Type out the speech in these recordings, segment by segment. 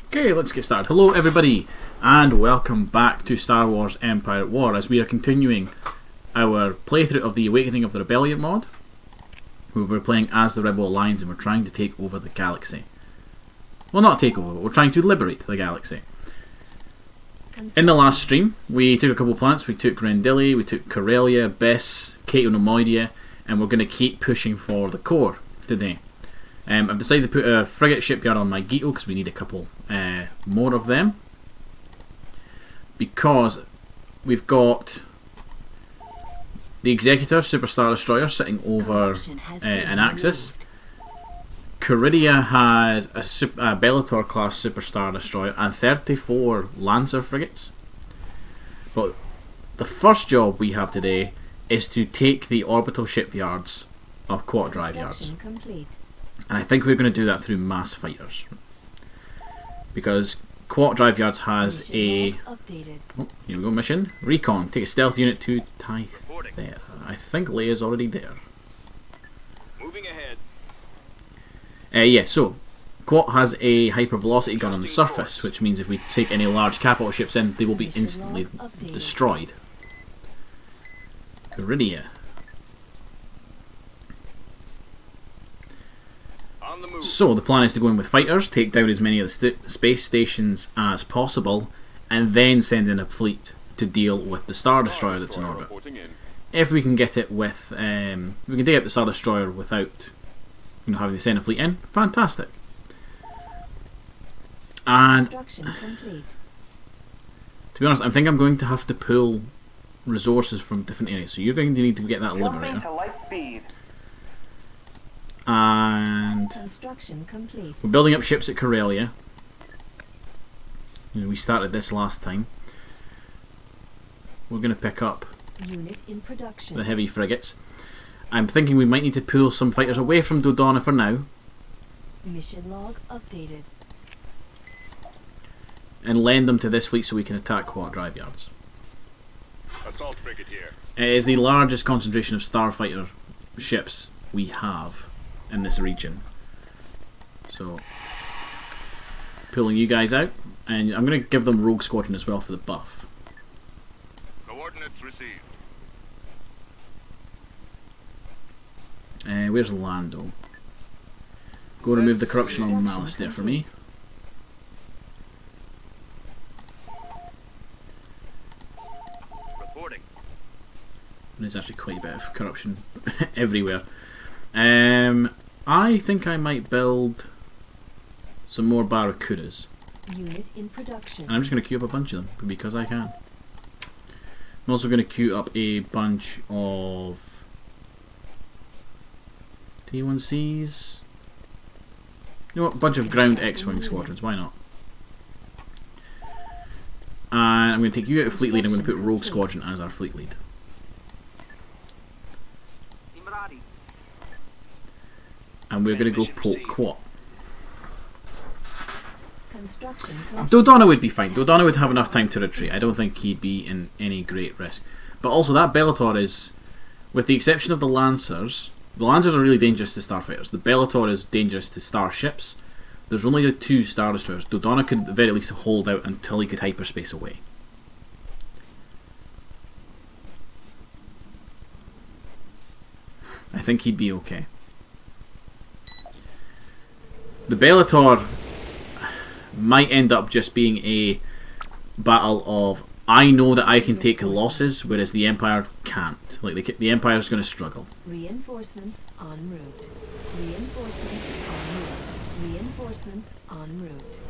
Okay, let's get started. Hello everybody, and welcome back to Star Wars Empire at War, as we are continuing our playthrough of the Awakening of the Rebellion mod, where we're playing as the Rebel Alliance and we're trying to take over the galaxy. Well, not take over, but we're trying to liberate the galaxy. In the last stream, we took a couple of planets. We took Rendili, we took Corellia, Bess, Cato Nemoidia, and we're going to keep pushing for the core today. I've decided to put a frigate shipyard on Mygeeto because we need a couple more of them. Because we've got the Executor Super Star Destroyer sitting over an Axis. Caridia has a Bellator class Super Star Destroyer and 34 Lancer frigates. But the first job we have today is to take the orbital shipyards of Quat Drive Yards. And I think we're going to do that through mass fighters. Because Quat Drive Yards has a... Oh, here we go, mission. Recon. Take a stealth unit to Tythe there. I think Leia's already there. Moving ahead. Yeah, so Quat has a hypervelocity gun on the surface, which means if we take any large capital ships in, they will be instantly destroyed. Caridia. So the plan is to go in with fighters, take down as many of the space stations as possible, and then send in a fleet to deal with the Star Destroyer that's in orbit. If we can get it with, we can take out the Star Destroyer without, having to send a fleet in. Fantastic. And to be honest, I think I'm going to have to pull resources from different areas. So you're going to need to get that Liberator. And we're building up ships at Corellia. We started this last time. We're going to pick up the heavy frigates. I'm thinking we might need to pull some fighters away from Dodonna for now. Mission log updated. And lend them to this fleet so we can attack Quat Drive Yards. Assault frigate here. It is the largest concentration of starfighter ships we have in this region. So, pulling you guys out, and I'm going to give them Rogue Squadron as well for the buff. Coordinates received. Where's Lando? Go remove the corruption on Malice there for me. Reporting. There's actually quite a bit of corruption everywhere. I think I might build some more Barracudas. Unit in production. And I'm just going to queue up a bunch of them because I can. I'm also going to queue up a bunch of T1Cs. You know what? A bunch of ground X-Wing squadrons. Why not? And I'm going to take you out of fleet lead. I'm going to put Rogue Squadron as our fleet lead. And we're going to go poke Quat. Dodonna would be fine. Dodonna would have enough time to retreat. I don't think he'd be in any great risk. But also that Bellator is, with the exception of the Lancers are really dangerous to starfighters. The Bellator is dangerous to starships. There's only the 2 Star Destroyers. Dodonna could at the very least hold out until he could hyperspace away. I think he'd be okay. The Bellator might end up just being a battle of I know that I can take losses, whereas the Empire can't. Like the Empire's going to struggle. Reinforcements en route. Reinforcements en route. Reinforcements en route.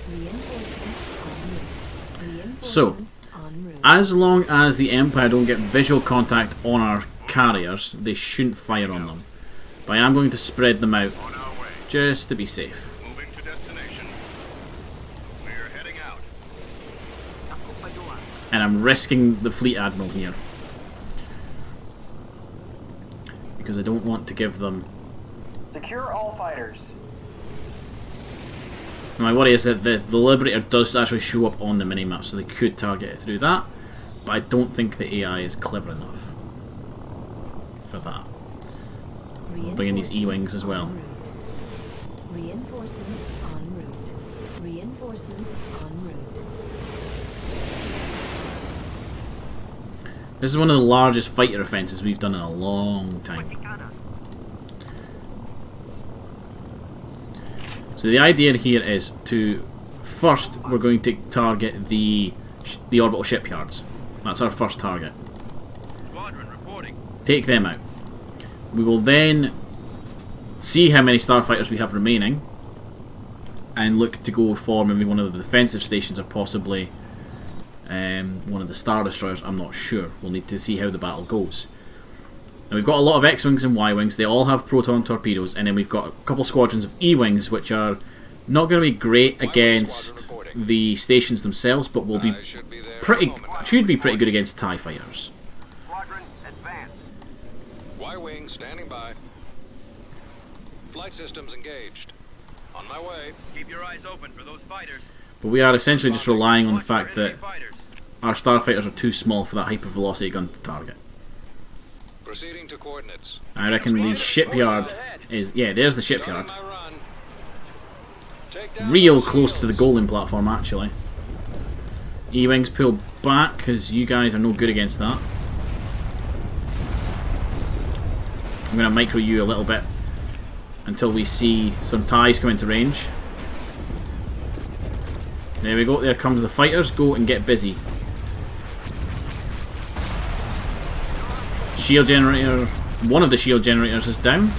Reinforcements en route. Reinforcements en route. As long as the Empire don't get visual contact on our carriers, they shouldn't fire on them. But I am going to spread them out just to be safe. Moving to destination. We're heading out. And I'm risking the Fleet Admiral here. Because I don't want to give them... Secure all fighters. My worry is that the Liberator does actually show up on the minimap, so they could target it through that. But I don't think the AI is clever enough for that. bring in these E-wings as well. en route. Reinforcements en route. Reinforcements en route. This is one of the largest fighter offences we've done in a long time. So the idea here is to first we're going to target the orbital shipyards. That's our first target. Squadron reporting. Take them out. We will then see how many starfighters we have remaining and look to go for maybe one of the defensive stations or possibly one of the Star Destroyers. I'm not sure. We'll need to see how the battle goes. Now we've got a lot of X-Wings and Y-Wings. They all have proton torpedoes, and then we've got a couple squadrons of E-Wings which are not going to be great against the stations themselves, but will be should be pretty good against TIE fighters. Squadron, advance. Y-wing standing by. Flight systems engaged. On my way. Keep your eyes open for those fighters. But we are essentially just relying on the Watch for fact that enemy fighters. our starfighters are too small for that hypervelocity gun to target. Proceeding to coordinates. I reckon the shipyard is... yeah, there's the shipyard. Starting my run. Take down Real those close to the shields. Golden platform, actually. E-Wings pull back, because you guys are no good against that. I'm going to micro you a little bit until we see some TIEs come into range. There we go, there comes the fighters. Go and get busy. Shield generator... one of the shield generators is down.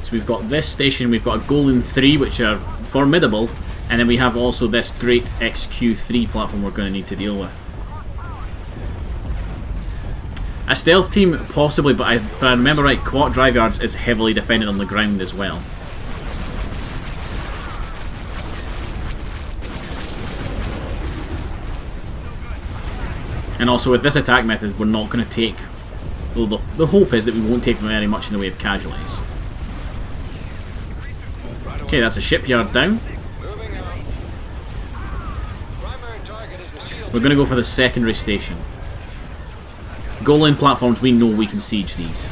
So we've got this station, we've got a Golden 3 which are formidable, and then we have also this great XQ3 platform we're going to need to deal with. A stealth team possibly, but if I remember right, Quat Drive Yards is heavily defended on the ground as well. And also with this attack method we're not going to take... well, the hope is that we won't take very much in the way of casualties. Okay, that's a shipyard down. Moving out. Primary target is the shield. We're going to go for the secondary station. Goal line platforms, we know we can siege these.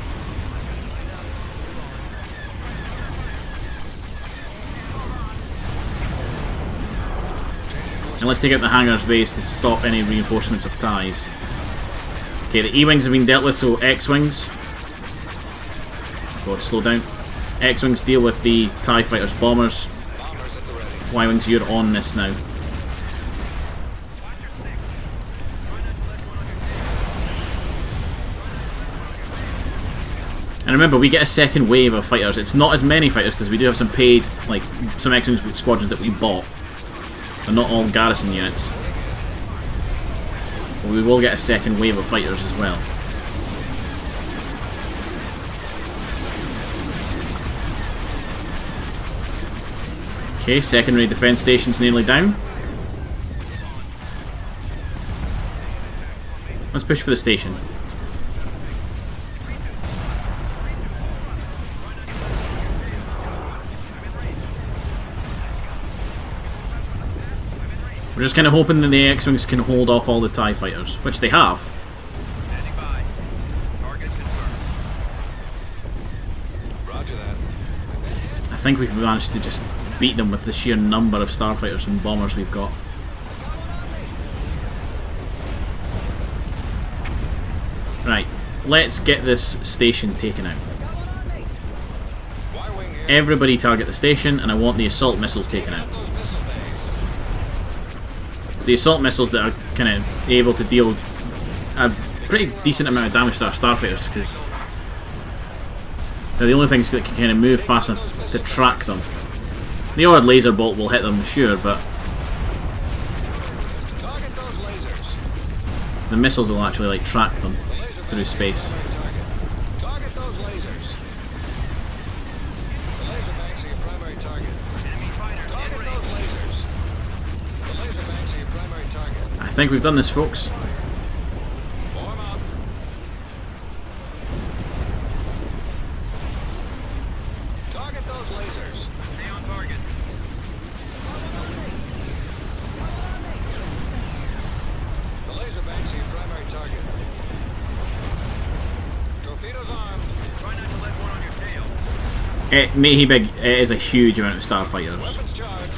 And let's take out the hangar's base to stop any reinforcements of TIEs. Okay, the E-Wings have been dealt with, so X-Wings. God, slow down. X-Wings deal with the TIE fighters, bombers. Bombers at the ready. Y-Wings, you're on this now. And remember, we get a second wave of fighters. It's not as many fighters because we do have some paid, like some X-Wing squadrons that we bought. They're not all garrison units. But we will get a second wave of fighters as well. Okay, secondary defense station's nearly down. Let's push for the station. We're just kind of hoping that the X-Wings can hold off all the TIE fighters, which they have. Standing by. Target confirmed. Roger that. I think we've managed to just beat them with the sheer number of starfighters and bombers we've got. Right, let's get this station taken out. Y-wing here. Everybody target the station, and I want the assault missiles taken out. Those missile bays. It's the assault missiles that are kind of able to deal a pretty decent amount of damage to our starfighters, because they're the only things that can kind of move fast enough to track them. The odd laser bolt will hit them, sure, but Target those lasers. the missiles will actually like track them through space. Target those lasers. The laser banks are your primary target. Enemy fighters Target in those range. lasers. The laser banks are your primary target. I think we've done this, folks. Warm up. Target those lasers. Stay on target. Mayhe Big, it is a huge amount of starfighters. Weapons charged.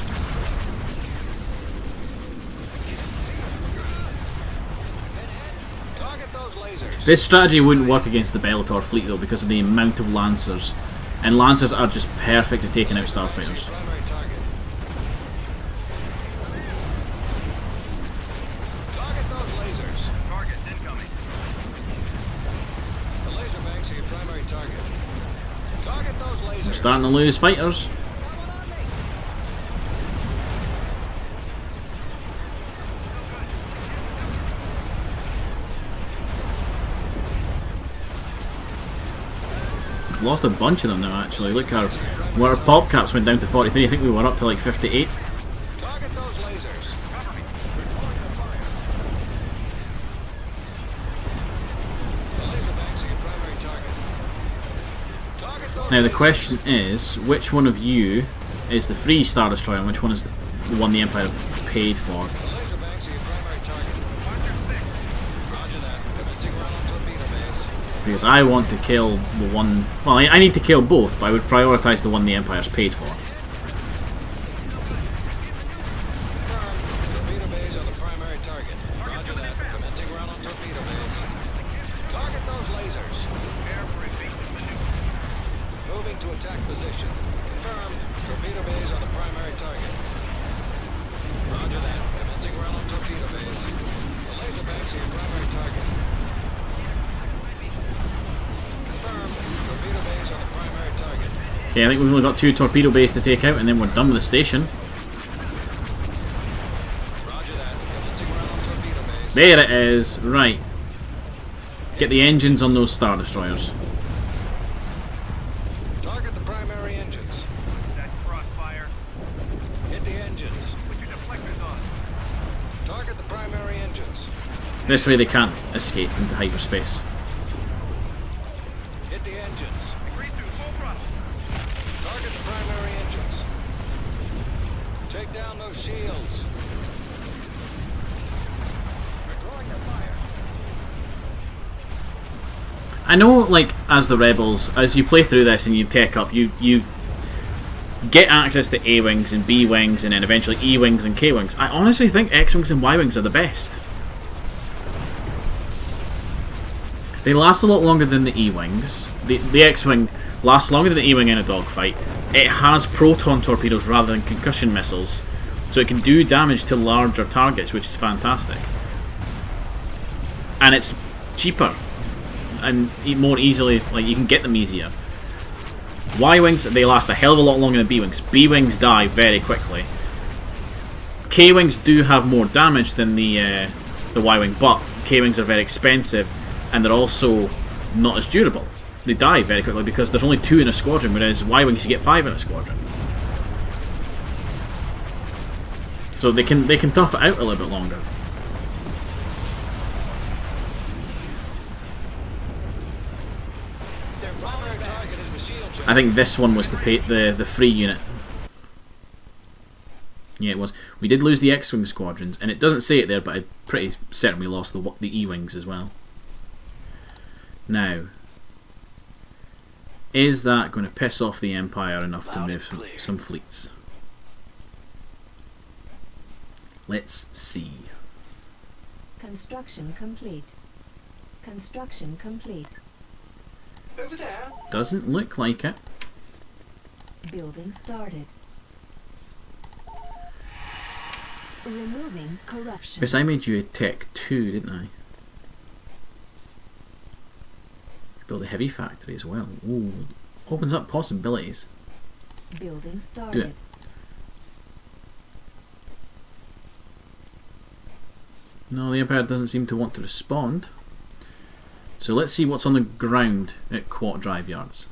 Target those lasers. This strategy wouldn't work against the Bellator fleet though because of the amount of Lancers. And Lancers are just perfect at taking out starfighters. Primary target. Target those lasers. Target incoming. The laser banks are your primary target. Target those lasers. We're starting to lose fighters. We've lost a bunch of them now actually. Look, our pop caps went down to 43. I think we were up to like 58. Target those lasers. Cover me. The laser banks are your primary target. Target those Now the lasers. question is, which one of you is the free Star Destroyer and which one is the one the Empire paid for? The laser banks are your primary target. Roger that. Commencing round on torpedo bays. Because I want to kill the one... Well, I need to kill both, but I would prioritise the one the Empire's paid for. Torpedo bays are the primary target. Roger that. Commencing round on torpedo bays. Target those lasers. Prepare for evasive maneuver. Moving to attack position. Confirmed. Torpedo bays are the primary target. Roger that. Commencing round on torpedo bays. The laser banks are your primary target. Confirmed. Torpedo bays are the primary target. Okay, I think we've only got 2 torpedo bays to take out and then we're done with the station. Roger that. Commencing round on torpedo bays. There it is. Right. Get the engines on those Star Destroyers. Target the primary engines. That's crossfire. Hit the engines. Put your deflectors on. Target the primary engines. This way they can't escape into hyperspace. Hit the engines. Agree to full throttle. Target the primary engines. Take down those shields. We're drawing their fire. I know, like, as the Rebels, as you play through this and you tech up, you get access to A-Wings and B-Wings and then eventually E-Wings and K-Wings. I honestly think X-Wings and Y-Wings are the best. They last a lot longer than the E-Wings. The X-Wing lasts longer than the E-Wing in a dogfight. It has proton torpedoes rather than concussion missiles, so it can do damage to larger targets, which is fantastic. And it's cheaper and more easily, like, you can get them easier. Y-Wings, they last a hell of a lot longer than B-Wings. B-Wings die very quickly. K-Wings do have more damage than the Y-Wing, but K-Wings are very expensive and they're also not as durable. They die very quickly because there's only 2 in a squadron, whereas Y-Wings you get 5 in a squadron. So they can tough it out a little bit longer. Their primary target is the shield gen- I think this one was the free unit. Yeah, it was. We did lose the X-Wing squadrons, and it doesn't say it there, but I'm pretty certain we lost the E-Wings as well. Now, is that going to piss off the Empire enough to move some fleets? Let's see. Construction complete. Construction complete. Over there. Doesn't look like it. Building started. Removing corruption. Because I made you a Tech 2, didn't I? Build a heavy factory as well. Ooh, opens up possibilities. Building started. Do it. No, the Empire doesn't seem to want to respond. So let's see what's on the ground at Quat Drive Yards.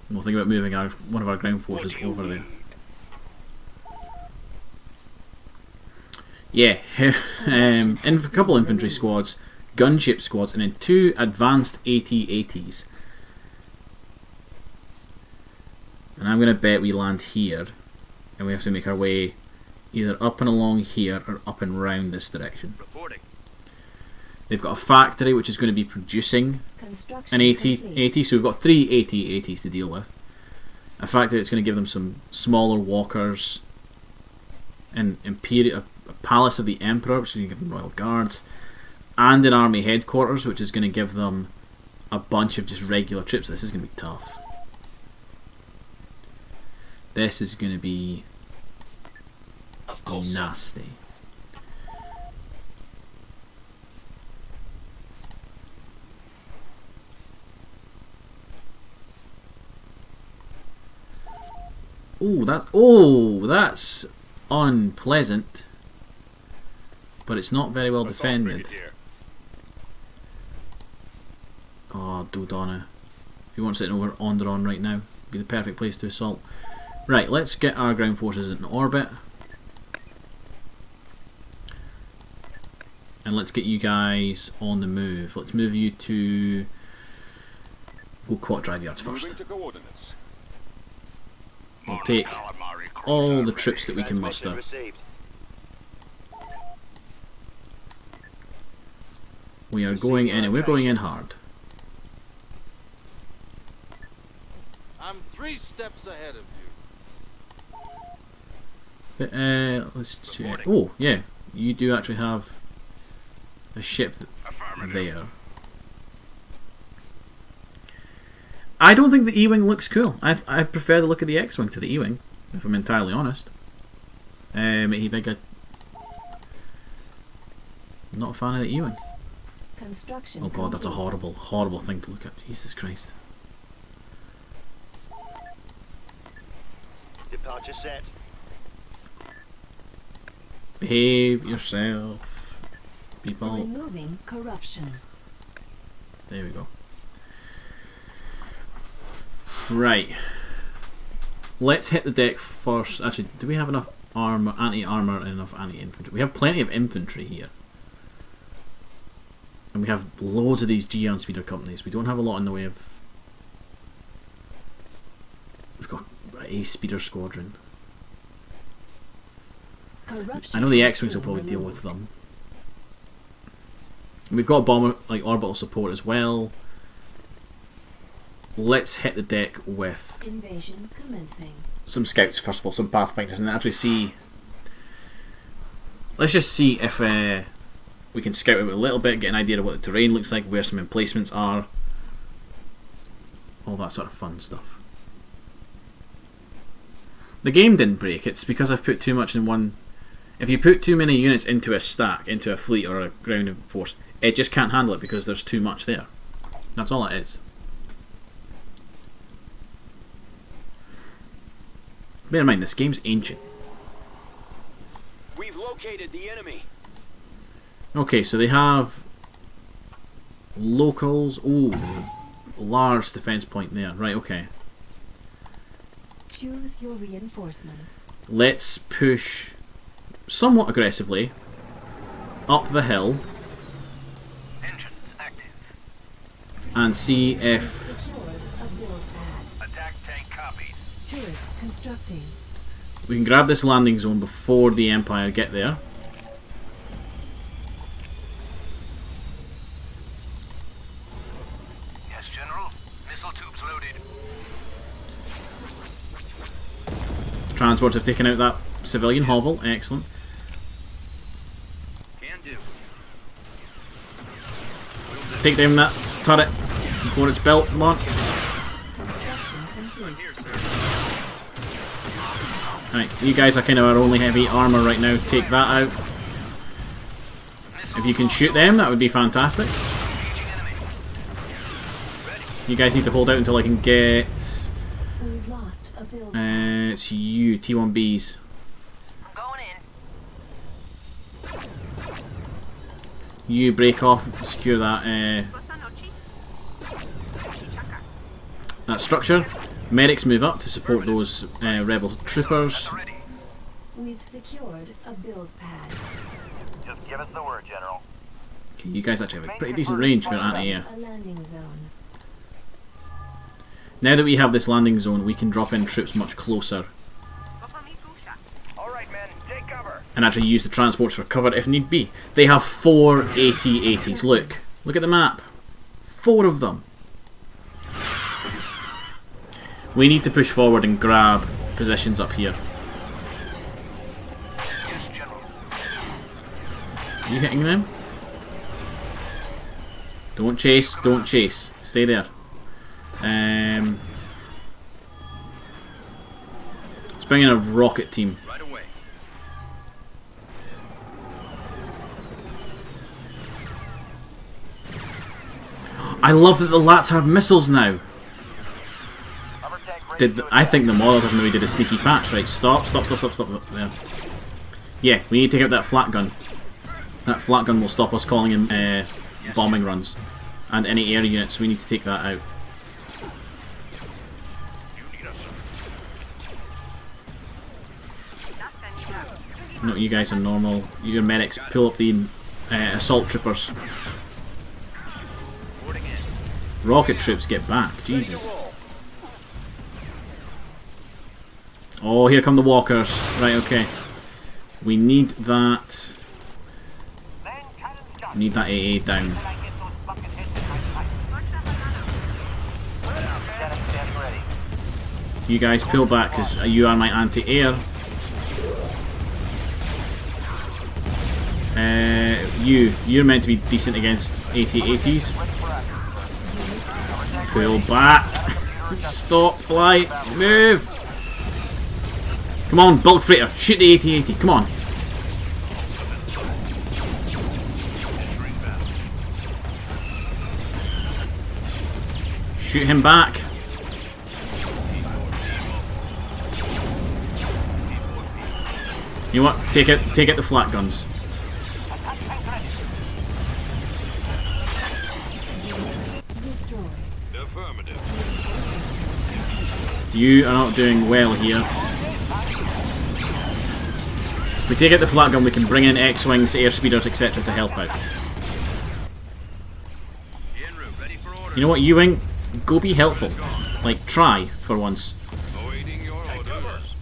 We'll think about moving one of our ground forces over there. Yeah, a couple infantry squads, gunship squads, and then 2 advanced AT-ATs. And I'm going to bet we land here, and we have to make our way either up and along here or up and round this direction. Reporting. They've got a factory which is going to be producing Construction an AT, complete. so we've got 3 AT-ATs to deal with. The fact that it's going to give them some smaller walkers, an Imperial, a Palace of the Emperor, which is going to give them Royal Guards, and an army headquarters, which is going to give them a bunch of just regular troops. This is going to be tough. This is going to be nasty. That's unpleasant, but it's not very well defended. Oh, Dodonna. If you want sitting over Onderon right now, it'd be the perfect place to assault. Right, let's get our ground forces in orbit. And let's get you guys on the move. Let's move you to... Go Quad Drive Yards first. We'll take all the troops that we can muster. We are going in, and we're going in hard. I'm 3 steps ahead of you. But, let's check. Oh, yeah, you do actually have a ship there. I don't think the E-Wing looks cool. I prefer the look of the X-Wing to the E-Wing, if I'm entirely honest. I'm not a fan of the E-Wing. Oh god, that's a horrible, horrible thing to look at. Jesus Christ. Departure set. Behave yourself, people. Removing corruption. There we go. Right. Let's hit the deck first. Actually, do we have enough armor, anti-armor, and enough anti-infantry? We have plenty of infantry here. And we have loads of these Geon speeder companies. We don't have a lot in the way of... We've got a speeder squadron. I know the X-Wings will probably deal with them. And we've got bomber, like orbital support as well. Let's hit the deck with invasion commencing. Some scouts first of all, some pathfinders, and actually see. Let's just see if we can scout out a little bit, get an idea of what the terrain looks like, where some emplacements are, all that sort of fun stuff. The game didn't break. It's because I've put too much in one. If you put too many units into a stack, into a fleet or a ground force, it just can't handle it because there's too much there. That's all it is. Bear in mind, this game's ancient. We've located the enemy. Okay, so they have locals. Ooh, large defense point there. Right, okay. Choose your reinforcements. Let's push somewhat aggressively up the hill Engines active. and see if Secured a build pad. Attack tank copies. Turret constructing. we can grab this landing zone before the Empire get there. Yes, General. Missile tubes loaded. Transports have taken out that civilian hovel. Excellent. Can do. Take down that turret before it's built. Come on. Construction complete. Right, you guys are kind of our only heavy armour right now. Take that out. If you can shoot them, that would be fantastic. You guys need to hold out until I can get... We've lost a build. it's you, T1Bs. I'm going in. You break off, secure that that structure. Medics move up to support those rebel troopers. We've secured a build pad. Just give us the word, General. Okay, you guys actually have a pretty decent range for anti-air. A landing zone. Now that we have this landing zone, we can drop in troops much closer All right, men, take cover. and actually use the transports for cover if need be. They have 4 AT-80s. Look at the map. 4 of them. We need to push forward and grab positions up here. Are you hitting them? Don't chase, don't chase. Stay there. Let's bring in a rocket team. Right away. I love that the Lats have missiles now. I think the Molotovs maybe did a sneaky patch. Right, stop. There. Yeah, we need to take out that flat gun. That flat gun will stop us calling in bombing runs. And any air units, we need to take that out. No, you guys are normal. Your medics, pull up the assault troopers. Rocket troops, get back. Jesus. Oh, here come the walkers. Right, okay. We need that. We need that AA down. You guys pull back because you are my anti-air. You're meant to be decent against AT-ATs. Pull back. Stop, fly, move. Come on, bulk freighter, shoot the AT-AT, come on. Shoot him back. You know what? Take out the flat guns. You are not doing well here. If we take out the flat gun, we can bring in X-Wings, air speeders, etc. to help out. You know what, U-Wing? Go be helpful. Like, try, for once. Awaiting your orders.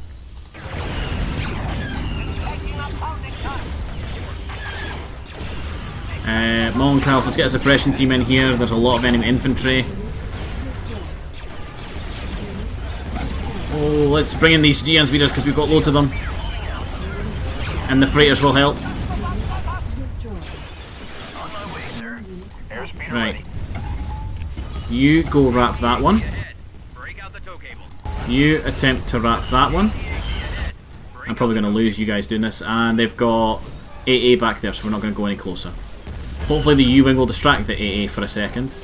Mollenkals, let's get a suppression team in here. There's a lot of enemy infantry. Oh, let's bring in these GN speeders because we've got loads of them. And the freighters will help. Right. You go wrap that one. You attempt to wrap that one. I'm probably going to lose you guys doing this. And they've got AA back there, so we're not going to go any closer. Hopefully the U-Wing will distract the AA for a second.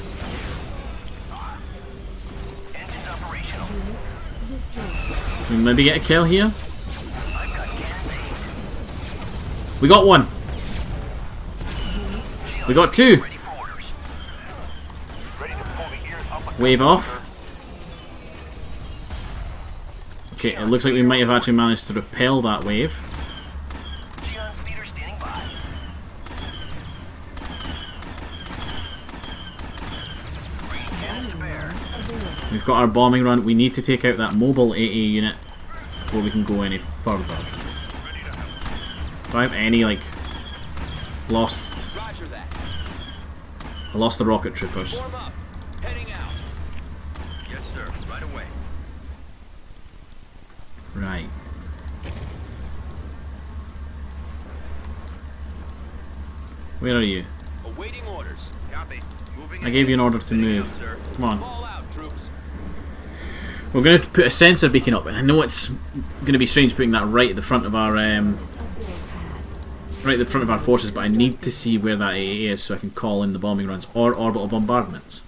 We maybe get a kill here. We got one. We got two. Wave off. Okay, it looks like we might have actually managed to repel that wave. We've got our bombing run. We need to take out that mobile AA unit before we can go any further. Do I have any, like, lost... I lost the rocket troopers. Yes, sir. Right away. Right. Where are you? Awaiting orders. Copy. Moving I gave you an order to move. Come on. All out, troops. We're going to put a sensor beacon up, and I know it's going to be strange putting that right at the front of our forces, but I need to see where that AA is so I can call in the bombing runs or orbital bombardments.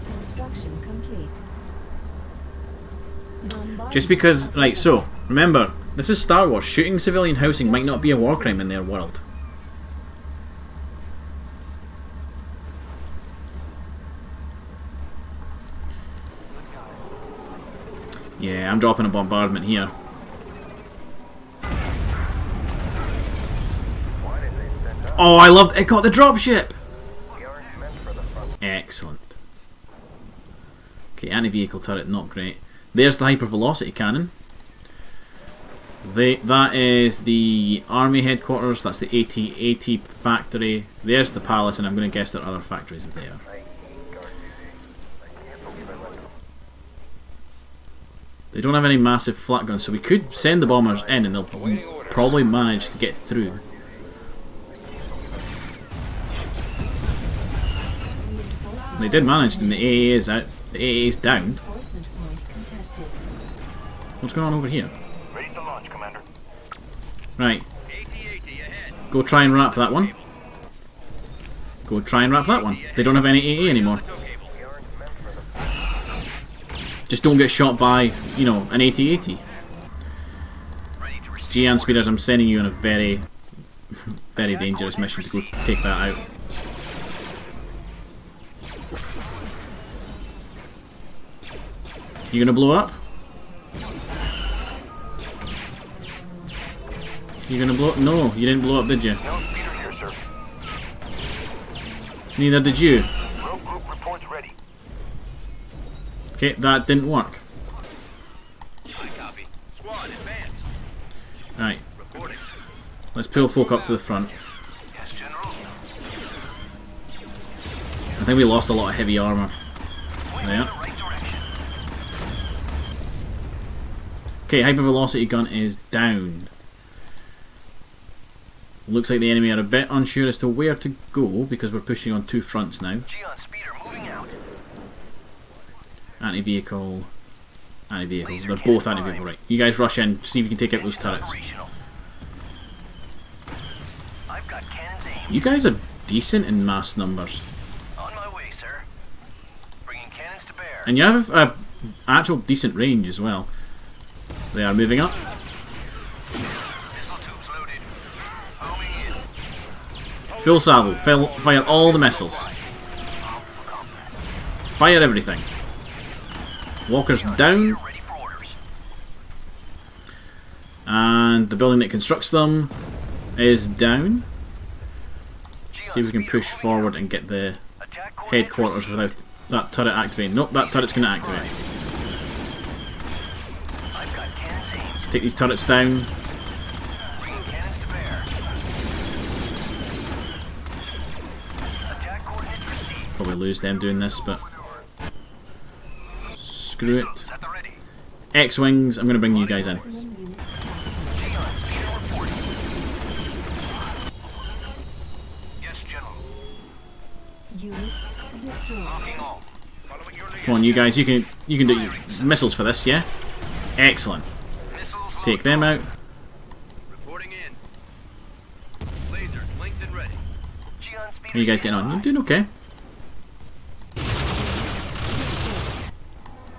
Construction complete. Just because, right, so, remember, this is Star Wars. Shooting civilian housing might not be a war crime in their world. Yeah, I'm dropping a bombardment here. Oh, I loved it. It got the dropship! Excellent. Okay, anti-vehicle turret, not great. There's the hypervelocity cannon. That is the army headquarters. That's the AT-AT factory. There's the palace, and I'm going to guess there are other factories there. They don't have any massive flat guns, so we could send the bombers in, and they'll probably manage to get through. They did manage, and the AA is out. The AA is down. What's going on over here? Ready to launch, Commander. Right. Go try and wrap that one. Go try and wrap that one. They don't have any AA anymore. Just don't get shot by, you know, an AT-AT. Gian Speeders, I'm sending you on a very, very dangerous mission to go take that out. You gonna blow up? You gonna blow up? No, you didn't blow up, did you? No speeder here, sir. Neither did you. Rogue group reports ready. Okay, that didn't work. I copy. Squad, advance. Right, Reporting. let's pull folk up to the front. Yes, General. I think we lost a lot of heavy armour. Pointing Yeah. in the right direction. Okay, hypervelocity gun is down. Looks like the enemy are a bit unsure as to where to go because we're pushing on two fronts now. Gian speeder moving out. Anti-vehicle, anti-vehicle. They're both anti-vehicle, right? You guys rush in, see if you can take out those turrets. Operational. I've got cannons aimed. You guys are decent in mass numbers, On my way, sir. Bringing cannons to bear. and you have a actual decent range as well. They are moving up. Missile tubes loaded. Homing in. Full salvo. Fire all the missiles. Fire everything. Walker's down, Ready for orders. and the building that constructs them is down. Gian See if we can speeder push moving forward out. and get the Attack coordinates headquarters without that turret activating. Nope, that turret's going to activate. I've got cannons aimed. Let's take these turrets down. Bringing cannons to bear. Attack coordinates received. Probably lose them doing this, but screw it. At the ready. X-Wings, I'm going to bring you guys in. Maximum unit capacity. Gian speeder reporting. Yes, General. Unit destroyed. Locking all. Following your lead. Come on, you guys, you can do missiles for this, yeah? Excellent. Missiles Take them out. reporting in. Laser linked and ready. Gian speeder. How are you guys getting on? You're doing okay.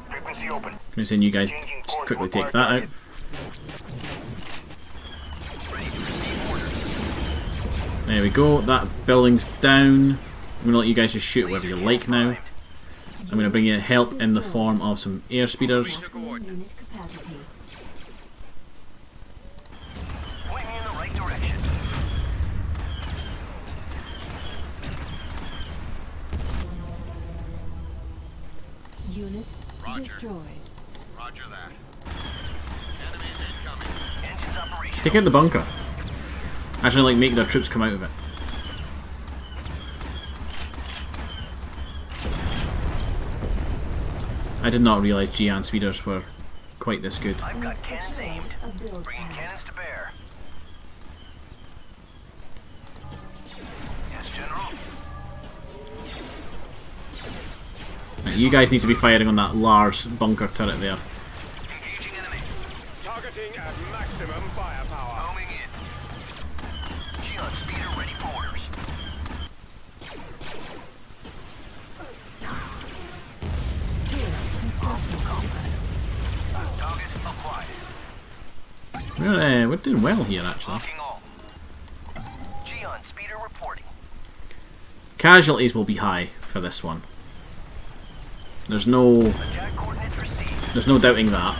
Frequency open. I'm going to send you guys just quickly take that out. Ready to receive orders. There we go. That building's down. I'm going to let you guys just shoot wherever you like now. I'm going to bring you help in the form of some air speeders. Maximum unit capacity. Point me in the right direction. Unit destroyed. Roger that. Enemies incoming. Engines operational. Take out the bunker. Actually, like, make their troops come out of it. I did not realise Gian speeders were quite this good. I've got cannons aimed. A build Bringing pad. cannons to bear. Yes, General. Right, you guys need to be firing on that large bunker turret there. Engaging enemy. Targeting at maximum firepower. Homing in. Gian speeder ready for orders. Turret constructed. Target acquired. We're doing well here, actually. Locking all. Gian speeder reporting. Casualties will be high for this one. There's no Attack coordinates received. There's no doubting that.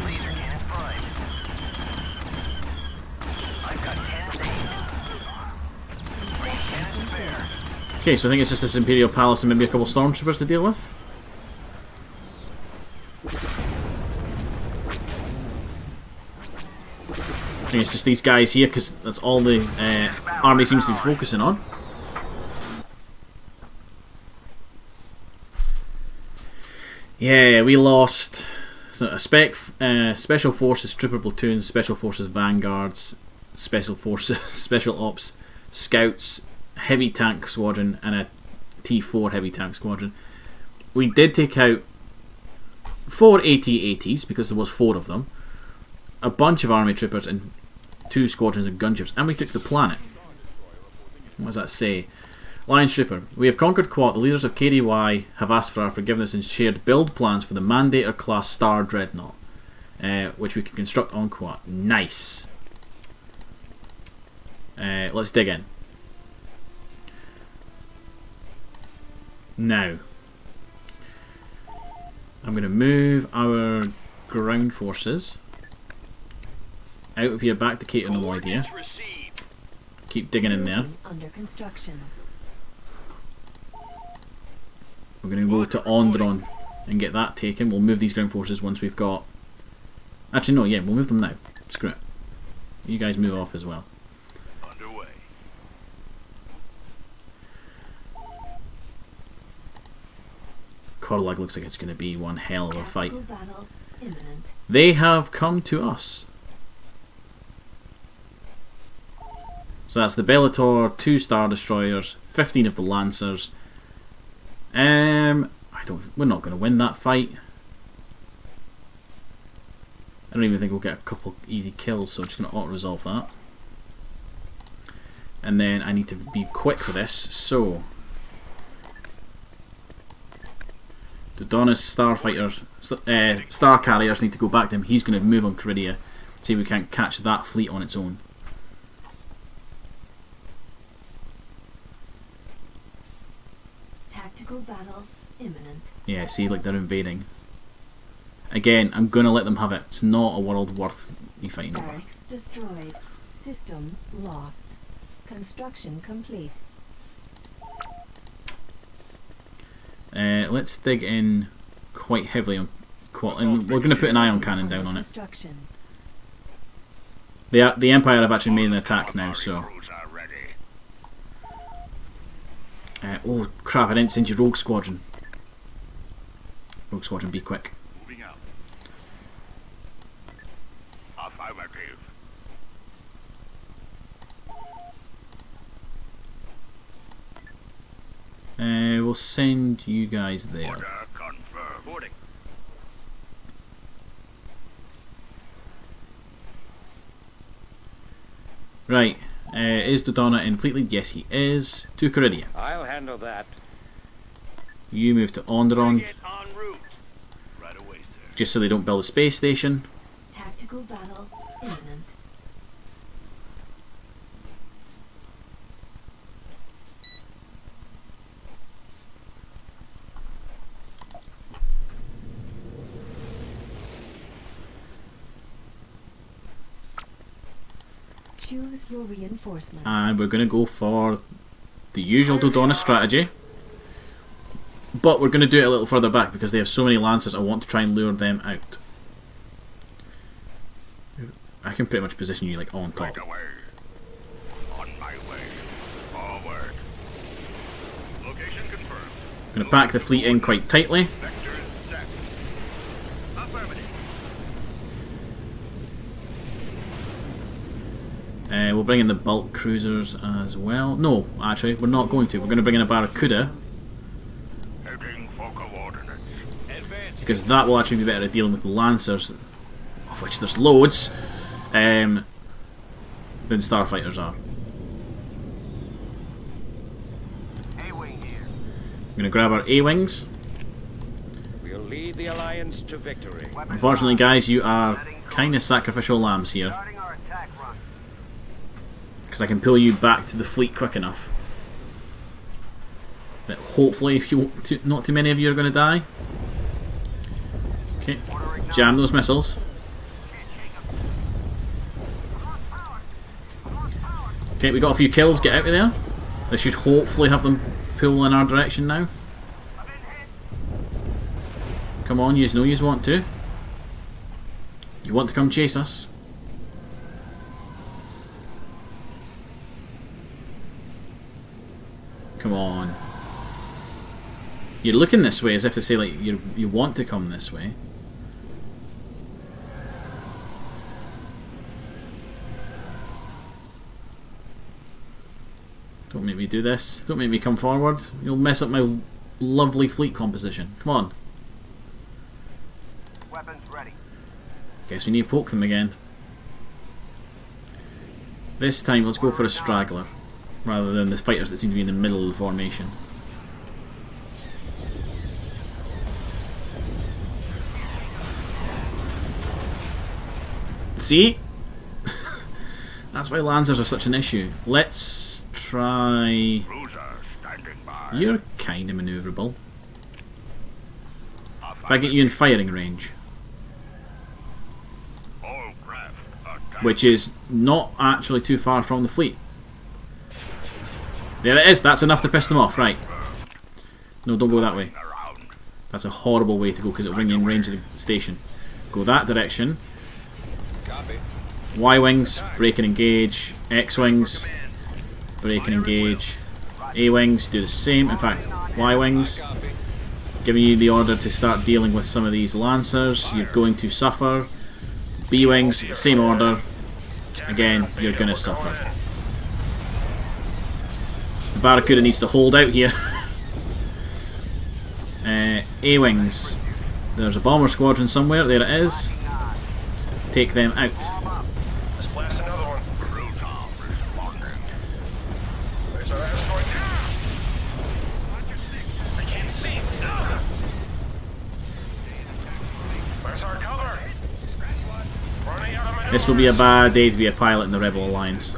Laser cannons primed. I've got cannons aimed. Bringing cannons to bear. Okay, so I think it's just this Imperial Palace and maybe a couple stormtroopers to deal with. think it's just these guys here because that's all the army seems to be focusing on. Yeah, we lost a special forces trooper platoon, special forces vanguards, special forces, special ops, scouts, heavy tank squadron, and a T4 heavy tank squadron. We did take out 4 AT-ATs because there was 4 of them, a bunch of army troopers, and 2 squadrons of gunships, and we took the planet. What does that say? Lions Trooper, we have conquered Quat. The leaders of KDY have asked for our forgiveness and shared build plans for the Mandator class Star Dreadnought, which we can construct on Quat. Nice. Let's dig in. Now, I'm going to move our ground forces out of here back to Cato Nemoidia. Keep digging in there. Under construction. We're going to go to Ondron and get that taken. We'll move these ground forces once we've got... Actually, no, yeah, we'll move them now. Screw it. You guys move off as well. Underway. Korlag looks like it's going to be one hell of a fight. Tactical battle imminent. They have come to us. So that's the Bellator, 2 Star Destroyers, 15 of the Lancers. We're not going to win that fight. I don't even think we'll get a couple easy kills, so I'm just going to auto-resolve that. And then I need to be quick with this, so... Dodonna's Starfighter, Star Carriers need to go back to him. He's going to move on Caridia. See if we can't catch that fleet on its own. Tactical battle imminent. Yeah, see, like they're invading. Again, I'm going to let them have it. It's not a world worth me fighting over. Barracks destroyed. System lost. Construction complete. Let's dig in quite heavily on Quat, and we're going to put an ion cannon down on it. Construction. The Empire have actually made an attack now, so... oh crap, I didn't send you Rogue Squadron. Rogue Squadron, be quick. Moving out. Affirmative. We'll send you guys there. Order confirmed. Boarding. Right, is Dodonna in Fleet Lead? Yes, he is. To Caridia. I'll handle that. You move to Onderon, Get en route. Right away, sir. just so they don't build a space station. Tactical battle imminent. Choose your reinforcements. And we're going to go for the usual Dodonna strategy. But we're going to do it a little further back because they have so many Lancers. I want to try and lure them out. I can pretty much position you like on top. Right away. On my way. Forward. Location confirmed. I'm going to pack the fleet in quite tightly. Vector set. Affirmative. We'll bring in the bulk cruisers as well. No, actually, we're not going to. We're going to bring in a Barracuda Heading for coordinates. Advance. because that will actually be better at dealing with the Lancers, of which there's loads, than Starfighters are. A-wing here. I'm going to grab our A-Wings. We'll lead the Alliance to victory. Unfortunately, guys, you are kind of sacrificial lambs here Starting our attack run. because I can pull you back to the fleet quick enough. But hopefully, not too many of you are going to die. Okay, jam those missiles. Okay, we got a few kills. Get out of there. They should hopefully have them pull in our direction now. Come on, you know you want to. You want to come chase us. Come on. You're looking this way as if to say like you want to come this way. Don't make me do this. Don't make me come forward. You'll mess up my lovely fleet composition. Come on. Weapons ready. Guess we need to poke them again. This time let's go for a straggler, rather than the fighters that seem to be in the middle of the formation. See? That's why Lancers are such an issue. Let's try... You're kind of manoeuvrable. If I get you in firing range. Which is not actually too far from the fleet. There it is, that's enough to piss them off, right. No, don't go that way. That's a horrible way to go because it'll bring you in range of the station. Go that direction. Copy. Y-wings, break and engage. X-wings, break and engage. A-wings, do the same. In fact, Y-wings, Copy. giving you the order to start dealing with some of these Lancers. You're going to suffer. B-wings, same order. Again, you're going to suffer. The Barracuda needs to hold out here. A-wings. There's a bomber squadron somewhere. There it is. Take them out. Let's blast another one. Where's our escort? I can't see. Where's our cover? Running out of maneuvers. This will be a bad day to be a pilot in the Rebel Alliance.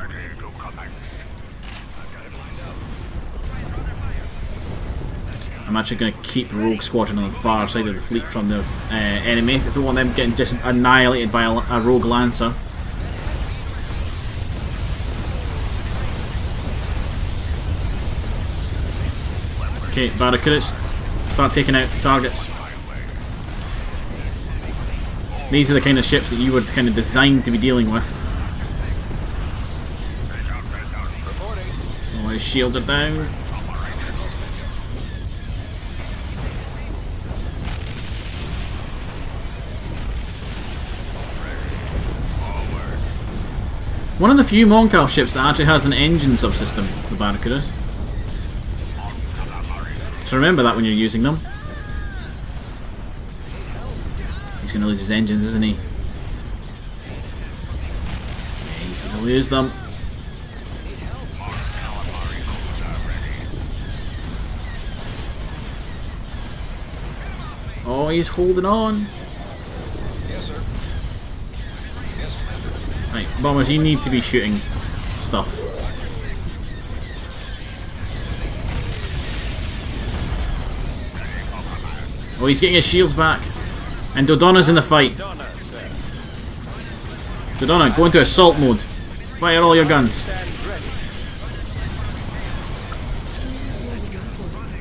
I'm actually going to keep Rogue Squadron on the far side of the fleet from the enemy. I don't want them getting just annihilated by a Rogue Lancer. Okay, Barracudas, start taking out targets. These are the kind of ships that you were kind of designed to be dealing with. Reporting. Oh, his shields are down. One of the few Moncal ships that actually has an engine subsystem, the Barracudas. So remember that when you're using them. He's going to lose his engines, isn't he? Yeah, he's going to lose them. Oh, he's holding on. Yes, sir. Yes, Commander. Right, bombers, you need to be shooting stuff. Oh, he's getting his shields back. And Dodonna's in the fight. Donna, sir. Dodonna, go into assault mode. Fire all your guns. Stands ready. Choose your reinforcements.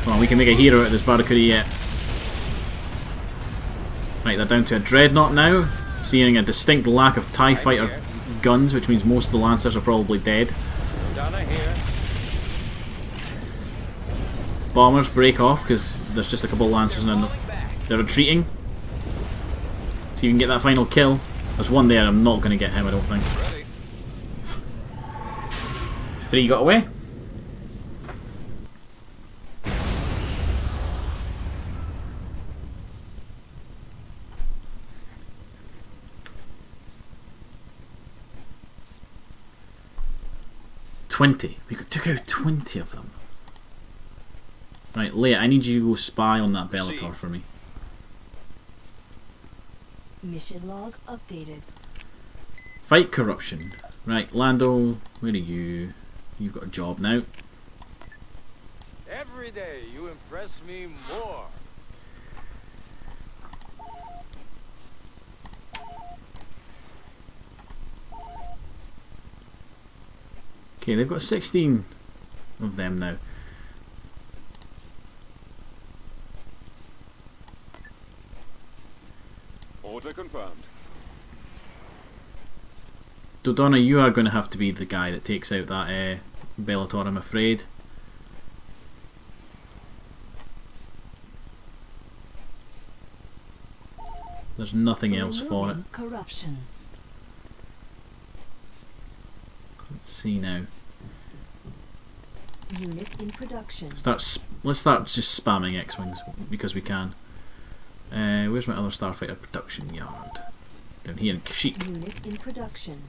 Come on, we can make a hero out of this Barracuda yet. Right, they're down to a Dreadnought now. Seeing a distinct lack of TIE fighter guns, which means most of the Lancers are probably dead. Donna here. Bombers break off because there's just a couple of Lancers and they're retreating. So you can get that final kill. There's one there, I'm not going to get him, I don't think. Ready. 3 got away. We took out 20 of them. Right, Leia, I need you to go spy on that Bellator for me. Mission log updated. Fight corruption. Right, Lando, where are you? You've got a job now. Every day you impress me more. Okay, they've got 16 of them now. Order confirmed. Dodonna, you are going to have to be the guy that takes out that Bellator, I'm afraid. There's nothing else for it. Removing corruption. Let's see now. Unit in production. Let's start just spamming X-Wings because we can. Where's my other starfighter production yard? Down here in Kashyyyk. Unit in production.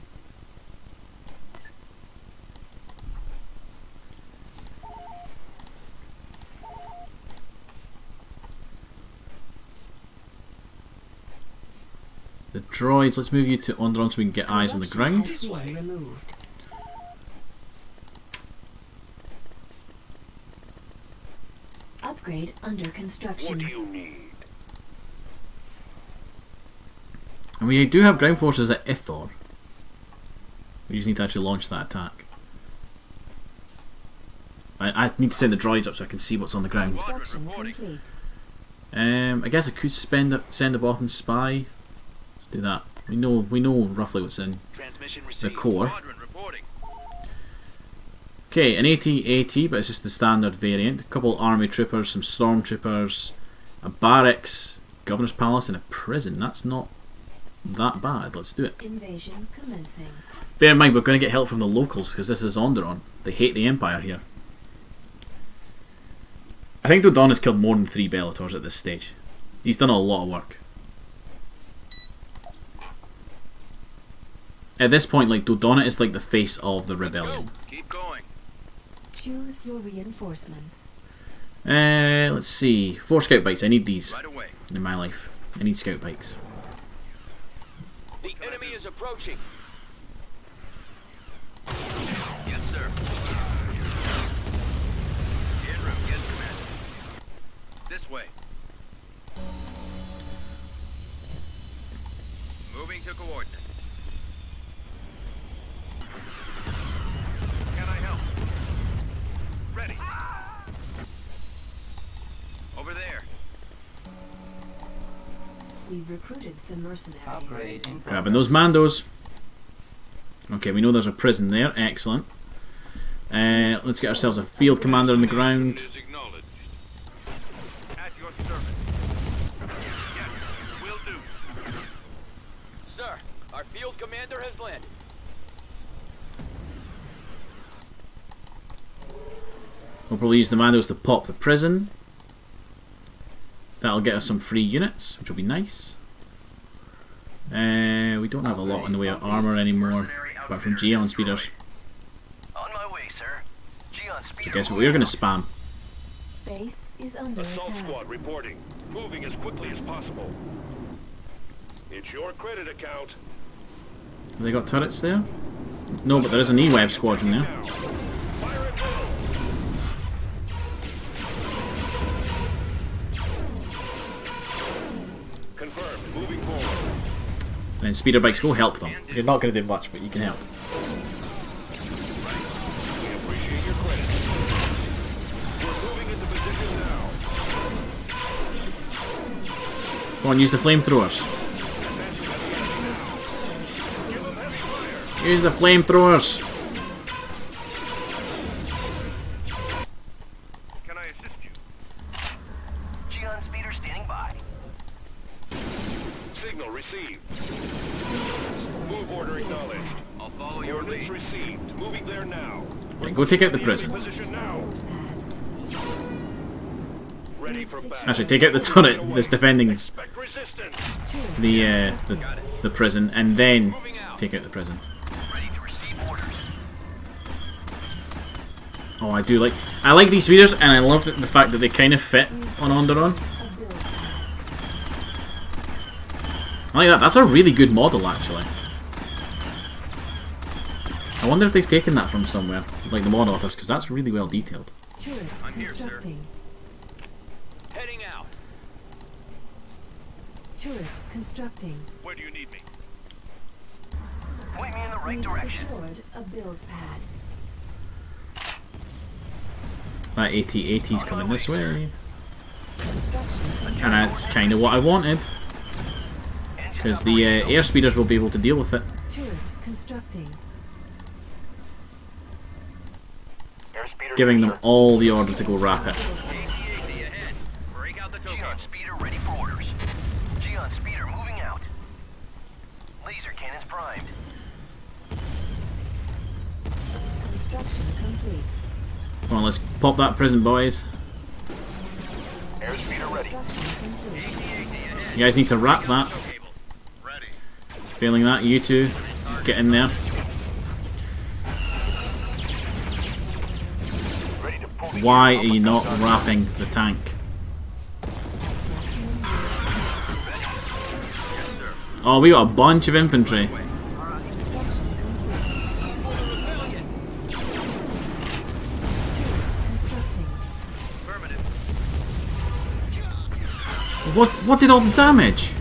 The droids, let's move you to Onderon so we can get eyes on the ground. Has been removed. Upgrade under construction. What do you need? And we do have ground forces at Ithor. We just need to actually launch that attack. I need to send the droids up so I can see what's on the ground. Construction complete. I guess I could send a Bothan spy. Let's do that. We know roughly what's in Transmission the received. core. Squadron reporting. Okay, an AT-AT, but it's just the standard variant. A couple army troopers, some stormtroopers, a barracks, governor's palace, and a prison. That's not that bad. Let's do it. Invasion commencing. Bear in mind, we're going to get help from the locals because this is Onderon. They hate the Empire here. I think Dodon has killed more than 3 Bellators at this stage. He's done a lot of work. At this point, like, Dodonna is like the face of the rebellion. Keep going. Choose your reinforcements. Let's see. 4 scout bikes. I need these Right away. in my life. I need scout bikes. The enemy is approaching. Yes, sir. En route, yes, Commander. This way. Moving to coordinates. Can I help? Ready. Over there. We've recruited some mercenaries. Grabbing those Mandos. Okay, we know there's a prison there. Excellent. Let's get ourselves a field commander on the ground. Is acknowledged. At your service. Yes, will do. Sir, our field commander has landed. We'll probably use the Mandos to pop the prison. That'll get us some free units, which will be nice. We don't have a lot in the way of armour anymore, apart from Geon speeders. On my way, sir. Geon So speeder. guess what we're going to spam? Base is under Assault attack. squad reporting. Moving as quickly as possible. It's your credit account. Have they got turrets there? No, but there is an E-Web squadron there. Now. Fire at will. Confirmed. Moving forward. And then speeder bikes go help them. You're not going to do much, but you can help. We appreciate your credit. We're moving into position now. Go on, use the flamethrowers. Give them heavy fire. Use the flamethrowers. Can I assist you? Geon speeder standing by. Signal received. Move order acknowledged. I'll follow your Ordnance lead. received. Moving there now. Right, go take out the prison. Position now. Ready for battle. Actually, take out the turret that's defending Expect resistance. the prison, and then take out the prison. Ready to receive orders. Oh, I like these speeders, and I love the fact that they kind of fit on Onderon. A build pad. I like that. That's a really good model, actually. I wonder if they've taken that from somewhere, like the mod authors, because that's really well detailed. Turret I'm here, sir. constructing. Heading out. Turret constructing. Where do you need me? Point me in the right We've direction. secured a build pad. That AT-AT's coming this way, Construction. and that's kind of what I wanted, because the air speeders will be able to deal with it. Turret constructing. Constructing. Airspeeder Giving them here, sir. all the order to go rapid. AT-AT ahead. Break out the Geon speeder ready for orders. Geon speeder moving out. Laser cannons primed. Construction complete. Come on, let's pop that prison, boys. Airspeeder ready. Construction complete. You guys need to wrap that. Ready. Failing that, you two, get in there. Ready to pull the Why gear are up you and not down. wrapping the tank? Oh, we got a bunch of infantry. Construction complete. Constructing. What did all the damage?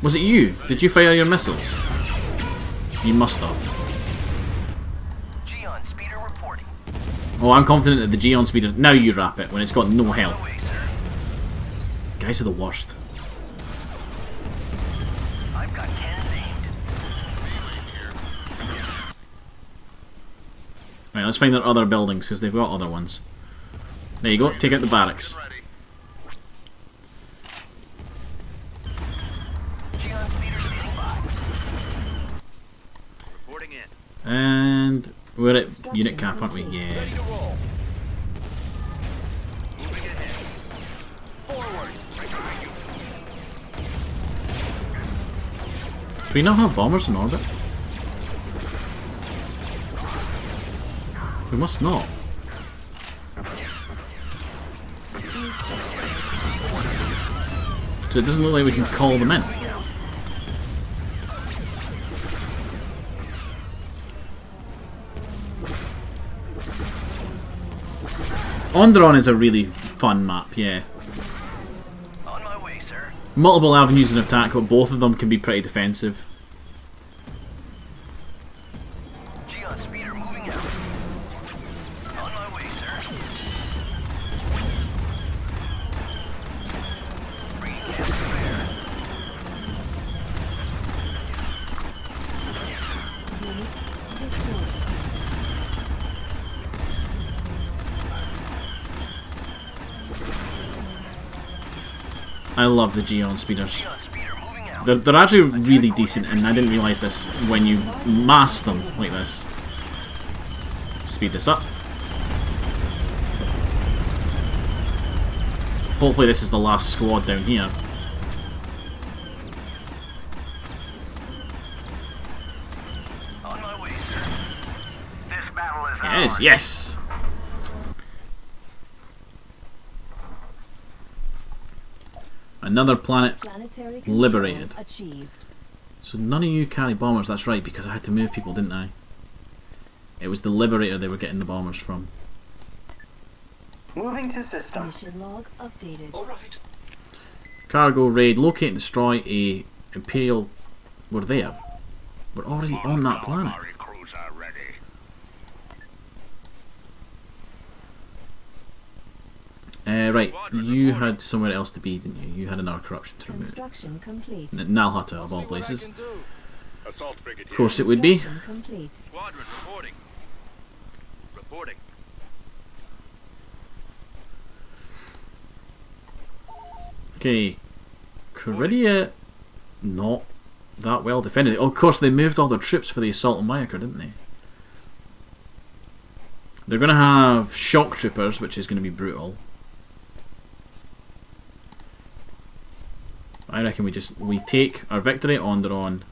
Was it you? Did you fire your missiles? You must have. Geon speeder reporting. Oh, I'm confident that the Geon speeder. Now you wrap it when it's got no health. Away, sir. Guys are the worst. I've got cannons aimed. Right, let's find their other buildings because they've got other ones. There you go. Take out the barracks. Ready. Geon speeder standing by. Reporting in. And we're at unit cap, aren't we? Yeah. Ready to roll. Moving ahead. Forward. Right behind you. Do we not have bombers in orbit? We must not. So it doesn't look like we can call them in. Onderon is a really fun map, yeah. On my way, sir. Multiple avenues of attack, but both of them can be pretty defensive. Geon speeder moving out. On my way, sir. Bringing cannons to bear. Unit destroyed. I love the Geon speeders. Geon speeder moving out. They're actually really decent, and I didn't realise this when you mass them like this. Speed this up. Hopefully this is the last squad down here. On my way, sir. This battle is Yes, ours. yes! Another planet. Planetary control Liberated. achieved. So none of you carry bombers, that's right, because I had to move people, didn't I? It was the Liberator they were getting the bombers from. Moving to system. Mission log updated. Cargo raid, locate and destroy a Imperial... We're there. We're already on that planet. Calamari cruiser ready. Right, you had somewhere else to be, didn't you? You had another corruption to remove. Construction complete. Nalhata, of all See what I places. can do. Assault brigadier. Of course it would be. Construction complete. Squadron reporting. Reporting. Okay, Caridia, not that well defended. Oh, of course, they moved all their troops for the assault on Myakor, didn't they? They're going to have shock troopers, which is going to be brutal. I reckon we take our victory on Onderon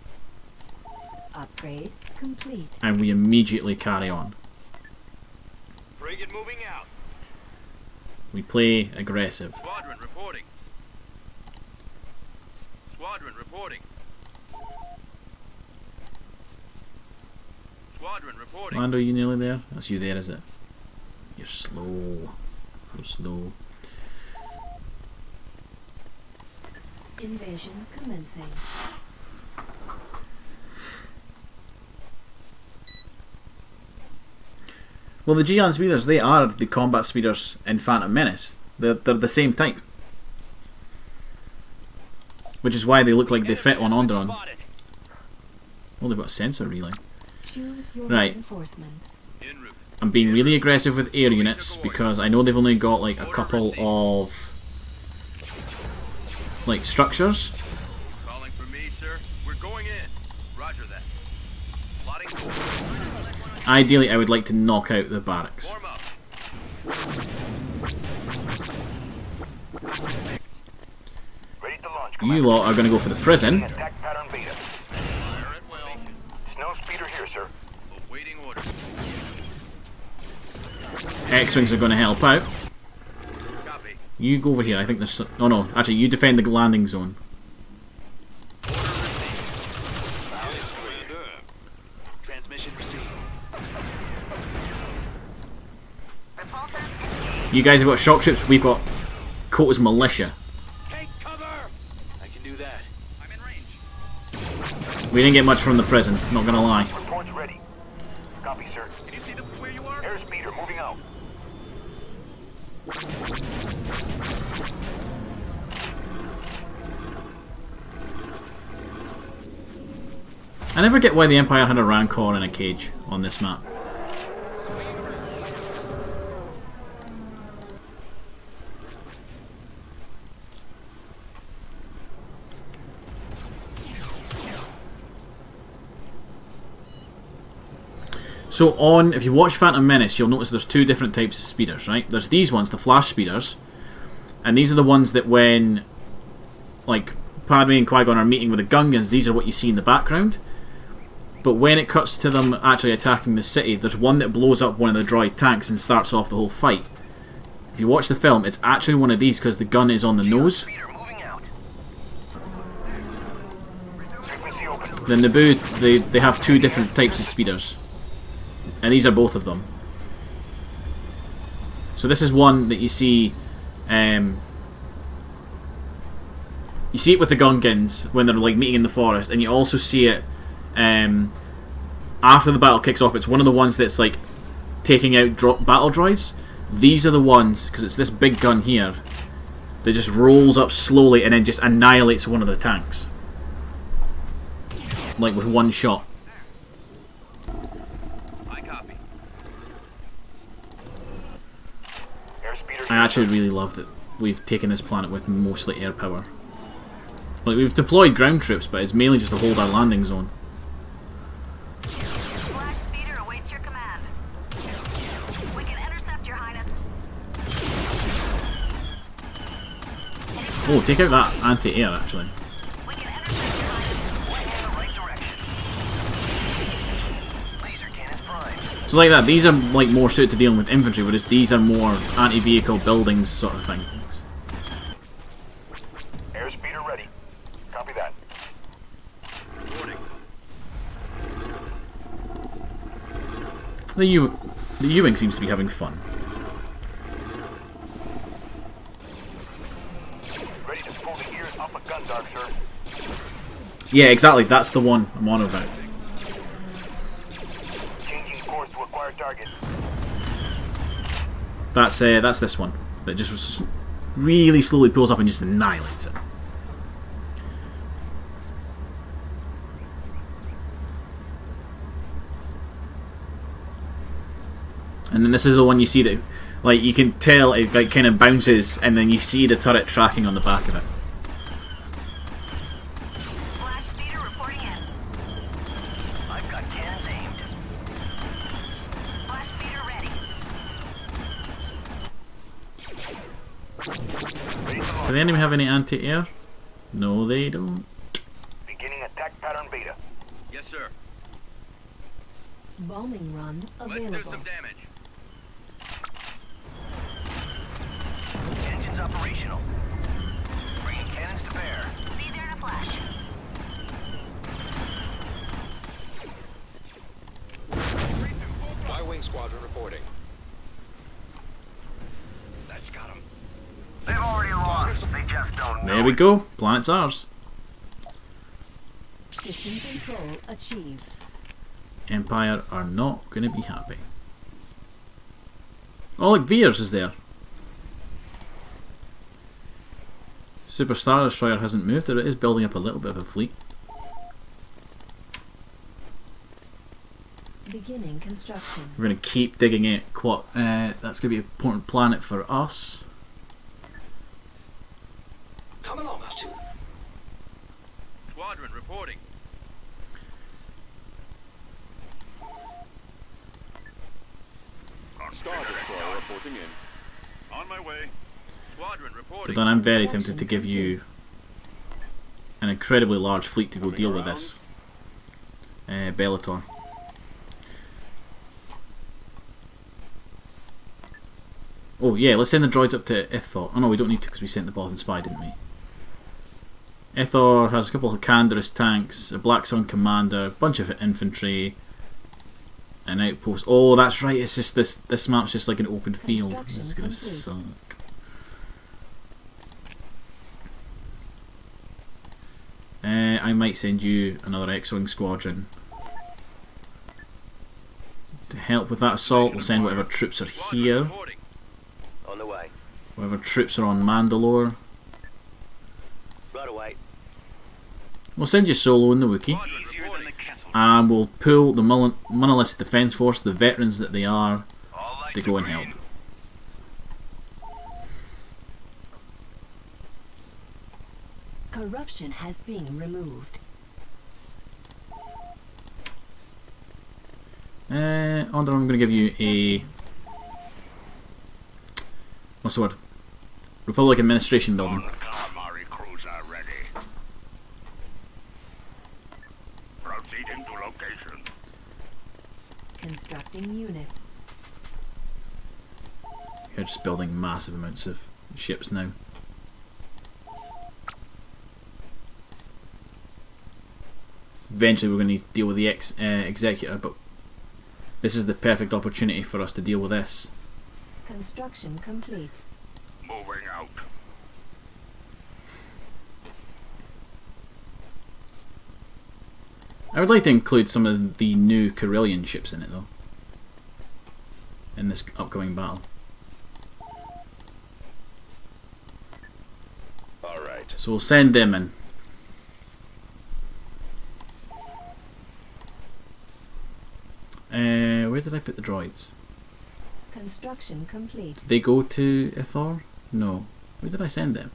Upgrade complete. and we immediately carry on. Frigate moving out. We play aggressive. Squadron reporting. Squadron reporting. Squadron reporting. Lando, are you nearly there? That's you there, is it? You're slow. You're slow. Invasion commencing. Well, the Geon speeders, they are the combat speeders in Phantom Menace. They're the same type. Which is why they look like they fit on Onderon. Spotted. Oh, they've got a sensor relay. Choose your Right. reinforcements. En route. I'm being really aggressive with air units because I know they've only got like a couple of like structures. Calling for me, sir. We're going in. Roger that. Plotting course. Ideally, I would like to knock out the barracks. Form up. Ready to launch. You lot are going to go for the prison. Attack pattern beta. Fire at will. Snow speeder here, sir. Awaiting orders. X-Wings are going to help out. Copy. You go over here. I think there's... Oh no, actually you defend the landing zone. Transmission received. You guys have got shock troops, we've got Kota's militia. Take cover! I can do that. I'm in range. We didn't get much from the prison, not gonna lie. Reports ready. Copy, sir. Can you see them from where you are? Air speeder moving out. I never get why the Empire had a Rancor in a cage on this map. So on, if you watch Phantom Menace, you'll notice there's two different types of speeders, right? There's these ones, the flash speeders, and these are the ones that when, like, Padme and Qui-Gon are meeting with the Gungans, these are what you see in the background. But when it cuts to them actually attacking the city, there's one that blows up one of the droid tanks and starts off the whole fight. If you watch the film, it's actually one of these because the gun is on the nose. Speeder moving out. Frequency open. The Naboo, they have two different types of speeders. And these are both of them. So this is one that you see... you see it with the Gungans when they're like meeting in the forest, and you also see it after the battle kicks off. It's one of the ones that's like taking out battle droids. These are the ones, because it's this big gun here, that just rolls up slowly and then just annihilates one of the tanks. Like with one shot. I copy. Air speeder I actually really love that we've taken this planet with mostly air power. Like, we've deployed ground troops, but it's mainly just to hold our landing zone. Flash speeder awaits your command. We can intercept your highness. Oh, take out that anti-air, actually. We can intercept your highness. in the right direction. Laser cannons prime. So like that, these are like more suited to dealing with infantry, whereas these are more anti-vehicle buildings sort of things. Air speeder ready. Copy that. Reporting. The U-Wing seems to be having fun. Ready to pull the ears off a Gundark, sir. Yeah, exactly, that's the one I'm on about. Changing course to acquire target. That's this one. That just really slowly pulls up and just annihilates it. And then this is the one you see that, like, you can tell it like kind of bounces, and then you see the turret tracking on the back of it. Flash speeder reporting in. I've got cannons aimed. Flash speeder ready. Ready to Do launch. the enemy have any anti-air? No, they don't. Beginning attack pattern beta. Yes, sir. Bombing run Let's do available. some damage. Engines operational. Bringing cannons to bear. Be there in a flash. Y-Wing Squadron reporting. That's got him. They've already lost. They just don't know. There we go. Planet's ours. System control achieved. Empire are not going to be happy. Oh, look, Veers is there. Super Star Destroyer hasn't moved, or it is building up a little bit of a fleet. Beginning construction. We're going to keep digging it. That's going to be an important planet for us. Come along, R2. Squadron reporting. Star Destroyer reporting in. On my way. Squadron But reporting. then I'm very tempted to give you an incredibly large fleet to go deal with this. Bellator. Oh yeah, let's send the droids up to Ithor. Oh no, we don't need to because we sent the Bothan Spy, didn't we? Ithor has a couple of Canderous tanks, a Black Sun commander, a bunch of infantry, an outpost. Oh, that's right. It's just this map's just like an open field. This is gonna suck. I might send you another X-Wing squadron to help with that assault. We'll send whatever troops are Squadron here, reporting. On the way. whatever troops are on Mandalore. Right away. We'll send you Solo and the Wookiee, Squadron reporting. and we'll pull the Monolith Defense Force, the veterans that they are, All lights to go and green. help. Corruption has been removed. Onder, I'm going to give you a... What's the word? Republic Administration Building. Calamari cruiser ready. Proceeding to location. Constructing unit. You're just building massive amounts of ships now. Eventually we're going to need to deal with the Executor, but this is the perfect opportunity for us to deal with this. Construction complete. Moving out. I would like to include some of the new Corellian ships in it though, in this upcoming battle. Alright. So we'll send them in. Where did I put the droids? Construction complete. Did they go to Ithor? No. Where did I send them?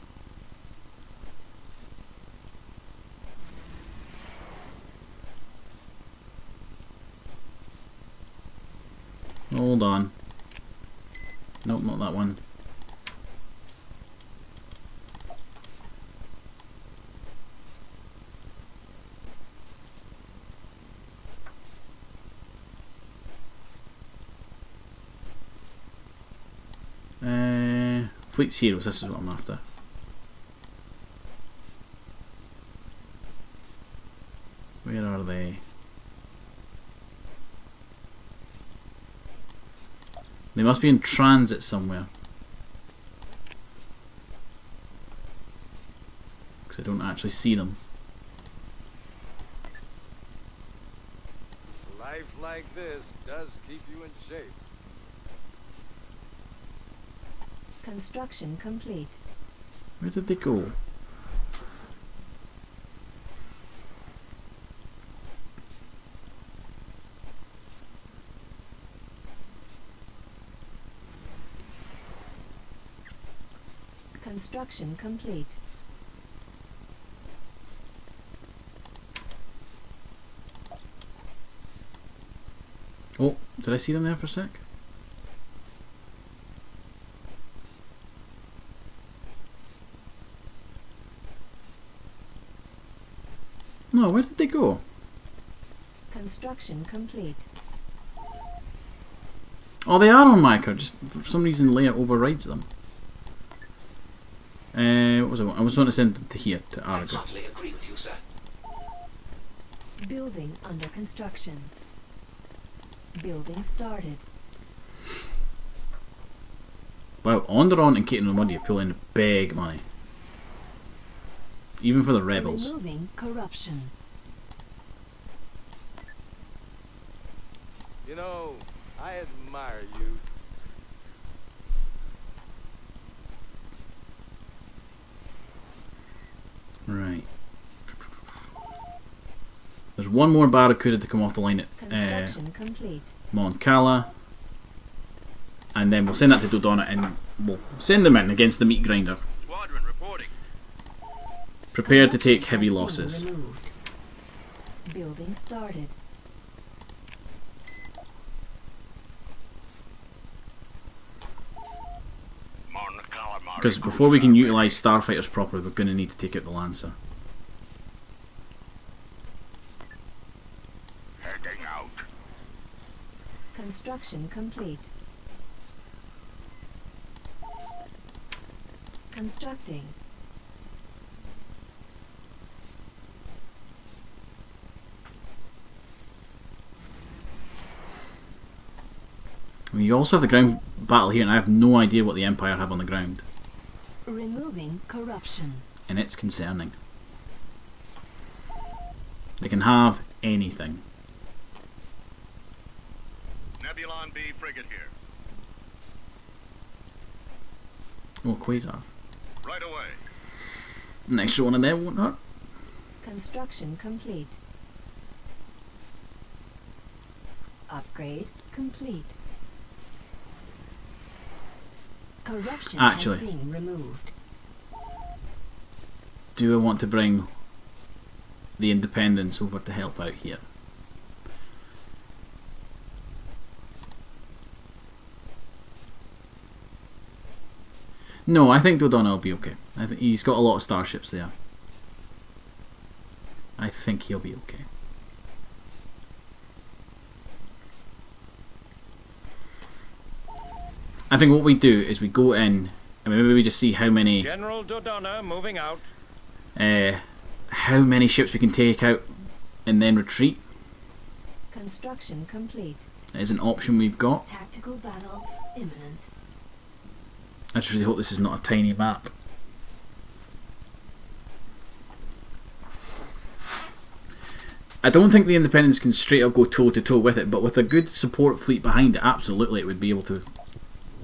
Hold on. Nope, not that one. Fleet's Heroes, this is what I'm after. Where are they? They must be in transit somewhere. Because I don't actually see them. Life like this does keep you in shape. Construction complete. Where did they go? Construction complete. Oh, did I see them there for a sec? No, where did they go? Construction complete. Oh, they are on my card. Just for some reason, Leia overrides them. What was I want? I was going to send them to here, to Argo. Totally agree with you, sir. Building under construction. Building started. Wow, Onderon and Caton Ramudi are pulling big money. Even for the rebels. Removing corruption. You know, I admire you. Right. There's one more Barracuda to come off the line at Construction complete. Mon Cala, and then we'll send that to Dodonna and we'll send them in against the meat grinder. Squadron reporting. Prepare to take Construction heavy has been losses. removed. Building started. Because before we can utilise starfighters properly, we're going to need to take out the Lancer. Heading out. Construction complete. Constructing. I mean, you also have the ground battle here, and I have no idea what the Empire have on the ground. Removing corruption. And it's concerning. They can have anything. Nebulon B frigate here. Oh, Quasar. Right away. An extra one of them won't hurt. Construction complete. Upgrade complete. Corruption Actually. has been removed. Do I want to bring the Independents over to help out here? No, I think Dodonna will be okay. I think he's got a lot of starships there. I think he'll be okay. I think what we do is we go in and maybe we just see how many General Dodonna moving out. how many ships we can take out and then retreat. Construction complete. Is an option we've got. Tactical battle imminent. I just really hope this is not a tiny map. I don't think the Independents can straight up go toe to toe with it, but with a good support fleet behind it, absolutely it would be able to,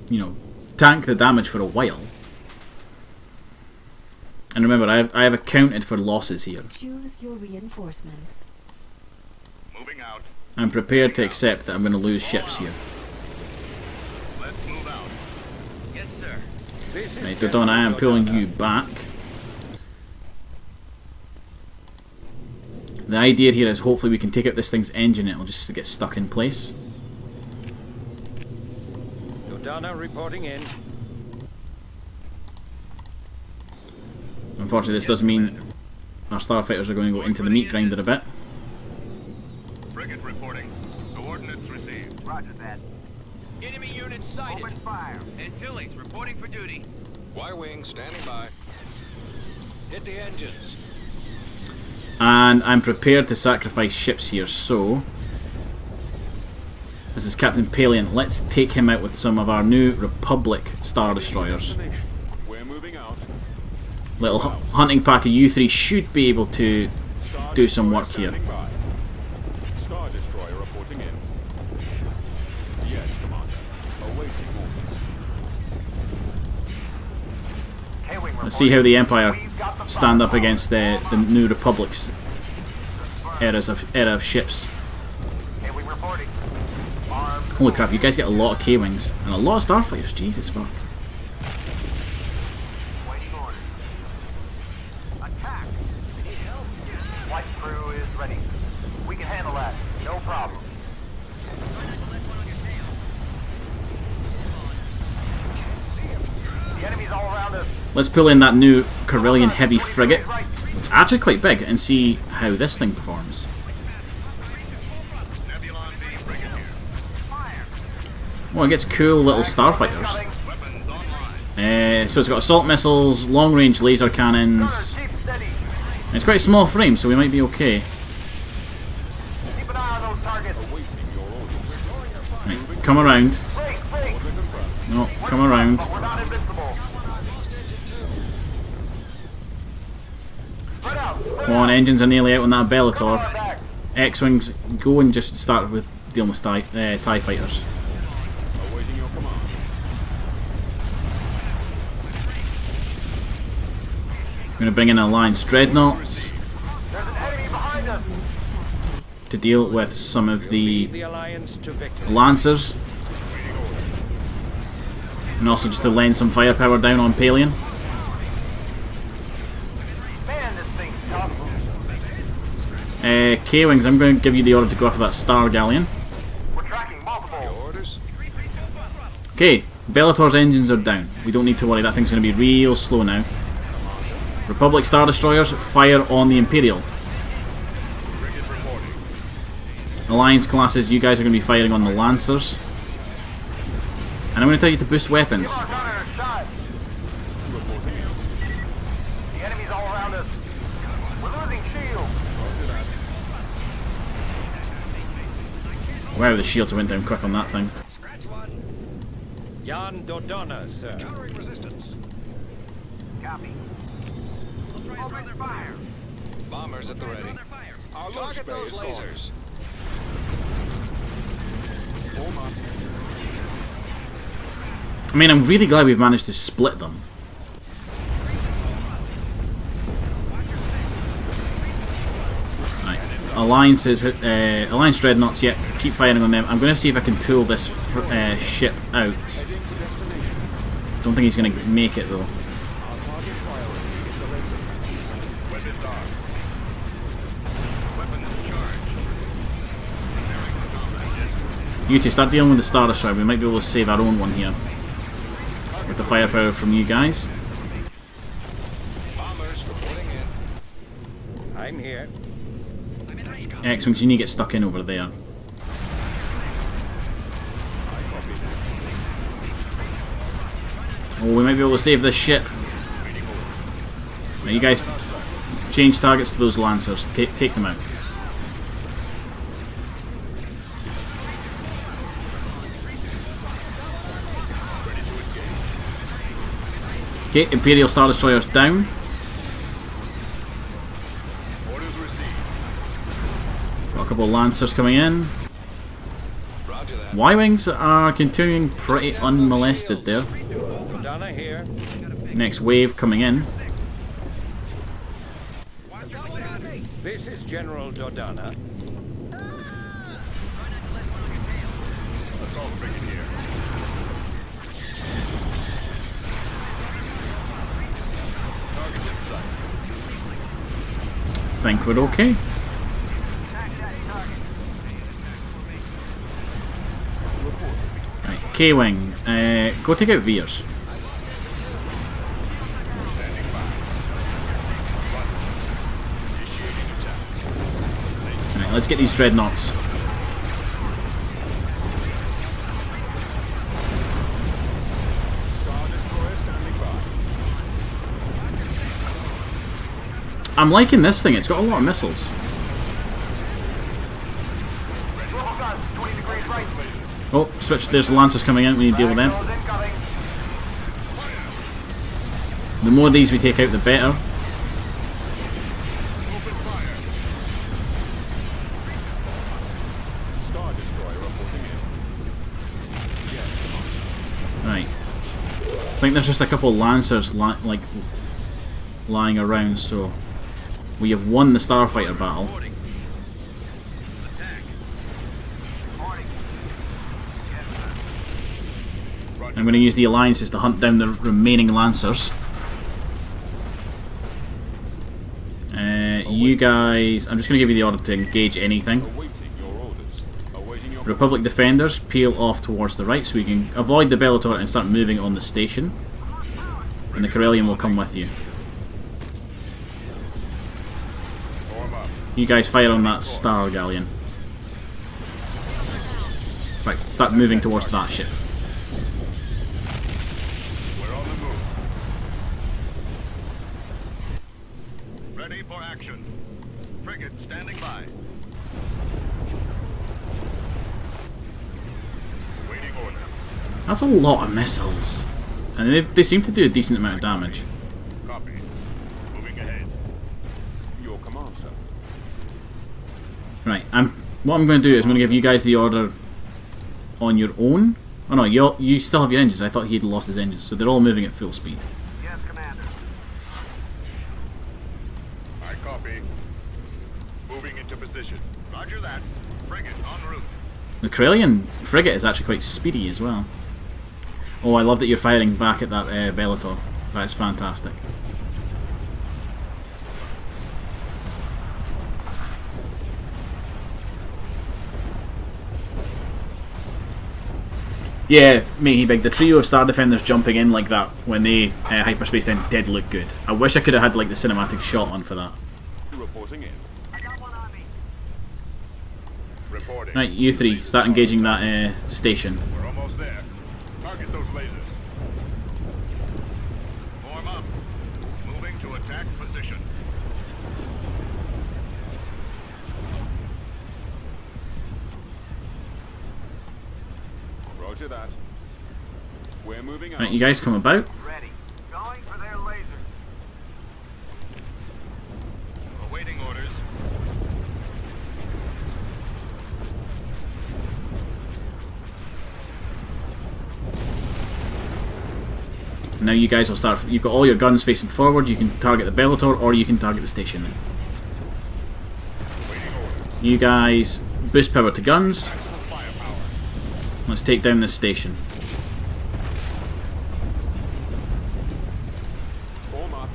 you know, tank the damage for a while. And remember, I have accounted for losses here. Choose your reinforcements. Moving out. I'm prepared to accept that I'm going to lose ships here. Let's move out. Yes, sir. This is Right, General Dodonna, I am pulling Dodonna. you back. The idea here is hopefully we can take out this thing's engine and it'll just get stuck in place. Dodonna reporting in. Unfortunately, this does mean our starfighters are going to go into the meat grinder a bit. Frigate reporting. Coordinates received. Roger that. Enemy unit sighted. Open fire. Antilles reporting for duty. Y-wing standing by. Hit the engines. And I'm prepared to sacrifice ships here, so this is Captain Paliant. Let's take him out with some of our new Republic Star Destroyers. We're moving out. Little hunting pack of U3 should be able to do some work here. Star Destroyer reporting in. Yes, Commander. Awaiting orders. Let's see how the Empire stand up against the new Republic's era of ships. K-wing reporting. Holy crap, you guys get a lot of K-Wings and a lot of Starfighters, Jesus fuck. Waiting orders. Attack. Need help? Flight crew is ready. We can handle that. No problem. The enemy's all around us. Let's pull in that new Corellian heavy frigate, which is actually quite big, and see how this thing performs. Nebulon B frigate here. Fire. Well, it gets cool little starfighters. Weapons online. So it's got assault missiles, long-range laser cannons. Keep steady. And it's quite a small frame, so we might be okay. Keep an eye on those targets. Right, come around. Break, break. No, come around. But we're not invincible. Spread out. Spread Come on, out. engines are nearly out on that Come on Bellator. back. X-Wings, go and just start with dealing with TIE fighters. Awaiting your command. I'm going to bring in Alliance Dreadnoughts. There's an enemy behind us. Capacity. to deal with some of Lead the the Alliance to victory. Lancers. And also just to lend some firepower down on Palion. Man, this thing's tough. K-Wings, I'm going to give you the order to go after that Star Galleon. We're tracking multiple. Orders? Okay, Bellator's engines are down. We don't need to worry, that thing's going to be real slow now. Republic Star Destroyers, fire on the Imperial. Alliance classes, you guys are going to be firing on the Lancers. And I'm going to tell you to boost weapons. We're under shot. The enemy's all around us. We're losing shield. Wow, the shields went down quick on that thing. Jan Dodonna, sir. Countering resistance. Copy. Open fire. Bombers at the ready. Our target those lasers. I mean, I'm really glad we've managed to split them. Right. Alliances, Alliance Dreadnoughts, yeah, keep firing on them. I'm going to see if I can pull this ship out. Don't think he's going to make it though. You two start dealing with the Star Destroyer. We might be able to save our own one here with the firepower from you guys. Bombers reporting in. I'm here. X-Wings, you need to get stuck in over there. Oh, we might be able to save this ship. Now you guys change targets to those Lancers. Take them out. Okay, Imperial Star Destroyers down. Got a couple of Lancers coming in. Roger that. Y-Wings are continuing pretty unmolested there. Dodonna here. Next wave coming in. This is General Dodonna. Think we're okay. Right, K-Wing, go take out Veers. Right, let's get these Dreadnoughts. I'm liking this thing, it's got a lot of missiles. Oh, switch, there's the Lancers coming in, we need to deal with them. The more of these we take out, the better. Right. I think there's just a couple Lancers lying around, so we have won the Starfighter battle. I'm going to use the alliances to hunt down the remaining Lancers. You guys, I'm just going to give you the order to engage anything. Republic Defenders, peel off towards the right so we can avoid the Bellator and start moving on the station. And the Corellian will come with you. You guys fire on that Star Galleon. Right, start moving towards that ship. We're on the move. Ready for action. Frigate standing by. Waiting order. That's a lot of missiles. And they seem to do a decent amount of damage. Copy. Moving ahead. Your command, sir. Right, what I'm going to do is I'm going to give you guys the order on your own. Oh no, you still have your engines. I thought he'd lost his engines, so they're all moving at full speed. Yes, Commander. I copy. Moving into position. Roger that. Frigate en route. The Corellian frigate is actually quite speedy as well. Oh, I love that you're firing back at that Bellator. That is fantastic. Yeah, matey big. The trio of Star Defenders jumping in like that when they hyperspace in did look good. I wish I could have had like the cinematic shot on for that. Reporting in. I got one on me. Reporting. Right, you three, start engaging that station. We're almost there. Target those lasers. Form up. Moving to attack position. Roger that. We're moving out. Right, you guys come about. Ready. Going for their lasers. Awaiting orders. Now you guys will start. You've got all your guns facing forward. You can target the Bellator or you can target the station. Waiting orders. You guys boost power to guns. Firepower. Let's take down this station. Form up.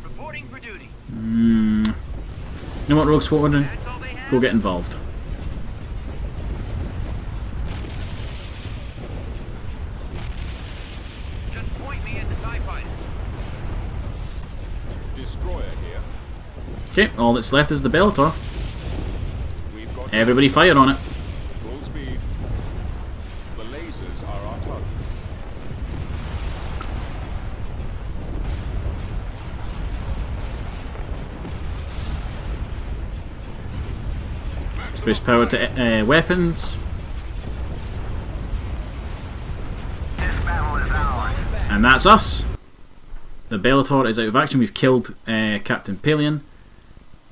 Reporting for duty. You know what, Rogue Squadron? That's all they have. Go get involved. Just point me at the TIE fighter. Destroyer here. Okay, all that's left is the Bellator. We've got Everybody fire on it. full speed. The lasers are our target. Boost power to weapons. This battle is ours. And that's us. The Bellator is out of action. We've killed Captain Palion.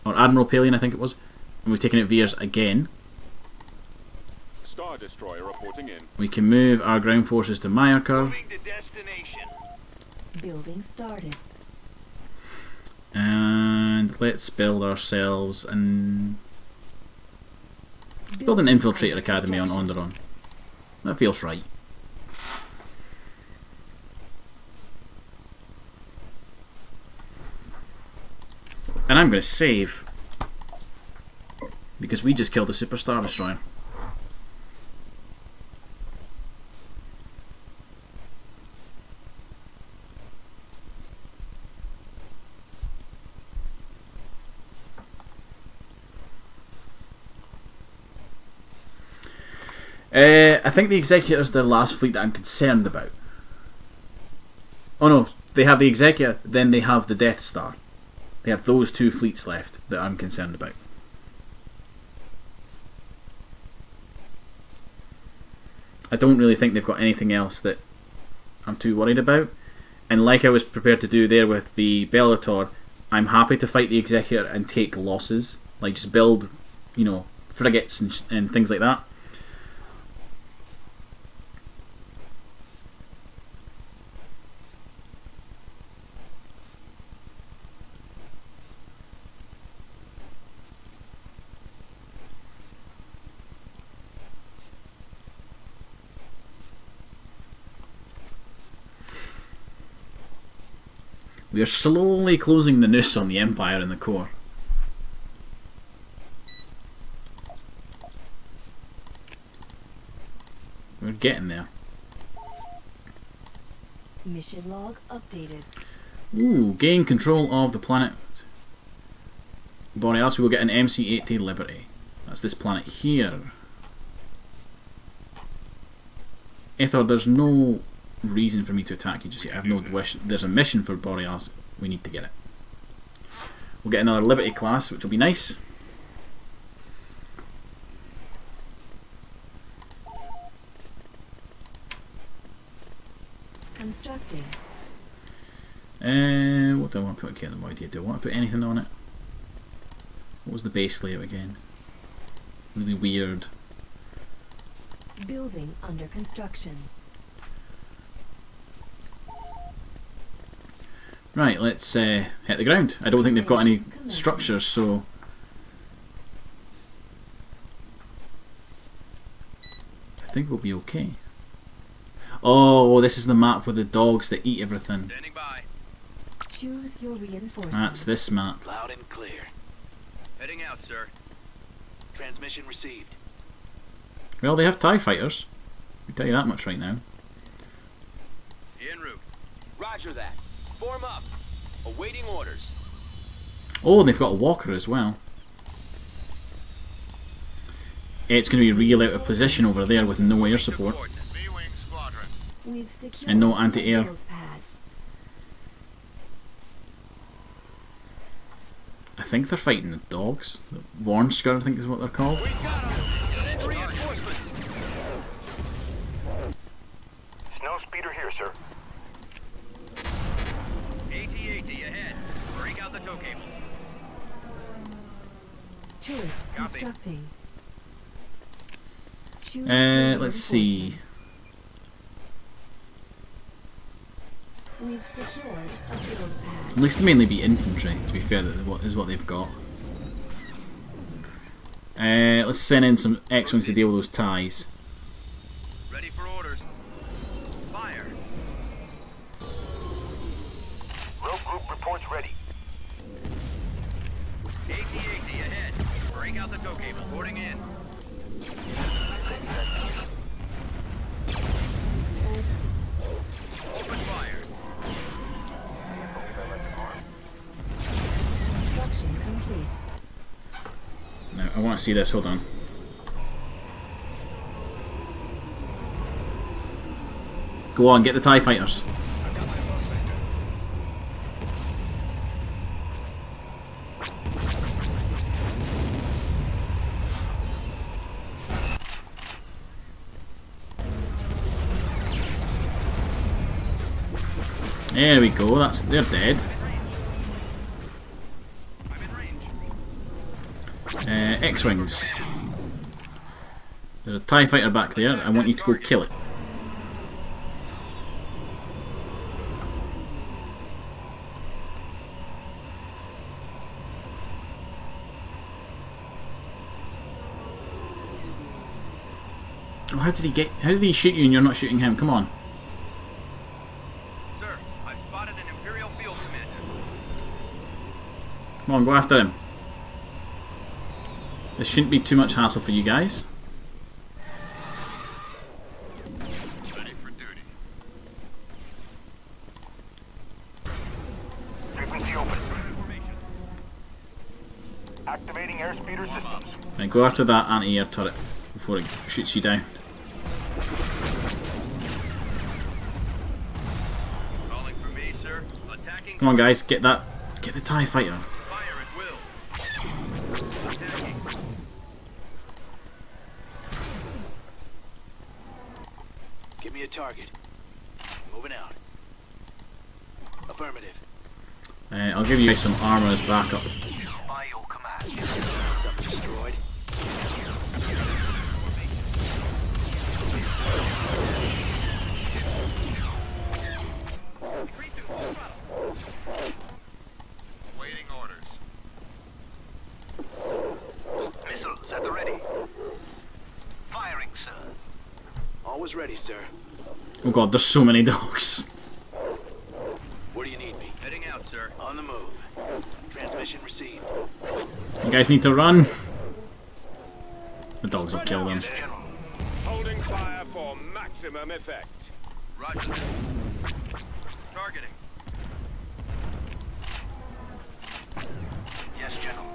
Or Admiral Palion, I think it was. And we've taken out Veers again. Star Destroyer reporting in. We can move our ground forces to Myarkar. Moving to destination. Building started. And let's build ourselves and build an infiltrator academy on Onderon. That feels right. And I'm going to save because we just killed a Super Star Destroyer. I think the Executor's their last fleet that I'm concerned about. Oh no, they have the Executor, then they have the Death Star. They have those two fleets left that I'm concerned about. I don't really think they've got anything else that I'm too worried about. And like I was prepared to do there with the Bellator, I'm happy to fight the Executor and take losses. Like just build, you know, frigates and things like that. We are slowly closing the noose on the Empire and the core. We're getting there. Mission log updated. Ooh, gain control of the planet Borealis. We will get an MC-80 Liberty. That's this planet here. Ithor, there's no reason for me to attack you just yet. I have no wish. There's a mission for Borealis. We need to get it. We'll get another Liberty class, which will be nice. Constructing. What do I want to put? Okay, no idea. Do I want to put anything on it? What was the base layout again? Really weird. Building under construction. Right, let's hit the ground. I don't think they've got any structures, so I think we'll be okay. Oh, this is the map with the dogs that eat everything. Standing by. Choose your reinforcements. That's this map. Loud and clear. Heading out, sir. Transmission received. Well, they have TIE fighters. I can tell you that much right now. En route. Roger that. Form up. Awaiting orders. Oh, and they've got a walker as well. It's going to be real out of position over there with no air support B-Wing Squadron. We've secured and no the anti-air. field pad. I think they're fighting the dogs. The Warnsker, I think is what they're called. Snow speeder here, sir. AT-AT ahead. Break out the tow cable. Turret Copy. constructing. Choose your Let's see. reinforcements. We've secured a field pad. At least they mainly be infantry, to be fair, that is what they've got. Let's send in some X-Wings to deal with those ties. Ready for orders. Fire. Rogue group reports ready. AT-AT ahead. Break out the tow cable. Boarding in. Open fire. Construction complete. Now, I want to see this, hold on. Go on, get the TIE fighters. There we go, they're dead. X-Wings. There's a TIE fighter back there, I want you to go kill it. Oh, how did he shoot you and you're not shooting him? Come on. Sir, I've spotted an Imperial field commander. Come on, go after him. This shouldn't be too much hassle for you guys. Ready for duty. Frequency open. Activating airspeeder systems. Right, go after that anti-air turret before it shoots you down. Calling for me, sir. Attacking. Come on guys, get the TIE fighter. Fire at will. Attacking. Give me a target. Moving out. Affirmative. I'll give you guys some armor as backup. By your command. Something destroyed. Waiting orders. Missiles at the ready. Firing, sir. Always ready, sir. Oh god, there's so many dogs. Where do you need me? Heading out, sir. On the move. Transmission received. You guys need to run. The dogs will kill them. Holding fire for maximum effect. Roger that. Targeting. Yes, General.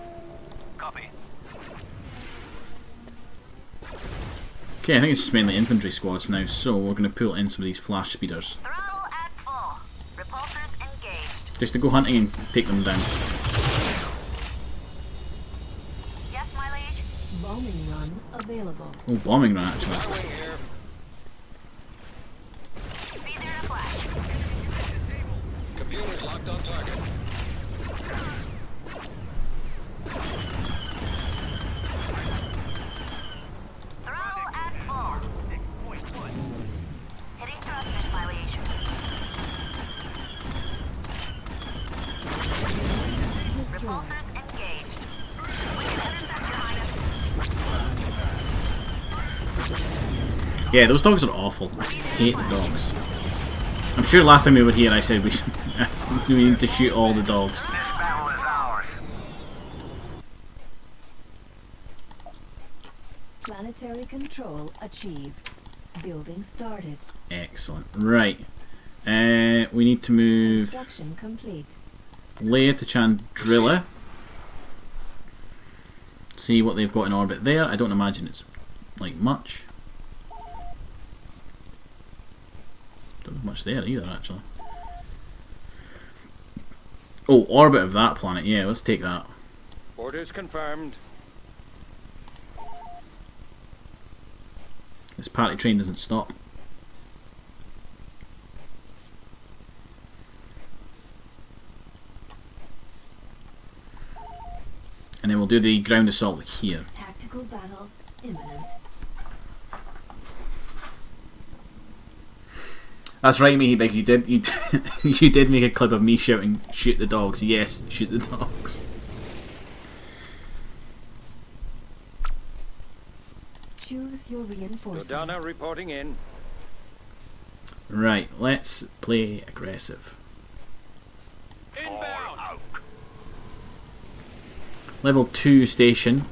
Copy. Okay, I think it's just mainly infantry squads now, so we're going to pull in some of these flash speeders. Throttle at full. Repulsors engaged. Just to go hunting and take them down. Yes, my liege. Bombing run available. Oh, bombing run actually. Wing here. Be there in a flash. Computers locked on target. Throttle at full. Hitting thrusters, my liege. Yeah, those dogs are awful. I hate the dogs. I'm sure last time we were here I said we need to shoot all the dogs. This battle is ours. Planetary control achieved. Building started. Excellent. Right. We need to move Construction complete. Leia to Chandrilla. See what they've got in orbit there. I don't imagine it's like much. Don't have much there either, actually. Oh, orbit of that planet. Yeah, let's take that. Orders confirmed. This party train doesn't stop. And then we'll do the ground assault here. Tactical battle imminent. That's right, Mihi Big. You did make a clip of me shouting, "Shoot the dogs!" Yes, shoot the dogs. Choose your reinforcements. Dodana reporting in. Right, let's play aggressive. Inbound! Level 2 station.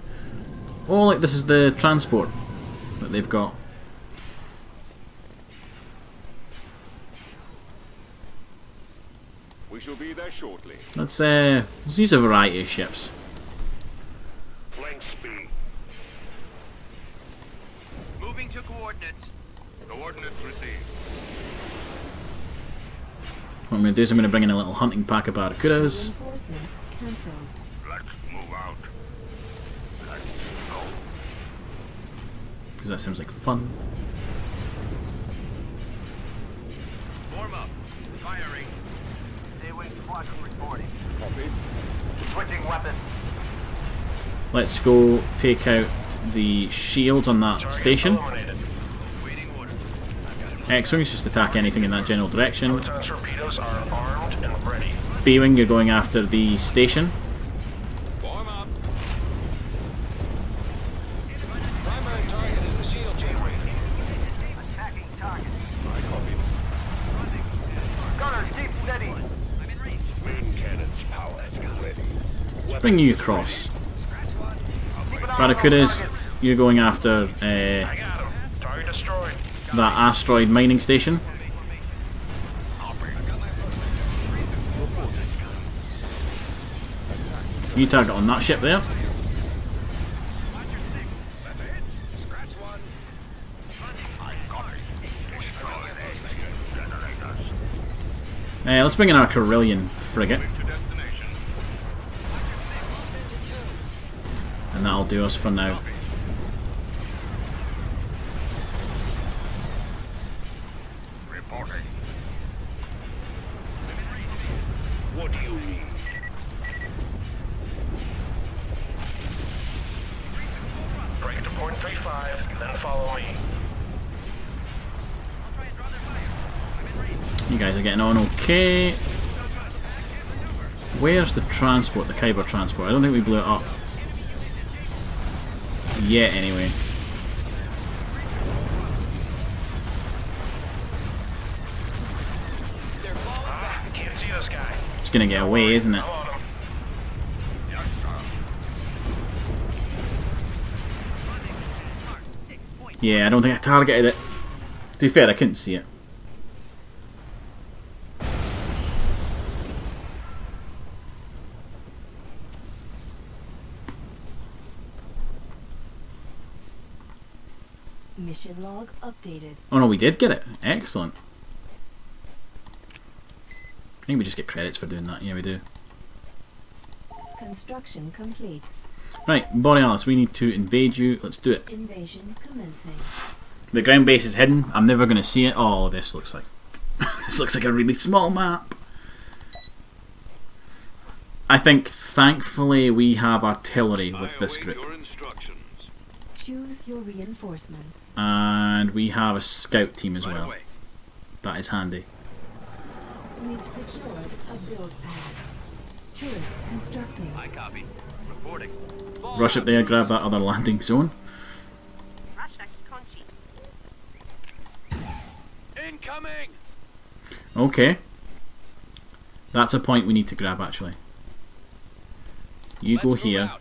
Oh, like this is the transport that they've got. We shall be there shortly. Let's use a variety of ships. Flank speed. Moving to coordinates. Coordinates received. What I'm going to do is I'm going to bring in a little hunting pack of barracudas. Reinforcements cancelled. Let's move out. Let's go. Because that sounds like fun. Form up. Firing. Day-Wing Squadron reporting. Copy. Switching weapons. Let's go take out the shields on that station. Eliminated. Waiting orders. X-Wings just attack anything in that general direction. Torpedoes are armed and ready. B-Wing, you're going after the station. Form up. Primary target is the shield gateway. Attacking target. Gunners, keep steady. Main cannons power ready. Bring you across. Barracudas, you're going after I got him. Target destroyed. that asteroid mining station. You target on that ship there. Let's bring in our Carillion frigate. And that'll do us for now. Reporting. What do you mean? Break to point 35, then follow me. You guys are getting on okay. Where's the transport, the Kyber transport? I don't think we blew it up. Yet, anyway. Can't see this guy. It's gonna get away, isn't it? I'm on him. Yeah, I don't think I targeted it. To be fair, I couldn't see it. Mission log updated. Oh no, we did get it. Excellent. I think we just get credits for doing that. Yeah, we do. Construction complete. Right, Borealis, we need to invade you. Let's do it. Invasion commencing. The ground base is hidden. I'm never going to see it. Oh, this looks like this looks like a really small map. I think, thankfully, we have artillery with this group, Your instructions. Choose your reinforcements. and we have a scout team as Right well. away. That is handy. We've secured a build pad. Turret constructing. I copy. Reporting. Rush up there, grab that other landing zone. Incoming! Okay. That's a point we need to grab, actually. You Let's go move here. out.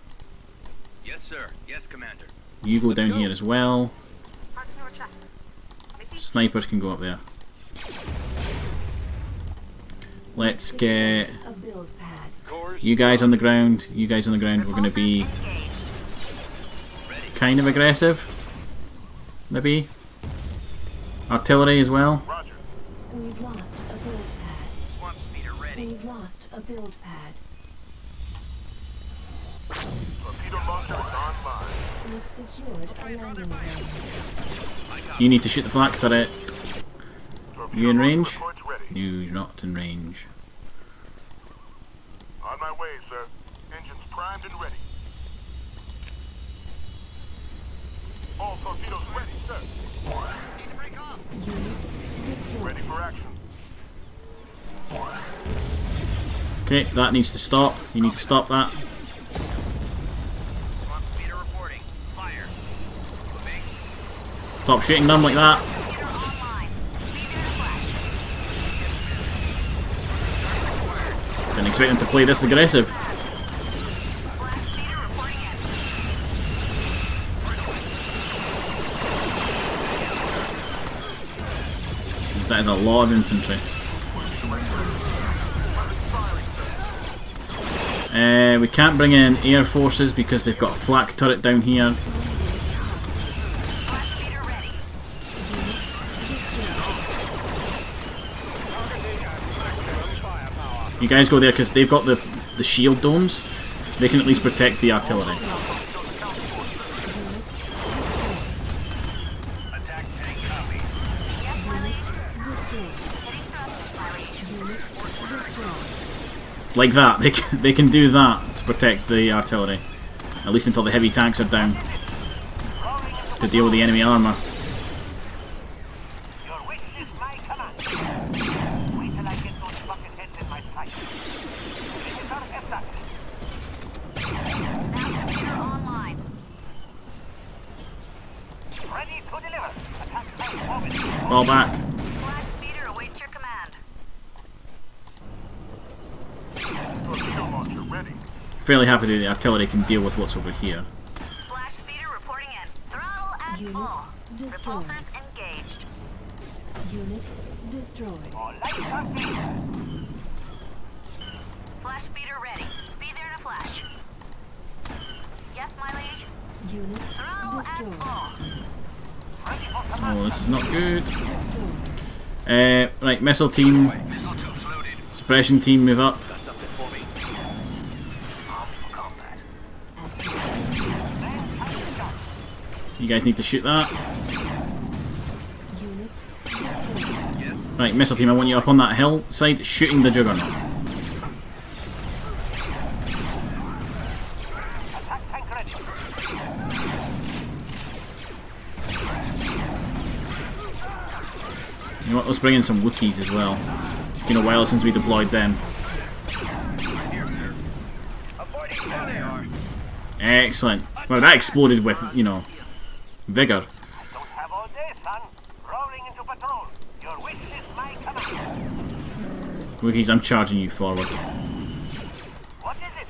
Yes, sir. Yes, Commander. You go Let's down go. here as well. Snipers can go up there. Let's get A build pad. you guys on the ground. You guys on the ground. We're going to be kind of aggressive. Maybe. Artillery as well. We've lost a build pad. Swamp speeder ready. We've lost a build pad. We've secured a landing zone. You need to shoot the flak turret. You in range? No, you're not in range. On my way, sir. Engines primed and ready. All torpedoes ready, sir. Unit destroyed. Ready for action. Okay, that needs to stop. You need to stop that. Swamp speeder reporting. Fire. Moving. Stop shooting them like that. Speeder online. Speeder flash. Didn't expect them to play this aggressive. Flash speeder reporting in. That is a lot of infantry. We can't bring in air forces because they've got a flak turret down here. Flash speeder ready. You guys go there because they've got the shield domes. They can at least protect the artillery. Attack tank copy. Yes, my lead. Destroyed. Hitting thrusters, my lead. Unit destroyed. Like that. They can do that to protect the artillery. At least until the heavy tanks are down. To deal with the enemy armour. Your wish is my command. Wait till I get those fucking heads in my sight. Visitor established. Now computer online. Ready to deliver. Attack tank orbit. Fall back. Flash speeder awaits your command. Torpedo launcher ready. Fairly happy that the artillery can deal with what's over here. Flash speeder reporting in. Throttle at Unit full. destroyed. Repulsors engaged. Unit destroyed. All lights are green. Flash speeder ready. Be there to flash. Yes, my liege. Unit Throttle at destroyed. full. Ready for command. Oh, this is not good. Destroyed. Right, missile team, Missile tubes loaded. suppression team, move up. Got something for me. Off for combat. You guys need to shoot that. Unit destroyed. Right, missile team, I want you up on that hillside shooting the juggernaut. Attack tank ready. You know what, let's bring in some Wookiees as well. Been a while since we deployed them. Avoiding. There they are. Excellent. Well, that exploded with, you know, vigour. Don't have all day, son. Rolling into patrol. Your wish is my command. Wookiees, I'm charging you forward. What is it?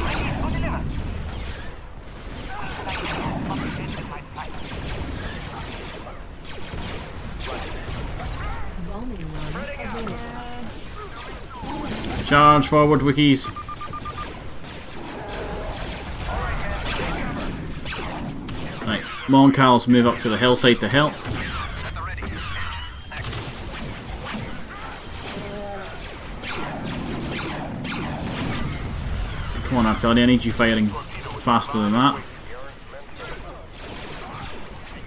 Ready to deliver. Bombing run available. Charge forward, Wookiees. Right, Moncals move up to the hillside to help. At the ready. Action. Come on, artillery, I need you firing faster than that.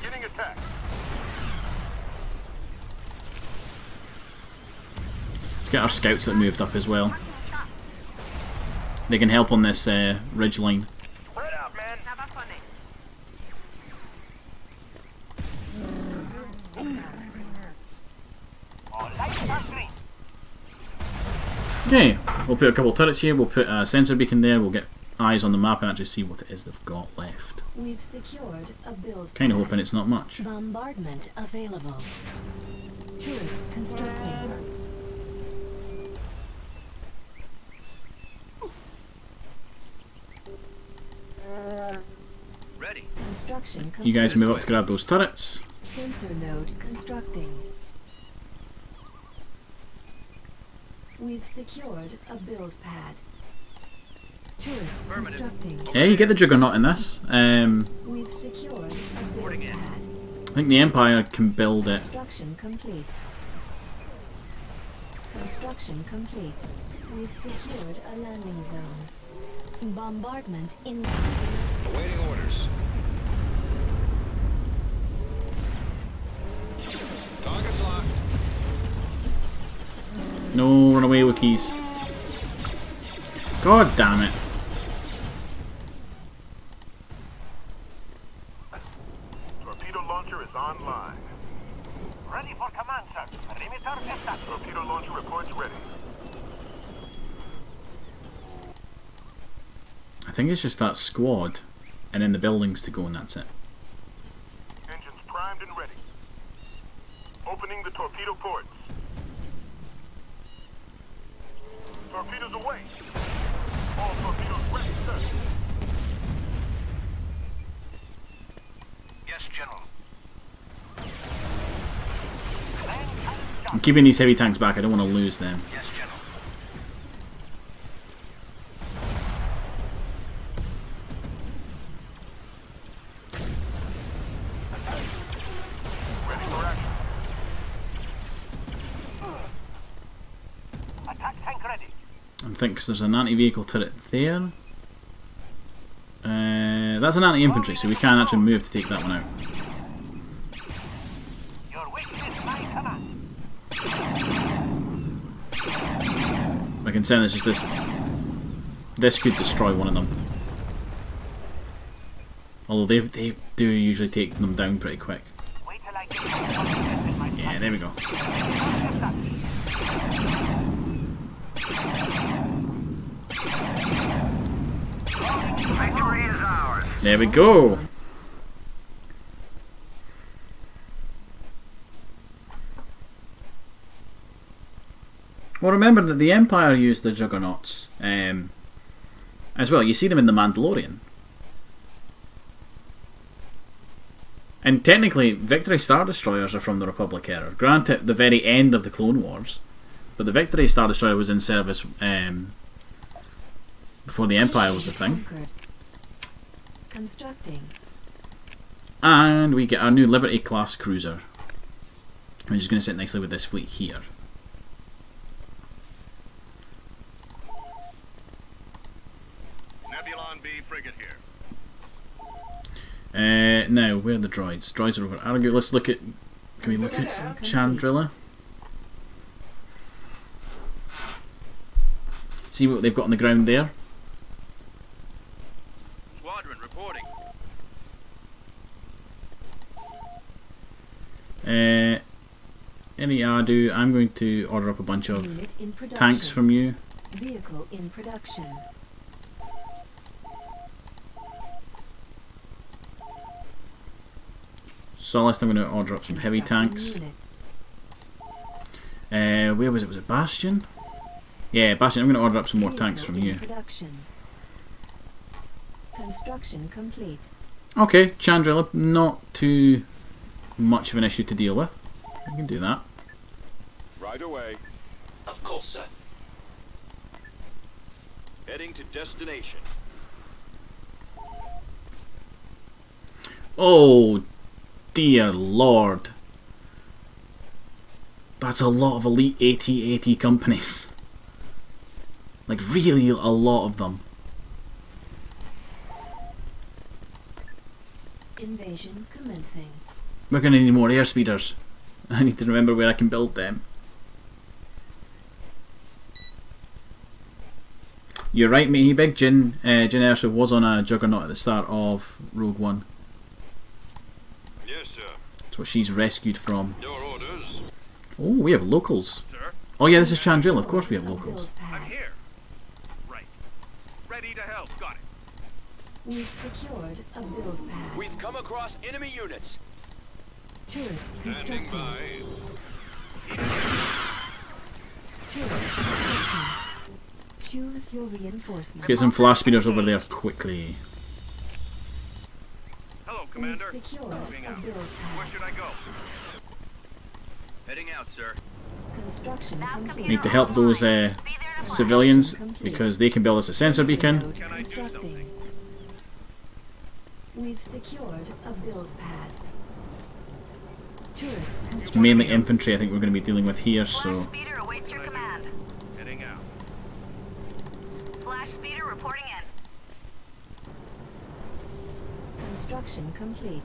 Beginning attack. Let's get our scouts that moved up as well. They can help on this ridge line. Spread out, man. How about funding? All lights are green. Okay, we'll put a couple turrets here, we'll put a sensor beacon there, we'll get eyes on the map and actually see what it is they've got left. We've secured a build. Kind of hoping it's not much. Bombardment available. Turret constructing. Ready. Construction complete. You guys move up to grab those turrets. Sensor node constructing. We've secured a build pad. Turret constructing. Yeah, you get the Juggernaut in this. We've secured a build pad. I think the Empire can build it. Construction complete. Construction complete. We've secured a landing zone. Bombardment incoming. Awaiting orders. Target's locked. No, run away, Wookiees. God damn it. Torpedo launcher is online. Ready for command, sir. Perimeter established. Torpedo launcher reports ready. I think it's just that squad and then the buildings to go and that's it. Engines primed and ready. Opening the torpedo ports. Torpedoes away. All torpedoes ready, sir. Yes, General. I'm keeping these heavy tanks back, I don't want to lose them. Yes, General. Ready for action. Attack tank ready. I think there's an anti-vehicle turret there. That's an anti-infantry, so we can actually move to take that one out. Your weakness, my command. My concern is just this. This could destroy one of them. Although they do usually take them down pretty quick. Wait till I get you. My Yeah, there we go. Victory is ours. There we go. Well, remember that the Empire used the Juggernauts as well. You see them in The Mandalorian. And technically, Victory Star Destroyers are from the Republic era. Granted, the very end of the Clone Wars. But the Victory Star Destroyer was in service before the Empire was a thing. Constructing. And we get our new Liberty class cruiser, which is going to sit nicely with this fleet here. Nebulon B frigate here. Now, where are the droids? Droids are over. Argue. Let's look at. Can we look at Chandrilla? See what they've got on the ground there. Squadron reporting. Any Adu, I'm going to order up a bunch of Unit in production. tanks from you. Vehicle in production. Solist, I'm going to order up some heavy tanks. Unit. Where was it? Was it Bastion? Yeah, Bastion. I'm going to order up some more tanks from Vehicle you. in production. Construction complete. Okay, Chandrilla, not too much of an issue to deal with. We can do that. Right away. Of course, sir. Heading to destination. Oh, dear lord. That's a lot of elite AT-AT companies. Like, really a lot of them. Invasion commencing. We're going to need more airspeeders. I need to remember where I can build them. You're right, matey. Big Jyn Erso was on a Juggernaut at the start of Rogue One. Yes, sir. That's what she's rescued from. Your orders. Oh, we have locals. Sir, Oh yeah, this is Chandrilla. Of course we have locals. Build pad. I'm here. Right. Ready Ready to help. Got it. We've secured a build pad. We've come across enemy units. Turret Standing constructed. by. Turret constructed. Choose your reinforcements. Let's get some flash speeders over there quickly. Hello, We've Commander. secured Moving a out. build Where pad. should I go? Heading out, sir. Construction complete. Need to help those civilians because they can build us a sensor beacon. Node Can I do constructing. something? We've secured a build pad. Turret It's constructed. mainly infantry I think we're going to be dealing with here, Flash so speeder awaits your command. Heading out. Flash speeder reporting in. Construction complete.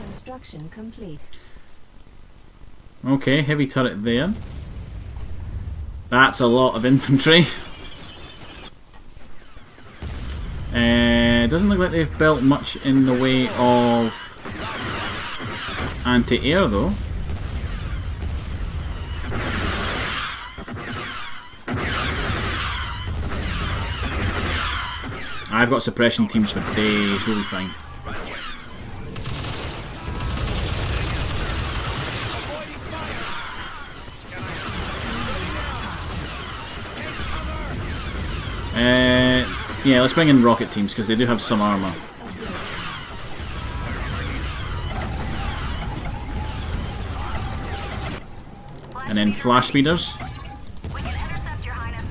Construction complete. okay, heavy turret there. That's a lot of infantry. Doesn't look like they've built much in the way of anti-air though. I've got suppression teams for days, we'll be fine. Yeah, let's bring in rocket teams because they do have some armour. And then flash speeders. We can intercept, Your Highness.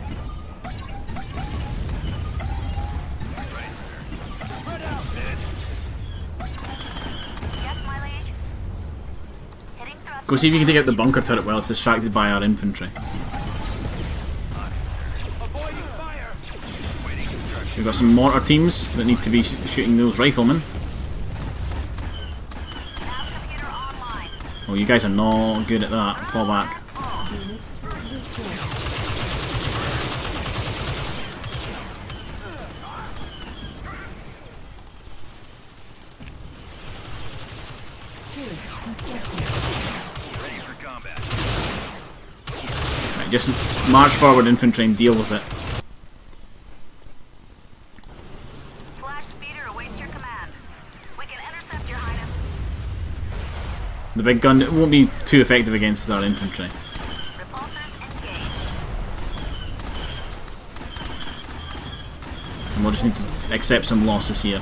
Yes, my liege. Hitting thrust. Go see if you can take out the bunker turret while it's distracted by our infantry. We've got some mortar teams that need to be shooting those riflemen. Nav computer online. Oh, you guys are not good at that. Fall back. Unit destroyed. Turret constructed. Ready for combat. Right, just march forward, infantry, and deal with it. Flash speeder awaits your command. We can intercept, Your Highness. The big gun won't be too effective against our infantry. Repulsors engaged. And we'll just need to accept some losses here.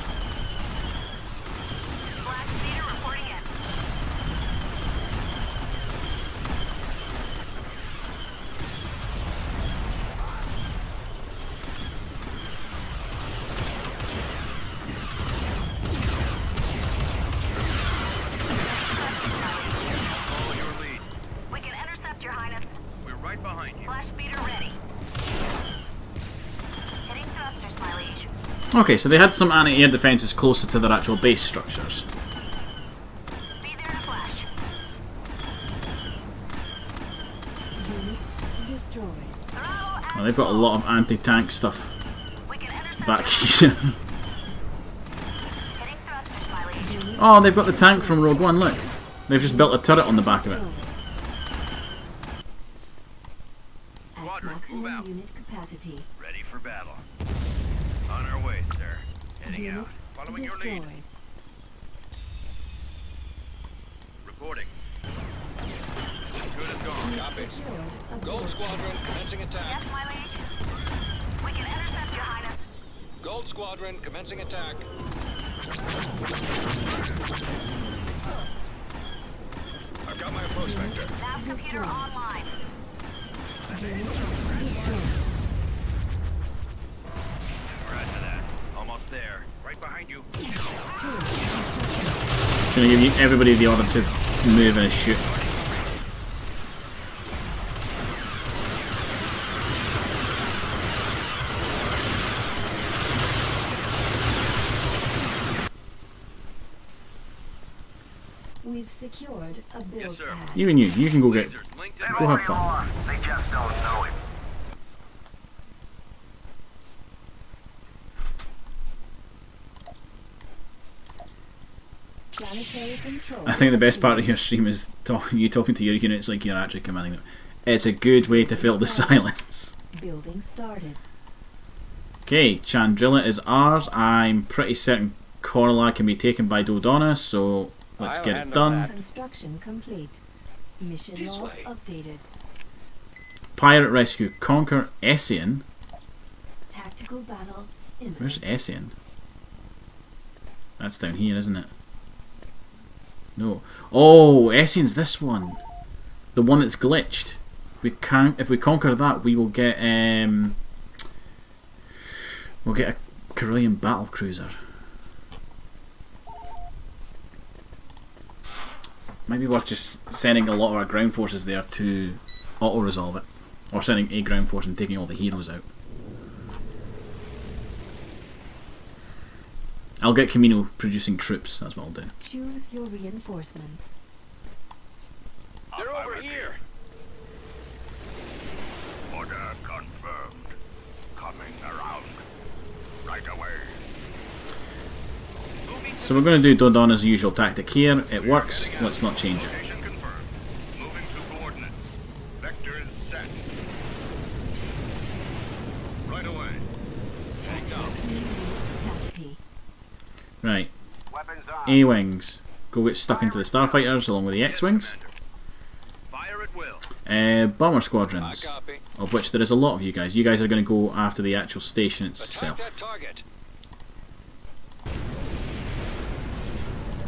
Flash speeder reporting in. Follow your lead. We can intercept, Your Highness. We're right behind you. Flash speeder ready. Hitting thrusters, my liege. Okay, so they had some anti-air defences closer to their actual base structures. Be there in a flash. Unit destroyed. Throttle Well, they've got a lot of anti-tank stuff We can intercept. back here. Hitting thrusters, my liege. Oh, they've got the tank from Rogue One, look. They've just built a turret on the back of it. At Squadron, maximum move out. unit capacity. Ready for battle. On our way, sir. Heading Unit out. Following your lead. destroyed. Reporting. Good as gone. We've Copy. secured a Gold build Squadron commencing attack. Yes, my liege. We can intercept, Your Highness. Gold Squadron commencing attack. I've got my approach vector. Nav computer online. unit destroyed. Roger that. Almost there. Right behind you. Turret constructed. Gonna give you everybody the order to move and shoot. We've secured a build Yes, sir. pad. Even you can go get, Lasers linked and go have fun. They just don't know it. Planetary control. I think the best part of your stream is you talking to your units like you're actually commanding them. It's a good way to fill the silence. Building started. Okay, Chandrilla is ours. I'm pretty certain Korla can be taken by Dodonna, so let's I'll get it handle done. that. Construction complete. Mission log updated. Pirate rescue, conquer Essien. Tactical battle Where's imminent. Essien? That's down here, isn't it? No. Oh, Essien's this one. The one that's glitched. If we conquer that, we will get we'll get a Corellian battle cruiser. Might be worth just sending a lot of our ground forces there to auto-resolve it. Or sending a ground force and taking all the heroes out. I'll get Camino producing troops, that's what I'll do. Choose your reinforcements. They're over here. Order confirmed. Coming around. Right away. So we're going to do Dodonna's usual tactic here. It works, let's not change it. Location confirmed. Moving to coordinates. Vector is set. Right away. Capacity. Right, Weapons on. A-Wings. Go get stuck into the Starfighters along with the X-Wings. Fire at will. Bomber I squadrons, copy. of which there is a lot of you guys. You guys are going to go after the actual station Attack itself. that target.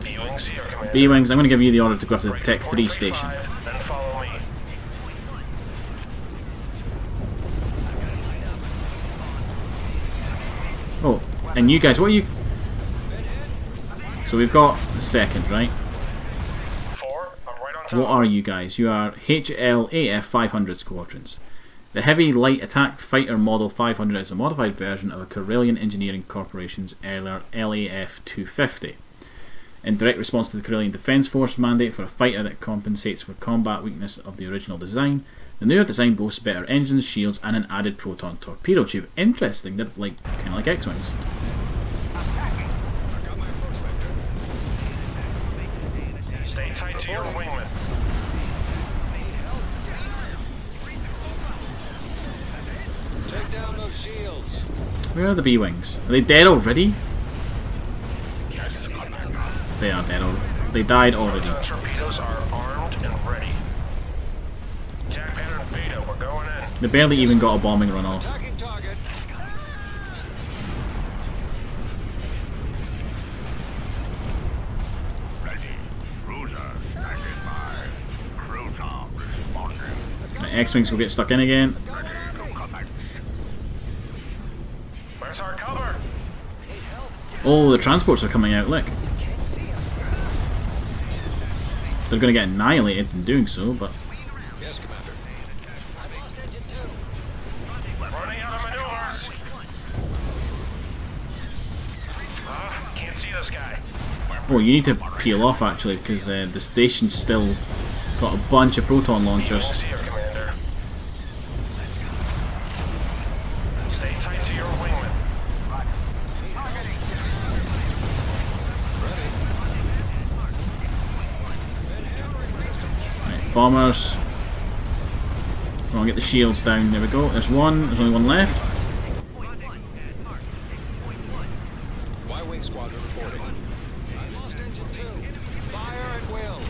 B-Wings here, Commander. B-Wings, I'm going to give you the order to go after the Tech 3 station. Then follow me. Oh, and you guys, what are you... So we've got the second, right? 4, I'm right on top. What are you guys? You are HLAF 500 squadrons. The Heavy Light Attack Fighter Model 500 is a modified version of a Corellian Engineering Corporation's earlier LAF 250. In direct response to the Corellian Defence Force mandate for a fighter that compensates for combat weakness of the original design, the newer design boasts better engines, shields, and an added proton torpedo tube. Interesting, they're like kind of like X-Wings. Stay tight to your wingman. Take down those shields. Where are the B-Wings? Are they dead already? They are dead already. They died already. Proton torpedoes are armed and ready. Attack pattern Beta, we're going in. They barely even got a bombing run off. Attacking target. Ready. Cruiser standing by. Cruiser responding. Right, X-Wings will get stuck in again. Ready to commence. Where's our cover? Oh, the transports are coming out, look. They're going to get annihilated in doing so, but... Yes, Commander. I've lost engine 2. Running out of maneuvers. Can't see this guy. Oh, you need to peel off actually, because the station's still got a bunch of proton launchers. B-Wings here, Commander. Stay tight to your wingman. Right, bombers. Come on, get the shields down. There we go. There's one. There's only one left. Y-Wing squadron reporting. I've lost engine 2. Fire at will.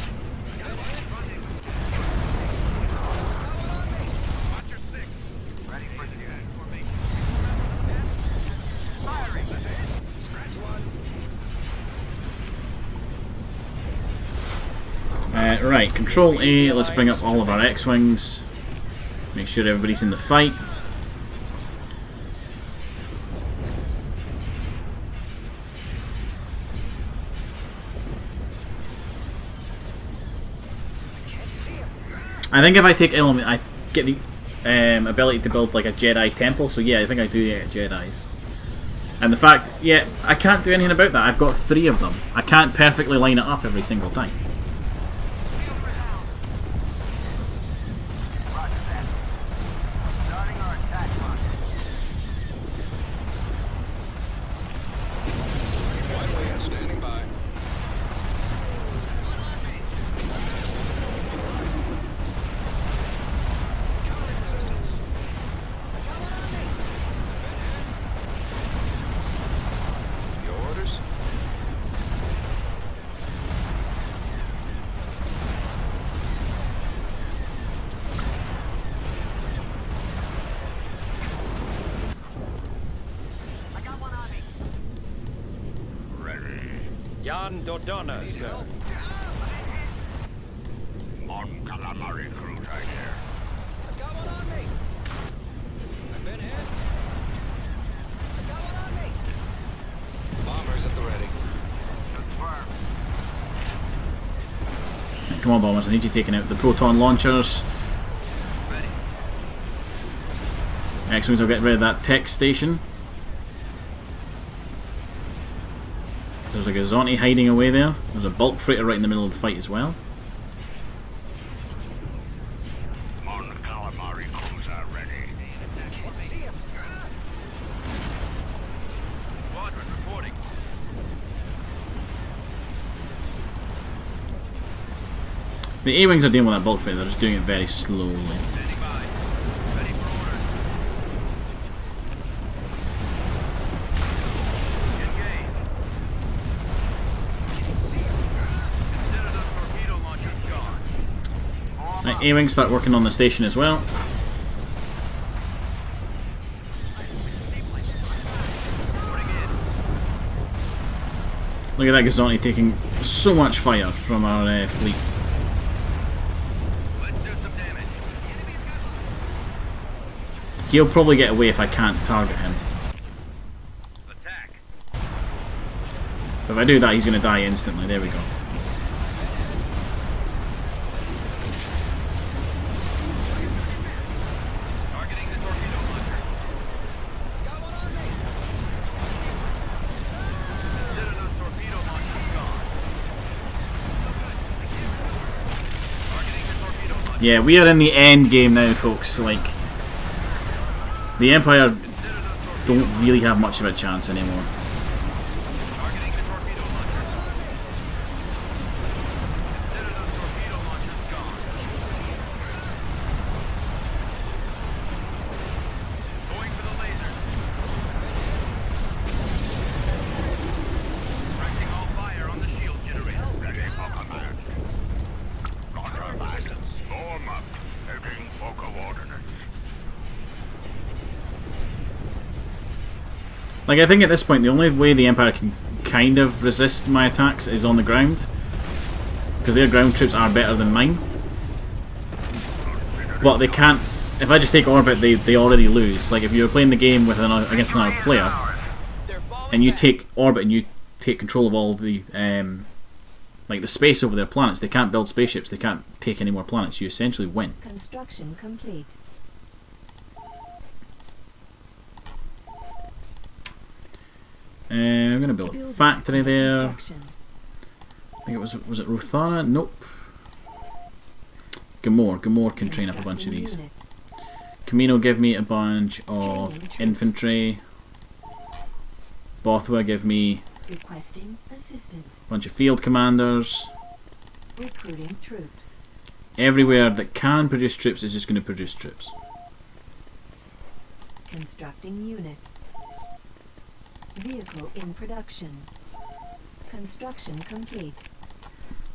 Right, Control A. Let's bring up all of our X-Wings. Make sure everybody's in the fight. I think if I take element, I get the ability to build like a Jedi temple. So yeah, I think I do get Jedis. And the fact, yeah, I can't do anything about that. I've got 3 of them. I can't perfectly line it up every single time. Starting our attack run. Y-Wing standing by. Jan Dodonna, sir. On calamari cruise right here. I've got one on me. I've been hit. I've got one on me. Bombers at the ready. Right, come on, bombers! I need you taking out the proton launchers. X-Wings will get rid of that tech station. There's a Gazonti hiding away there. There's a bulk freighter right in the middle of the fight as well. On calamari cruiser ready. Squadron reporting. The A-Wings are dealing with that bulk freighter, they're just doing it very slowly. Standing by. Ready for orders. Engage. Consider the torpedo launchers gone. Right, A-Wings start working on the station as well. Reporting in. Look at that Gazonti taking so much fire from our fleet. Let's do some damage. He'll probably get away if I can't target him. Attack. But if I do that, he's going to die instantly. There we go. Targeting the torpedo launcher. Got one on me. Consider those torpedo launchers gone. Targeting the torpedo launcher. Yeah, we are in the end game now, folks. Like, the Empire don't really have much of a chance anymore. Targeting the torpedo launcher. Consider those torpedo launchers gone. Going for the lasers. Directing all fire on the shield generator. Ready for command. Roger that. Form up. Heading for coordinates. Like, I think at this point, the only way the Empire can kind of resist my attacks is on the ground. Because their ground troops are better than mine. But they can't... If I just take orbit, they already lose. Like, if you're playing the game with against another player, and you take orbit and you take control of all the... like, the space over their planets, they can't build spaceships, they can't take any more planets, you essentially win. Construction complete. I'm going to build a Building factory there. construction. I think it was it Ruthana? Nope. Gamor can train up a bunch of these. Unit. Camino give me a bunch of Training troops. infantry. Bothwa give me Requesting assistance. a bunch of field commanders. Recruiting troops. Everywhere that can produce troops is just going to produce troops. Constructing unit. Vehicle in production. Construction complete.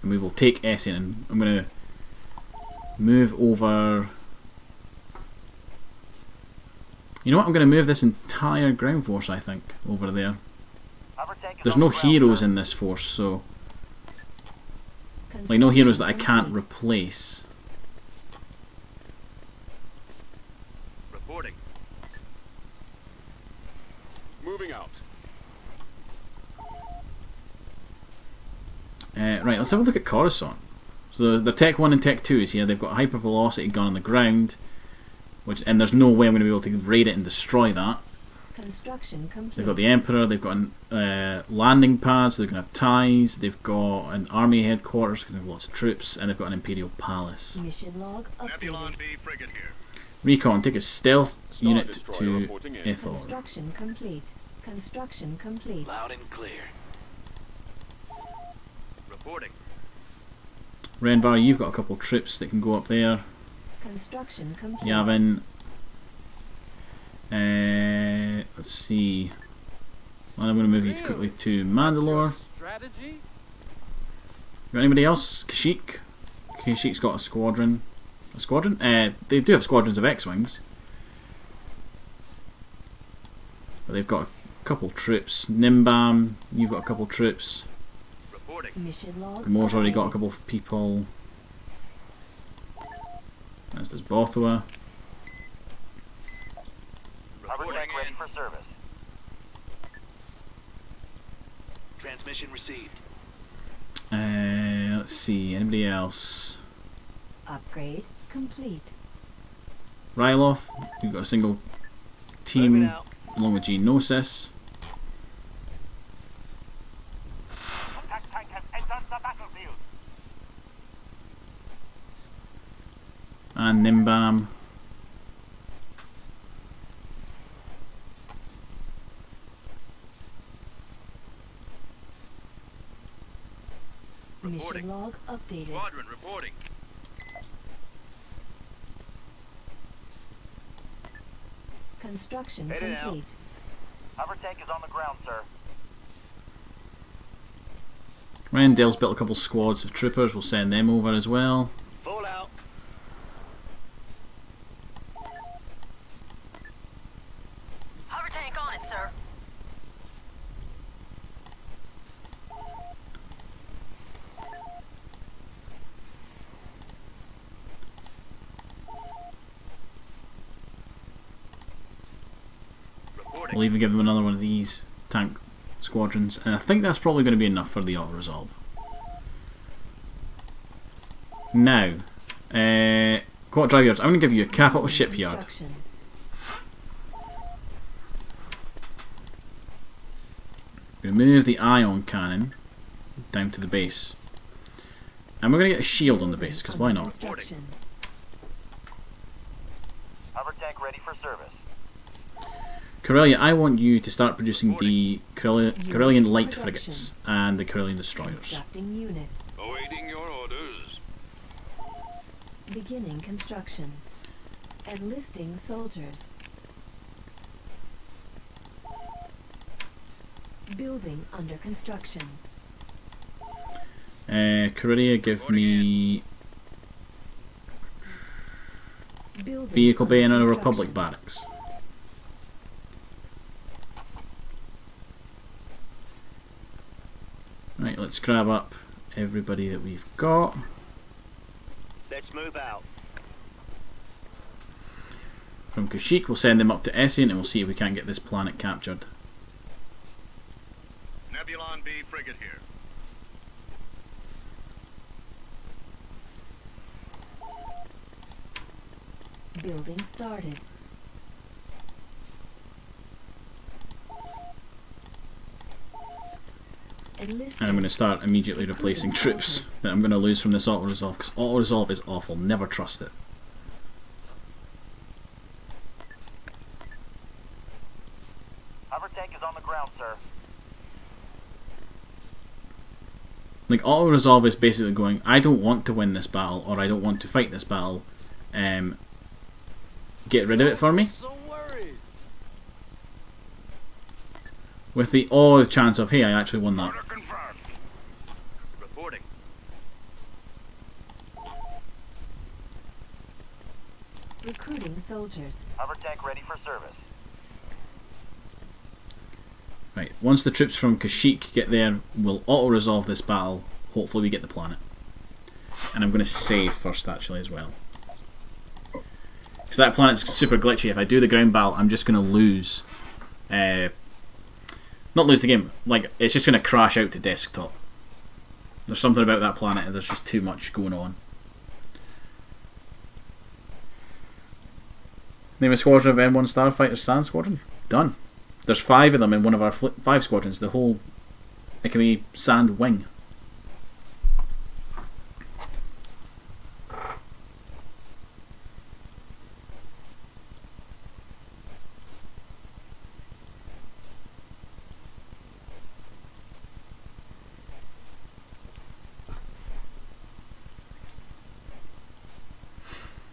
And we will take Essen, and I'm going to move over... You know what, I'm going to move this entire ground force, I think, over there. There's no heroes in this force, so... Like, no heroes that I can't replace. Reporting. Moving out. Right, let's have a look at Coruscant. So the Tech 1 and Tech 2 is here. They've got a hypervelocity gun on the ground, and there's no way I'm going to be able to raid it and destroy that. Construction complete. They've got the Emperor, they've got a landing pad, so they're going to have ties, they've got an army headquarters, because they have lots of troops, and they've got an Imperial Palace. Mission log Nebulon updated. B frigate here. Recon, take a stealth Star unit Destroyer to reporting in. Ithor. Construction complete. Construction complete. Loud and clear. Reporting. Renvar, you've got a couple of troops that can go up there. Construction complete. Yavin. Let's see. Well, I'm going to move you quickly to Mandalore. Strategy? Got anybody else? Kashyyyk. Kashyyyk's got a squadron. A squadron? They do have squadrons of X-Wings. But they've got a couple troops. Nimbam, you've got a couple troops. Reporting. Mission log. Gamore's already got a updated. couple of people. As does Bothua. Reporting in. for service. Transmission received. Let's see, anybody else? Upgrade complete. Ryloth, we've got a single Moving team out. along with Geonosis. Contact tank has entered the battlefield. And Nimbam. Mission log updated. Squadron reporting. Construction Heading out. complete. Hover tank is on the ground, sir. Rendell's built a couple squads of troopers, we'll send them over as well. Full out. Hover tank on it, sir. Reporting. We'll even give them another one of these tank squadrons, and I think that's probably going to be enough for the auto-resolve. Now, Quad Drive Yards, I'm going to give you a capital shipyard. Construction. Remove the ion cannon down to the base. And we're going to get a shield on the base, because why not? Construction. Hover tank ready for service. Corellia, I want you to start producing the Corellian light frigates and the Corellian destroyers. Constructing unit. Awaiting your orders. Beginning construction. Enlisting soldiers. Building under construction. Corellia, give me Building vehicle bay and a under Republic construction. barracks. Right, let's grab up everybody that we've got. Let's move out. From Kashyyyk, we'll send them up to Essien and we'll see if we can't get this planet captured. Nebulon B frigate here. Building started. Enlisting. And I'm going to start immediately replacing troops that I'm going to lose from this auto-resolve, because auto-resolve is awful, never trust it. Hover tank is on the ground, sir. Like, auto-resolve is basically going, I don't want to win this battle, or I don't want to fight this battle, get rid of it for me. So worried. With the odd chance of, hey, I actually won that. Order confirmed. Reporting. Recruiting soldiers. Hover tank ready for service. Right, once the troops from Kashyyyk get there, we'll auto-resolve this battle. Hopefully we get the planet. And I'm going to save first, actually, as well. Because that planet's super glitchy. If I do the ground battle, I'm just going to lose. Not lose the game. Like, it's just going to crash out to desktop. There's something about that planet, and there's just too much going on. Name a squadron of M1 Starfighter Sand Squadron? Done. There's 5 of them in one of our 5 squadrons. The whole... It can be Sand Wing.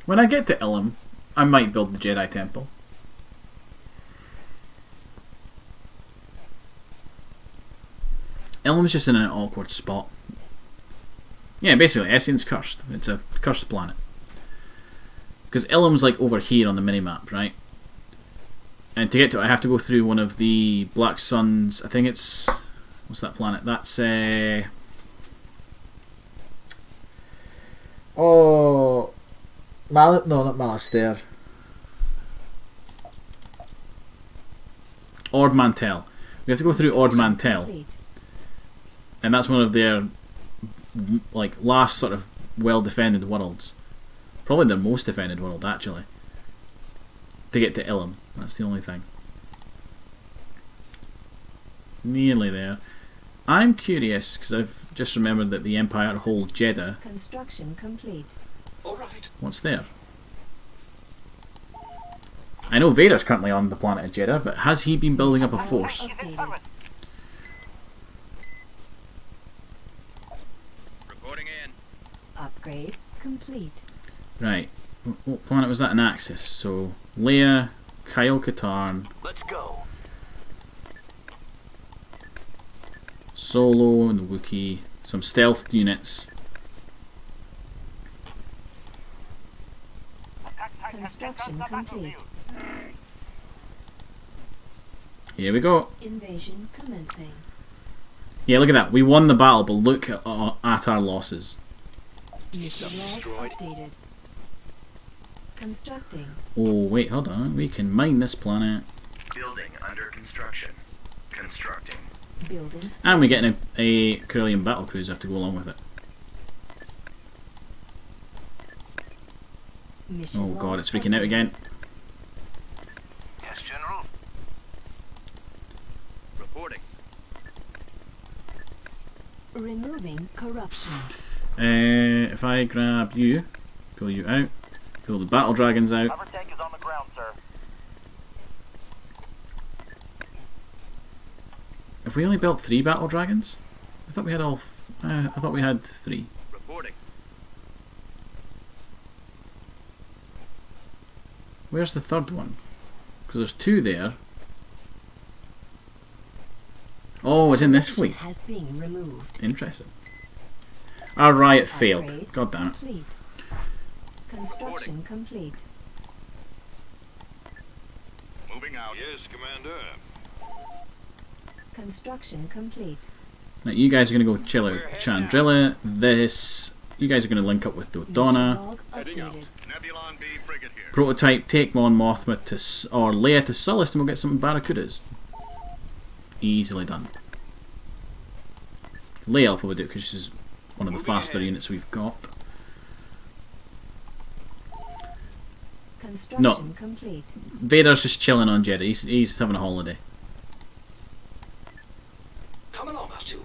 When I get to Ilum, I might build the Jedi Temple. Ilum's just in an awkward spot. Yeah, basically, Essien's cursed. It's a cursed planet. Because Ilum's like over here on the minimap, right? And to get to it, I have to go through one of the Black Suns. I think it's... What's that planet? That's... Oh, no, not Malastair. Ord Mantell. We have to go through Ord Mantell, Complete. and that's one of their like last sort of well-defended worlds. Probably their most defended world, actually. To get to Ilum, that's the only thing. Nearly there. I'm curious because I've just remembered that the Empire hold Jeddah. Construction complete. All right. What's there? I know Vader's currently on the planet of Jeddah, but has he been building up a force? Updated. Reporting in. Upgrade complete. Right. What planet was that in Axis? So, Leia, Kyle Katarn, Let's go. Solo and the Wookiee, some stealth units. Construction complete. Here we go. Invasion commencing. Yeah, look at that. We won the battle, but look at our losses. Mission log destroyed. updated. Constructing. Oh, wait, hold on. We can mine this planet. Building under construction. Constructing. Building. And we're getting a Corellian battlecruiser to go along with it. Mission Oh log god, it's freaking out updated. again. Yes, General. Reporting. Removing corruption. If I grab you, pull you out, pull the battle dragons out. Cover tank is on the ground, sir. Have we only built 3 battle dragons? I thought we had all. I thought we had 3. Reporting. Where's the third one? Because there's 2 there. Oh, it's in this Corruption fleet. has been removed. Interesting. Our riot failed. Upgrade God damn it. complete. Construction complete. Moving out. Yes, Commander. Construction complete. Now, you guys are going to go chill out Chandrilla. You guys are going to link up with Mission Dodonna. log Heading out. updated. Nebulon B frigate here. Prototype, take Mon Mothma to or Leia to Sullust, and we'll get some Barracudas. Easily done. Leia will probably do it because she's one of the faster units we've got. Construction complete. Vader's just chilling on Jeddah. He's having a holiday. Come along, R2.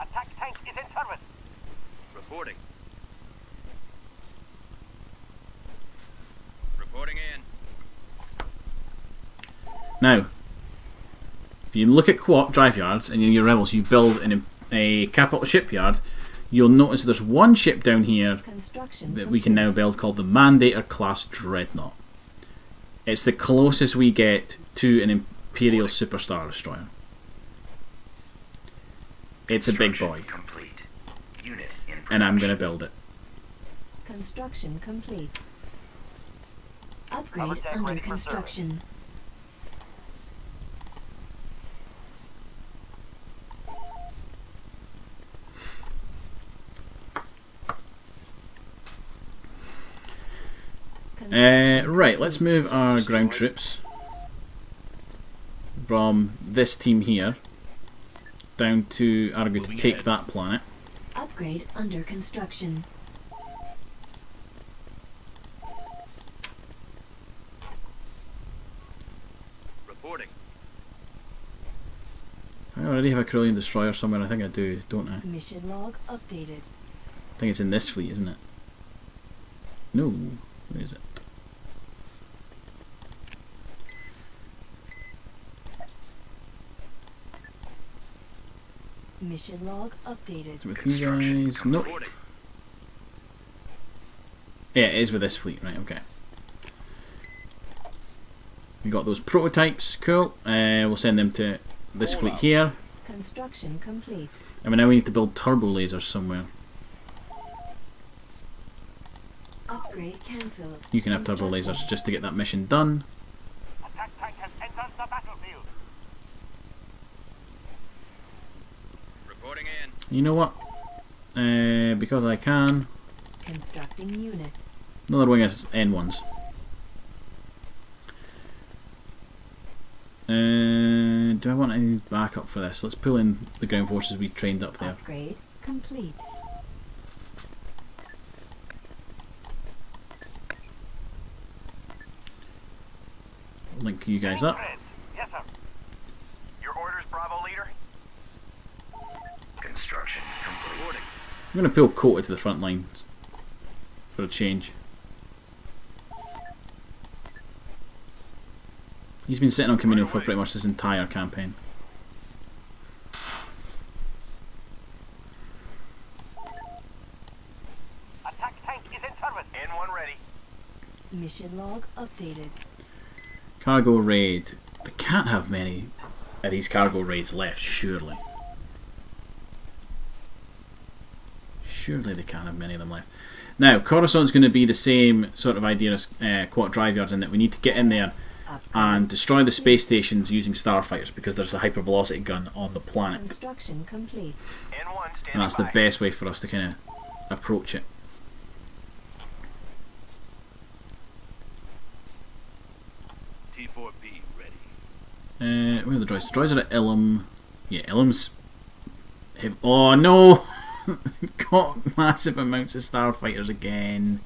Attack tank is in service. Reporting. Reporting in. Now, if you look at co-op drive yards and in your rebels, you build a capital shipyard. You'll notice there's one ship down here Construction that we can now build called the Mandator class Dreadnought. It's the closest we get to an Imperial Superstar Destroyer. It's a big boy, Complete. Unit in and I'm gonna build it. Construction complete. Upgrade Cover tank under ready for construction. Right, let's move our ground troops from this team here down to Argo to take that planet. Upgrade under construction. Reporting. I already have a Corellian destroyer somewhere. I think I do, don't I? Mission log updated. I think it's in this fleet, isn't it? No, where is it? Mission log updated. With you guys? Nope. Reporting. Yeah, it is with this fleet, right? Okay. We got those prototypes. Cool. We'll send them to this fleet here. Construction complete. And now we need to build turbo lasers somewhere. Upgrade cancelled. You can have turbo lasers just to get that mission done. Attack tank has entered the battlefield. Reporting in. You know what? Because I can, Constructing unit. Another wing is N1s. Do I want any backup for this? Let's pull in the ground forces we trained up there. Upgrade complete. Link you guys up. Yes, sir. Your orders, Bravo leader? Construction complete. I'm going to pull Kota to the front lines for a change. He's been sitting on Camino for pretty much this entire campaign. Attack tank is in service. N1 ready. Mission log updated. Cargo raid. They can't have many of these cargo raids left, surely. Surely they can't have many of them left. Now, Coruscant's going to be the same sort of idea as Quat Drive Yards in that we need to get in there and destroy the space stations using starfighters because there's a hypervelocity gun on the planet. Construction complete. N1 standing And that's the by. best way for us to kind of approach it. T4B ready. Where are the droids? The droids are at Ilum. Yeah, Ilum's... Oh no! Got massive amounts of starfighters again.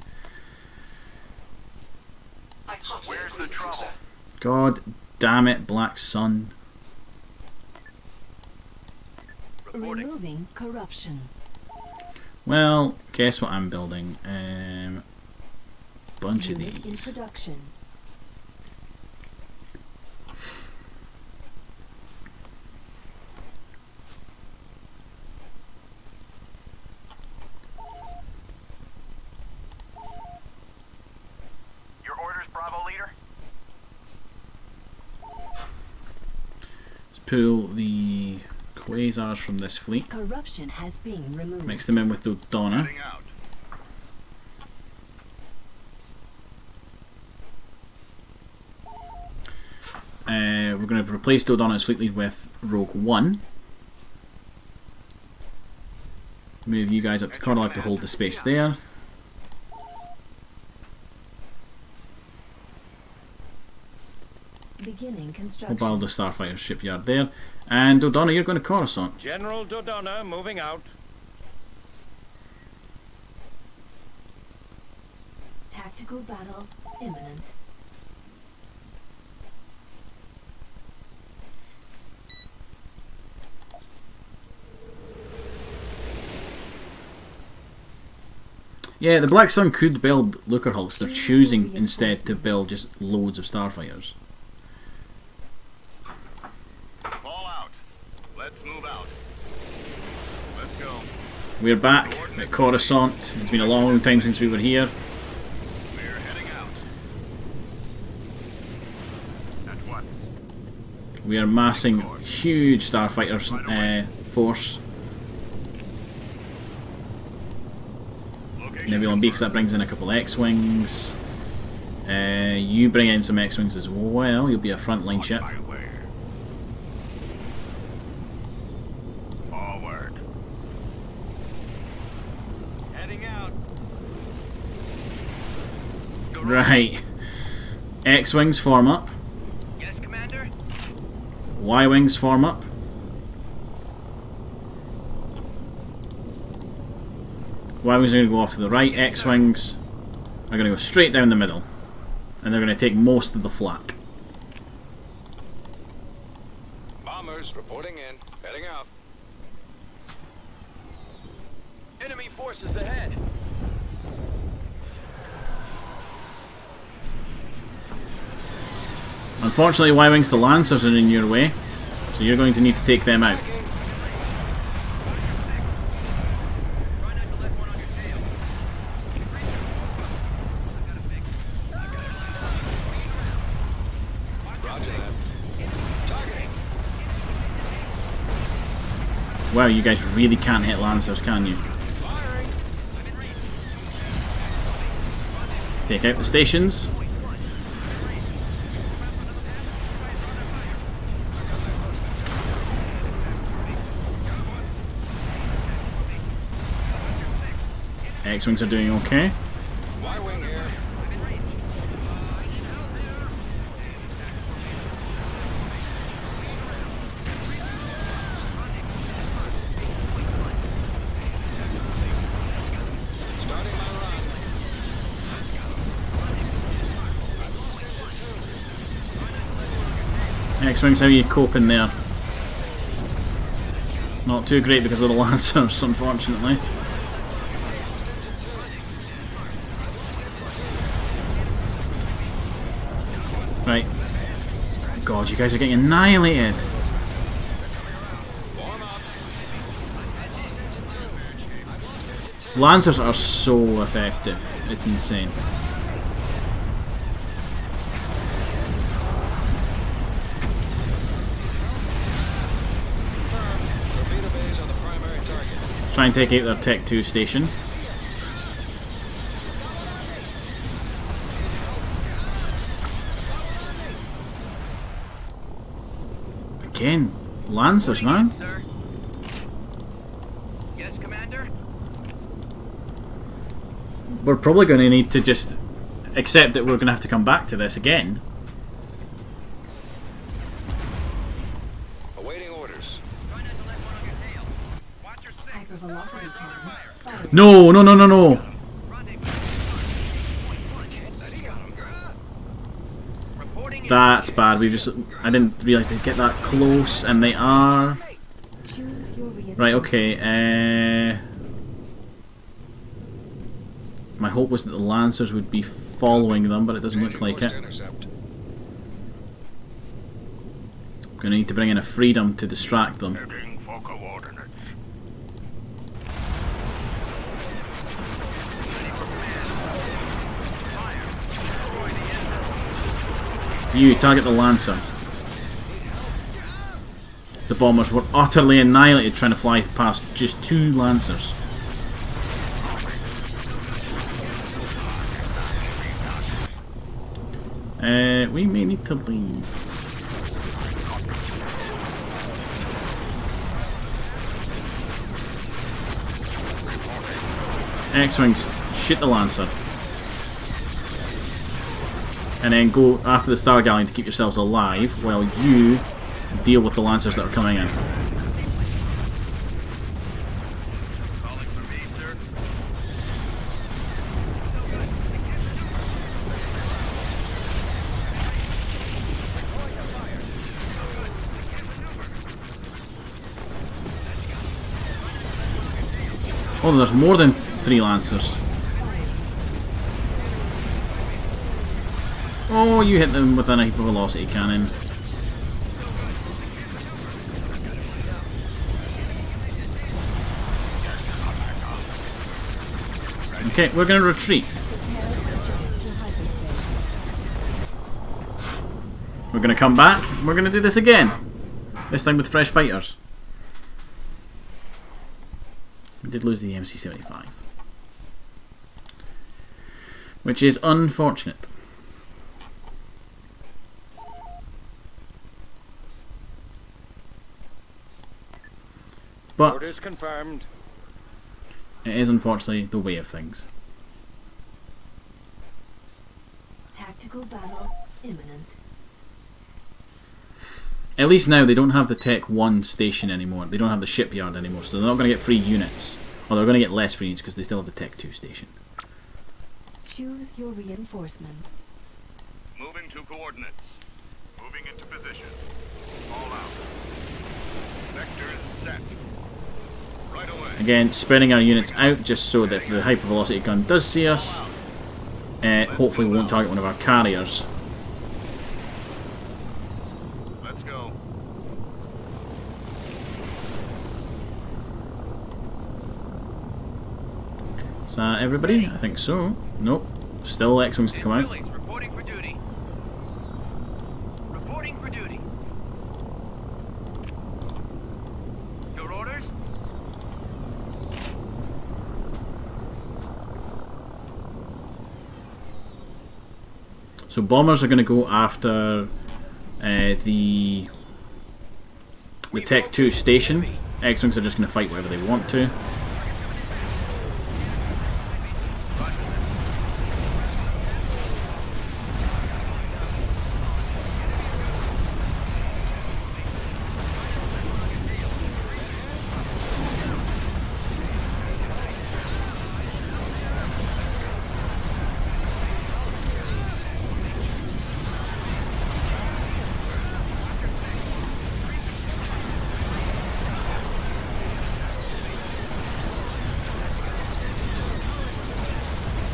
Where's the trouble? God damn it, Black Sun. Reporting. Removing corruption. Well, guess what I'm building? Bunch of Unit in these. production. Your orders, Bravo leader? Let's pull the Quasars from this fleet. Corruption has been removed. Mix them in with the Donna. Heading out. We're going to replace Dodonna's fleet lead with Rogue One. Move you guys up to Cornwall to hold the space there. Beginning We'll construction. build the Starfighter shipyard there. And Dodonna, you're going to Coruscant. General Dodonna moving out. Tactical battle imminent. Yeah, the Black Sun could build Lucrehulks. They're choosing instead to build just loads of Starfighters. Fall out. Let's move out. Let's go. We're back at Coruscant. It's been a long time since we were here. We're heading out. At once. We are massing huge Starfighter force. Nebulon Beaks, that brings in a couple X-Wings. You bring in some X-Wings as well. You'll be a frontline ship. Forward. Heading out. Right. X-Wings form up. Yes, Commander? Y-Wings form up. Y-Wings are going to go off to the right. X-Wings are going to go straight down the middle. And they're going to take most of the flak. Bombers reporting in. Heading out. Enemy forces ahead. Unfortunately, Y-Wings, the Lancers are in your way. So you're going to need to take them out. Try not to let one on your tail. Roger that. Targeting. Wow, you guys really can't hit Lancers, can you? Firing. Take out the stations. X-Wings are doing okay. Y-wing here. Starting my run. X-Wings, how are you coping there? Not too great because of the Lancers, unfortunately. Right. God, you guys are getting annihilated. Lancers are so effective. It's insane. Torpedo bays on the primary target. Try and take out their Tech 2 station. Again, Lancers, man. Sir. Yes, Commander? We're probably going to need to just accept that we're going to have to come back to this again. Awaiting orders. Try not to let one on your tail. Watch your six. Hypervelocity cannon. Firing. No, no, no, no, no. That's bad. I didn't realise they'd get that close, and they are. Choose your reinforcements. Right, okay. My hope was that the Lancers would be following them, but it doesn't look like it. Intercept. Going to need to bring in a Freedom to distract them. Heading for coordinates. You target the Lancer. The bombers were utterly annihilated trying to fly past just 2 Lancers. We may need to leave. X-Wings, shoot the Lancer. And then go after the Star Galleon to keep yourselves alive while you deal with the Lancers that are coming in. Calling for me, sir. Oh, there's more than 3 Lancers. Oh, you hit them with a hypervelocity cannon. Okay, we're going to retreat. Prepare to jump to hyperspace. We're going to come back. We're going to do this again. This time with fresh fighters. We did lose the MC-75, which is unfortunate. But Orders confirmed. it is unfortunately the way of things. Tactical battle imminent. At least now they don't have the Tech 1 station anymore. They don't have the shipyard anymore, so they're not going to get free units. Or they're going to get less free units because they still have the Tech 2 station. Choose your reinforcements. Moving to coordinates. Moving into position. All out. Vectors set. Right away. Again, spreading our units out just so that if the hypervelocity gun does see us, hopefully won't target one of our carriers. Let's go. Is that everybody? I think so. Nope. Still X-Wings to come out. Phillies reporting for duty. Reporting for duty. Your orders? So bombers are going to go after the Tech 2 station. X-Wings are just going to fight whatever they want to.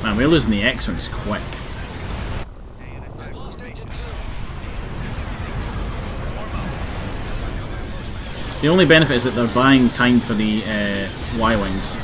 Man, we're losing the X-Wings quick. The only benefit is that they're buying time for the Y-Wings.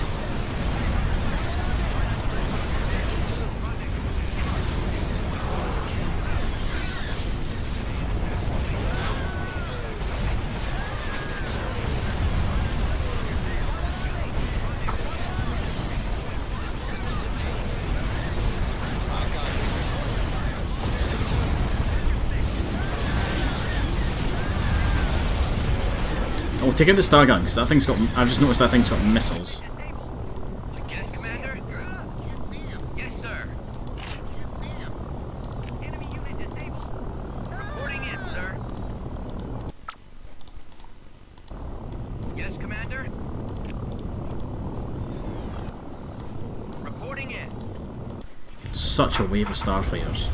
Oh, take out the Star Gun, because that thing's got. I've just noticed that thing's got missiles. Yes, Commander? Yes, sir. Enemy unit disabled. Reporting in, sir. Yes, Commander? Reporting in. Such a wave of starfighters.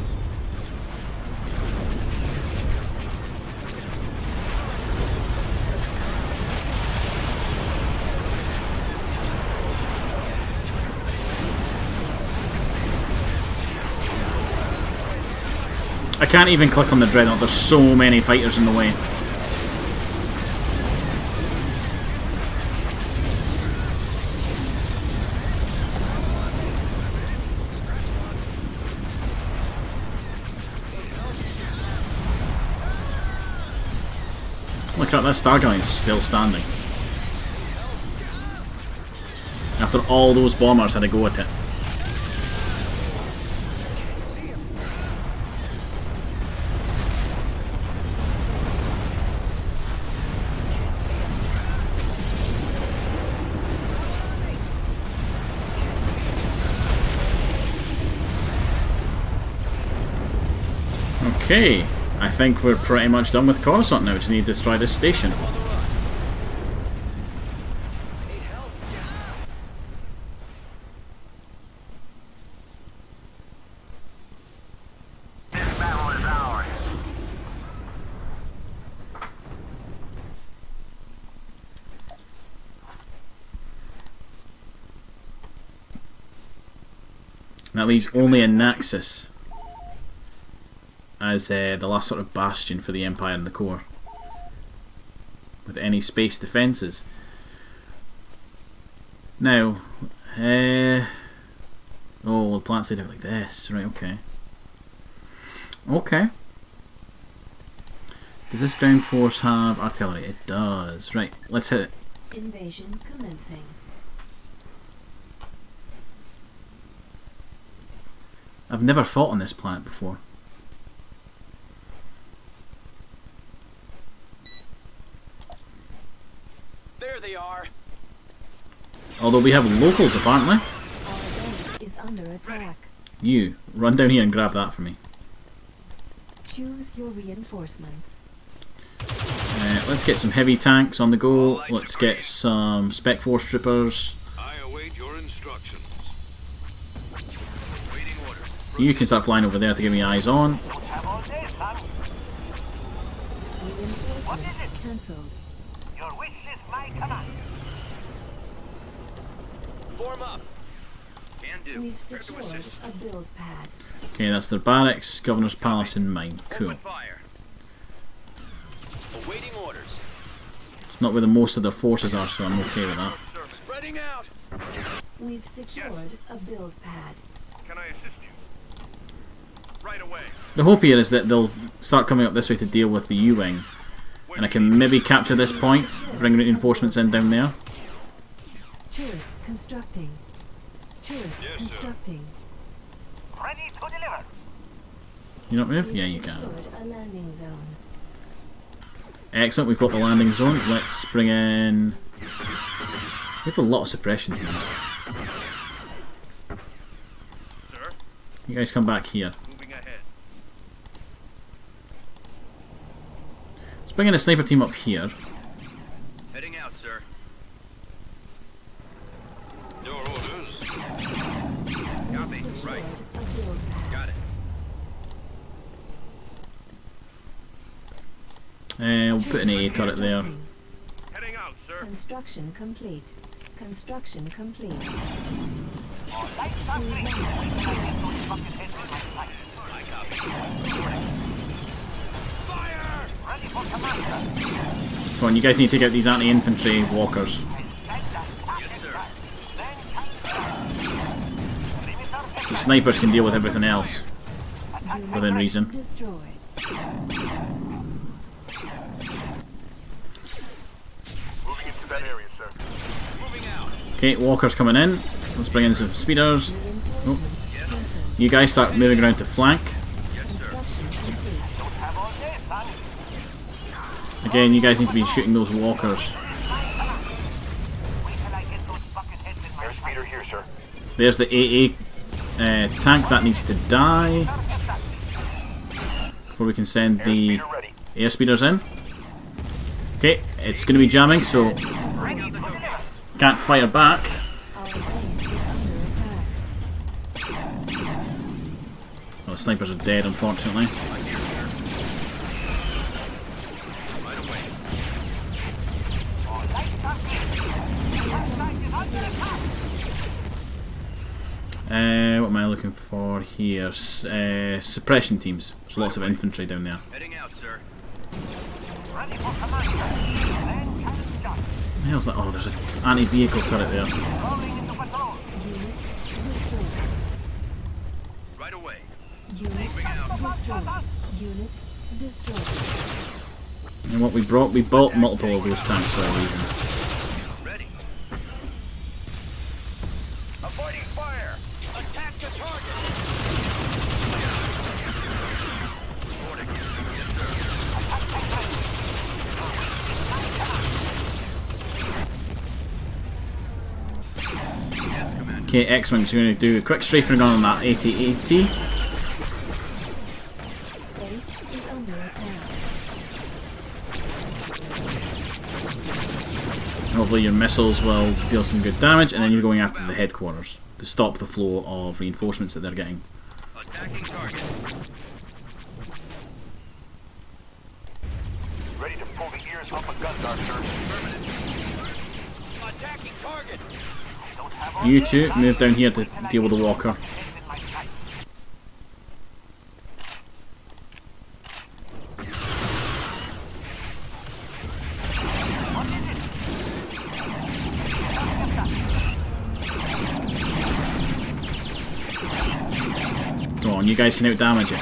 I can't even click on the Dreadnought, there's so many fighters in the way. Look at that Star Gun is still standing. After all those bombers had a go at it. Okay, I think we're pretty much done with Coruscant now. We just need to destroy this station. This battle is ours. That leaves only a Naxos as the last sort of bastion for the Empire and the core, with any space defences. Now, oh, the planet's laid out like this, right? Okay. Okay. Does this ground force have artillery? It does. Right, let's hit it. Invasion commencing. I've never fought on this planet before. There they are. Although we have locals apparently. Our base is under attack. You, run down here and grab that for me. Choose your reinforcements. Let's get some heavy tanks on the go. Let's get some Spec Force troopers. I await your instructions. Waiting orders. You can start flying over there to give me eyes on. Have all day, son. Reinforcements cancelled. Your wish is my command. Form up. Can do. We've Prepare to secured assist. a build pad. Okay, that's their barracks, Governor's Palace in mine. Cool. Open fire. Awaiting orders. It's not where the most of their forces are, so I'm okay with that. Spreading out. We've secured a build pad. Can I assist you? Right away. The hope here is that they'll start coming up this way to deal with the U-Wing. And I can maybe capture this point, bring reinforcements in down there. Turret constructing. Turret constructing. Ready to deliver. You not move? We've Yeah, you can. secured a landing zone. Excellent, we've got the landing zone. Let's bring in... We have a lot of suppression teams. Sir, You guys come back here. moving ahead. Let's bring in a sniper team up here. Heading out, sir. Your orders. Copy. Secured Right. a build pad. Got it. We'll put an A turret there. Constructing. Heading out, sir. Construction complete. Construction complete. Come on, you guys need to take out these anti-infantry walkers. The snipers can deal with everything else within reason. Destroyed. Moving into that area, sir. Okay, walkers coming in. Let's bring in some speeders. Oh. You guys start moving around to flank. Construction complete. Again, you guys need to be shooting those walkers. Airspeeder here, sir. There's the AA tank that needs to die before we can send the Airspeeder ready. airspeeders in. Okay, it's going to be jamming, so can't fire back. Our base is under attack. Well, the snipers are dead, unfortunately. What am I looking for here? Suppression teams. There's lots of infantry down there. Heading out, sir. What the hell's that? Oh, there's an anti-vehicle turret there. Unit destroyed. Right away. Unit destroyed. Unit destroyed. And what we bought multiple of those tanks for a reason. Ready. Avoiding fire. Attack the target. Reporting. Yes, sir. Yes, Commander. Okay, X-Wing's going to do a quick strafing on that AT-AT. Base is under attack. Hopefully your missiles will deal some good damage, and then you're going after the headquarters to stop the flow of reinforcements that they're getting. Attacking target. Ready to pull the ears off a gun dart, sir. Attacking target. You two move down here to deal with the walker. Come on, you guys can out damage it.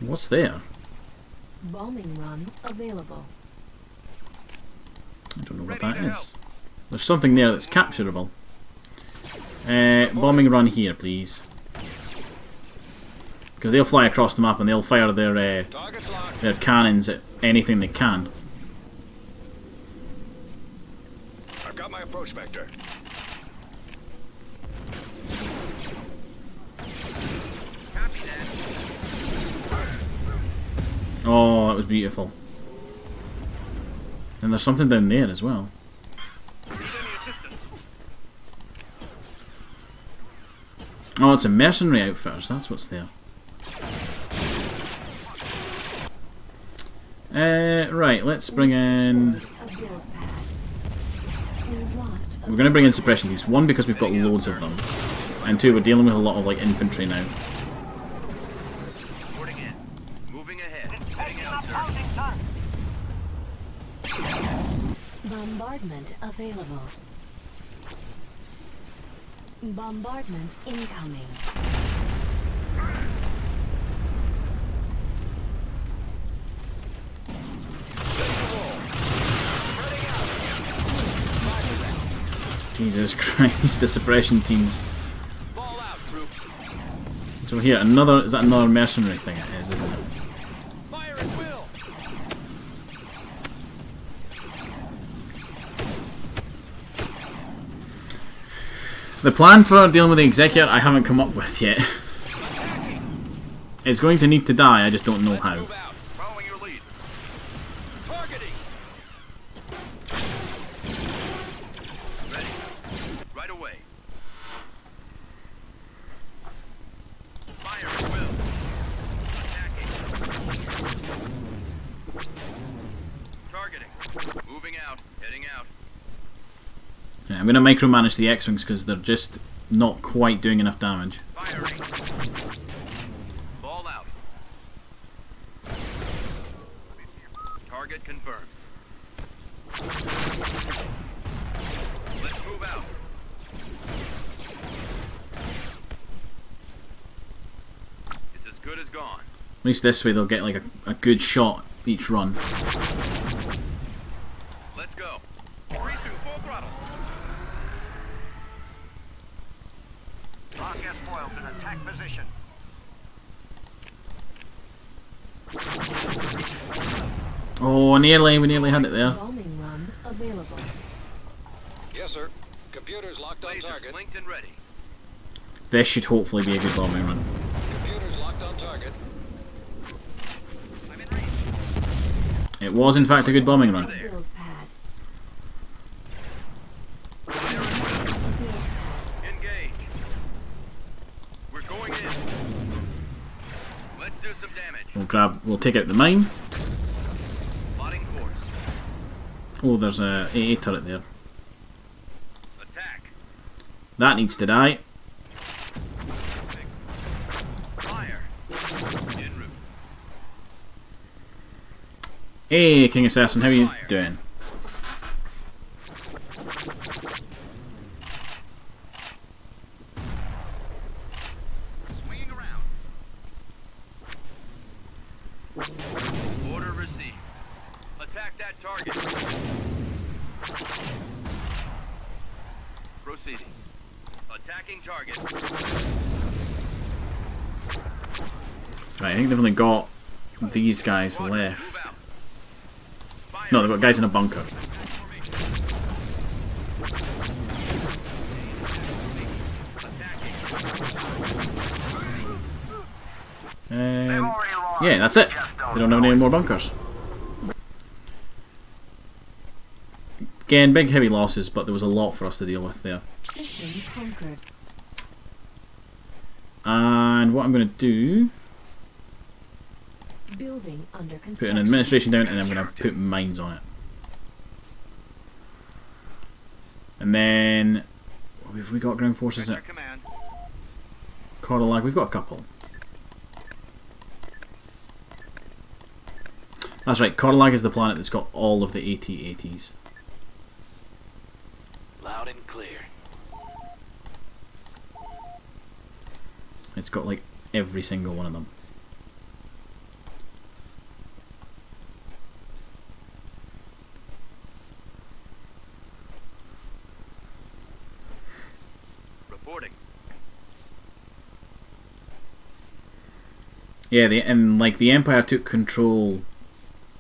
What's there? Bombing run available. I don't know what that is. There's something there that's capturable. Bombing run here, please. Because they'll fly across the map and they'll fire their cannons at anything they can. I've got my approach vector. Copy that. Oh, that was beautiful. And there's something down there as well. Need any assistance? Oh, it's a mercenary outfitters, that's what's there. Right, let's bring in... A build pad. We've lost a We're going to bring in suppression teams. One, because we've got loads of them. And two, we're dealing with a lot of like infantry now. Reporting in. Moving ahead. Heading out, sir. bombardment available. Bombardment incoming. Jesus Christ, the suppression teams. Fall out, troops. So here, another, is that another mercenary thing it is, isn't it? Fire at will. The plan for dealing with the Executor I haven't come up with yet. It's going to need to die, I just don't know how. Move out. Following your lead. Targeting. Ready. Right away. Fire at will. Attacking. targeting. Moving out. Heading out. Yeah, I'm going to micromanage the X-Wings because they're just not quite doing enough damage. Firing. Ball out. Target confirmed. Let's move out. It's as good as gone. At least this way they'll get like a good shot each run. Let's go. 3-2, full throttle. Lock S-foils in attack position. Oh, we nearly had it there. Bombing run available. Yes, sir. Computers locked on Lasers target. linked and ready. This should hopefully be a good bombing run. Computers locked on target. I'm in range. It was in fact a good bombing run. Build pad. Engage. We're going in. Let's do some damage. We'll take out the mine. Plotting course. Oh, there's a AA turret there. Attack. That needs to die. Fire. En route. Hey, King Assassin, how are you doing? Swinging around. Order received. Attack that target. Proceeding. Attacking target. Right, I think they've only got these guys Move left. out. Fire. No, they've got guys in a bunker. Yeah, that's it. They don't have any more bunkers. Again, big heavy losses, but there was a lot for us to deal with there. System conquered. And what I'm going to do, Building under put construction. an administration down, and I'm going to put mines on it. And then, what have we got ground forces at? Command. Cordalag, we've got a couple. That's right, Cordalag is the planet that's got all of the AT-ATs. Loud and clear. It's got like every single one of them. Reporting. Yeah, the Empire took control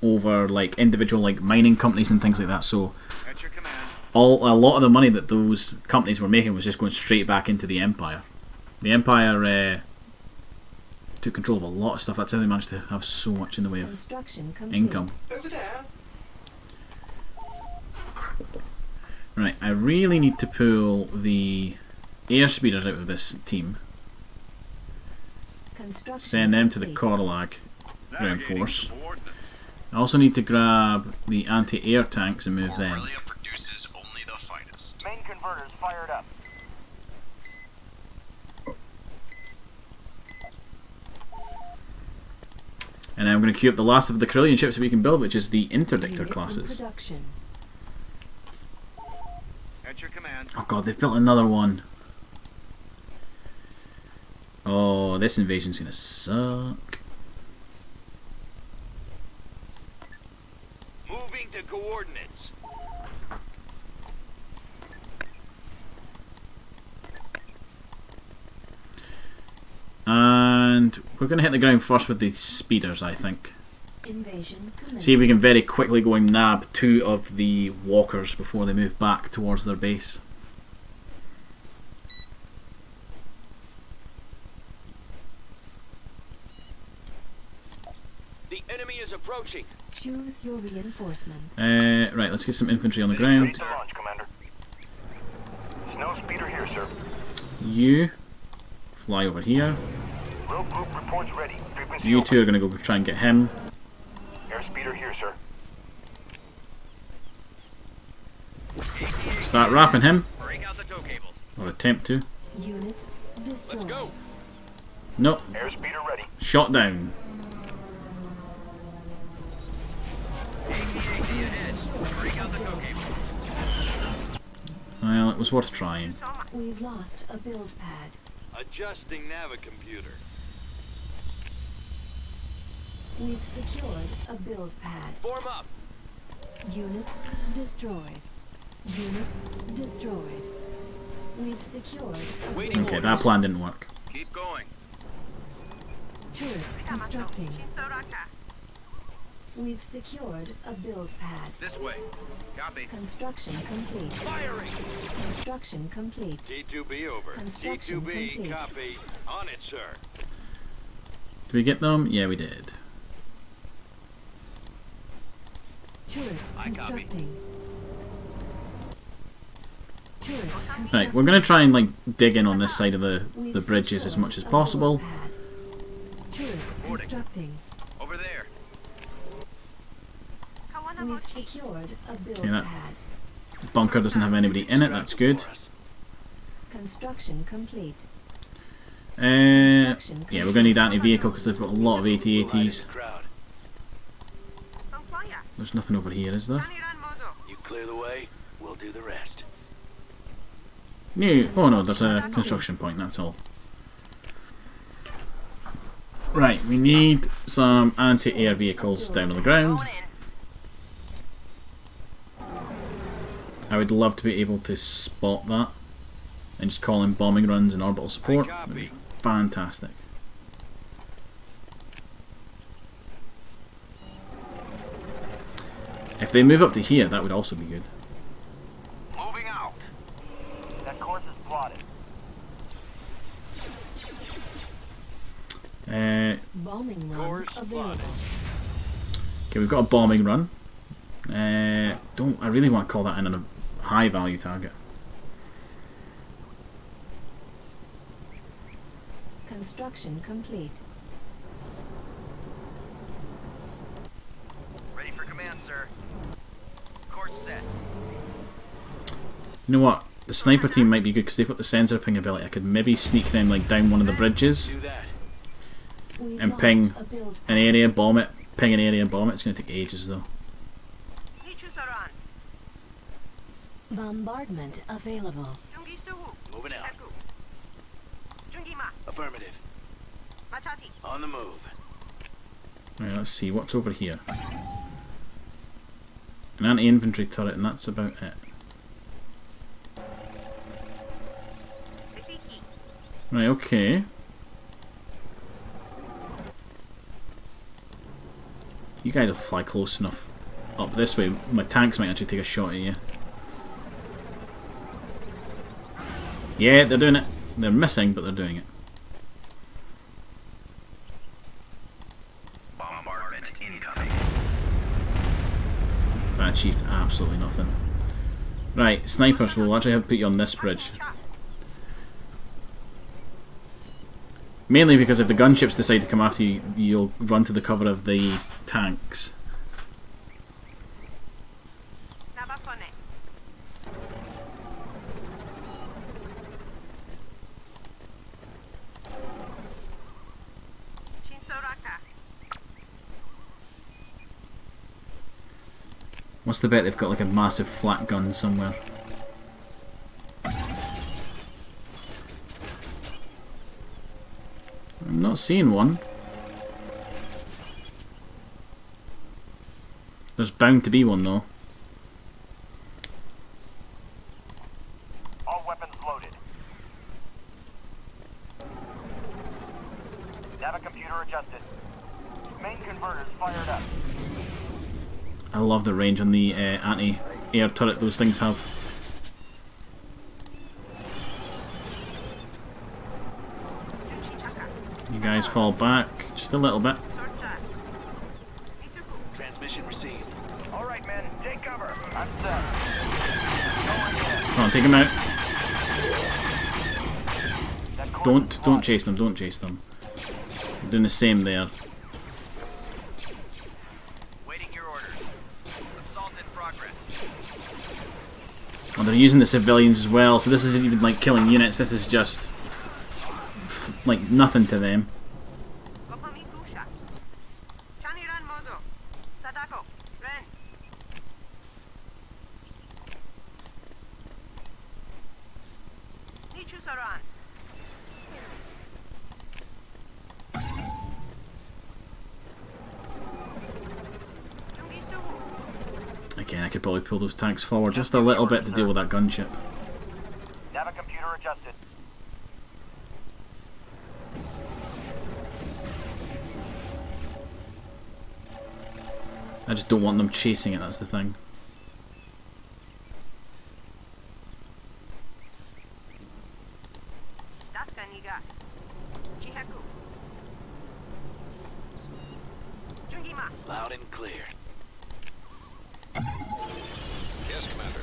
over like individual like mining companies and things like that. So At your command. a lot of the money that those companies were making was just going straight back into the Empire. The Empire took control of a lot of stuff. That's how they managed to have so much in the way of Construction complete. income. Right, I really need to pull the airspeeders out of this team. Construction Send them to the complete. Cordalag ground Navigating force. to coordinates. I also need to grab the anti-air tanks and move them. Aurelia produces only the finest. Main converters fired up. And I'm going to queue up the last of the Carillion ships that we can build, which is the Interdictor Unit in classes. production. At your command. Oh god, they've built another one. Oh, this invasion's going to suck. Moving to coordinates. And we're going to hit the ground first with the speeders, I think. Invasion commenced. See if we can very quickly go and nab 2 of the walkers before they move back towards their base. The enemy is approaching. Choose your reinforcements. Right, let's get some infantry on the ground. To launch, Commander. Snow speeder here, sir. You fly over here. Rogue group reports ready. Frequency You open. two are going to go try and get him. Airspeeder here, sir. Start wrapping him. Break out the tow cables. Or attempt to. Unit destroyed. Let's go. Nope. Airspeeder ready. Shot down. AT-AT ahead. Break out the tow cables. Well, it was worth trying. We've lost a build pad. Adjusting navicomputer. We've secured a build pad. Form up. Unit destroyed. Unit destroyed. We've secured a Waiting Okay, orders. that plan didn't work. Keep going. turret constructing. We've secured a build pad. This way. Copy. Construction complete. Firing. Construction complete. T2B over. Construction T2B, complete. copy. On it, sir. Did we get them? Yeah, we did. Turret I copy. constructing. Turret Right, constructing. we're going to try and like dig in on this side of the We've bridges as secured much as a possible. build pad. Turret constructing. Over there. We've secured a build Okay, that- pad. Bunker doesn't have anybody in it, that's good. Construction complete. Yeah, we're going to need anti-vehicle because they've got a lot of AT-ATs. Crowd. There's nothing over here, is there? You clear the way, we'll do the rest. No. Oh no, there's a construction point, that's all. Right, we need some anti-air vehicles down on the ground. Going in. I would love to be able to spot that and just call in bombing runs and orbital support. That would be fantastic. If they move up to here, that would also be good. Moving out. That course is plotted. Bombing run Course available. plotted. Okay, we've got a bombing run. Don't I really want to call that in on a high value target? Construction complete. Ready for command, sir. Course set. You know what? The sniper team might be good because they've got the sensor ping ability. I could maybe sneak them like down one of the bridges Do that. We've and lost ping a build an pad. area, bomb it, ping an area, bomb it. It's going to take ages though. Bombardment available. Moving out. Affirmative. On the move. Right, let's see what's over here. An anti-infantry turret, and that's about it. Right, okay. You guys will fly close enough up this way. My tanks might actually take a shot at you. Yeah, they're doing it. They're missing, but they're doing it. Bombardment incoming. That achieved absolutely nothing. Right, snipers, we'll actually have to put you on this bridge. Mainly because if the gunships decide to come after you, you'll run to the cover of the tanks. What's the bet they've got like a massive flat gun somewhere? I'm not seeing one. There's bound to be one though. All weapons loaded. Navicomputer adjusted. Main converters fired up. I love the range on the anti-air turret those things have. You guys fall back just a little bit. Transmission received. All right, men, take cover. I'm set. Come on, take him out. That course is Don't plotted. chase them, don't chase them. I'm doing the same there. Waiting your orders. Assault in progress. Well, they're using the civilians as well, so this isn't even like killing units, this is just like nothing to them. Again, I could probably pull those tanks forward just a little bit to deal with that gunship. Nav computer adjusted. I just don't want them chasing it, that's the thing. Loud and clear. Yes, Commander.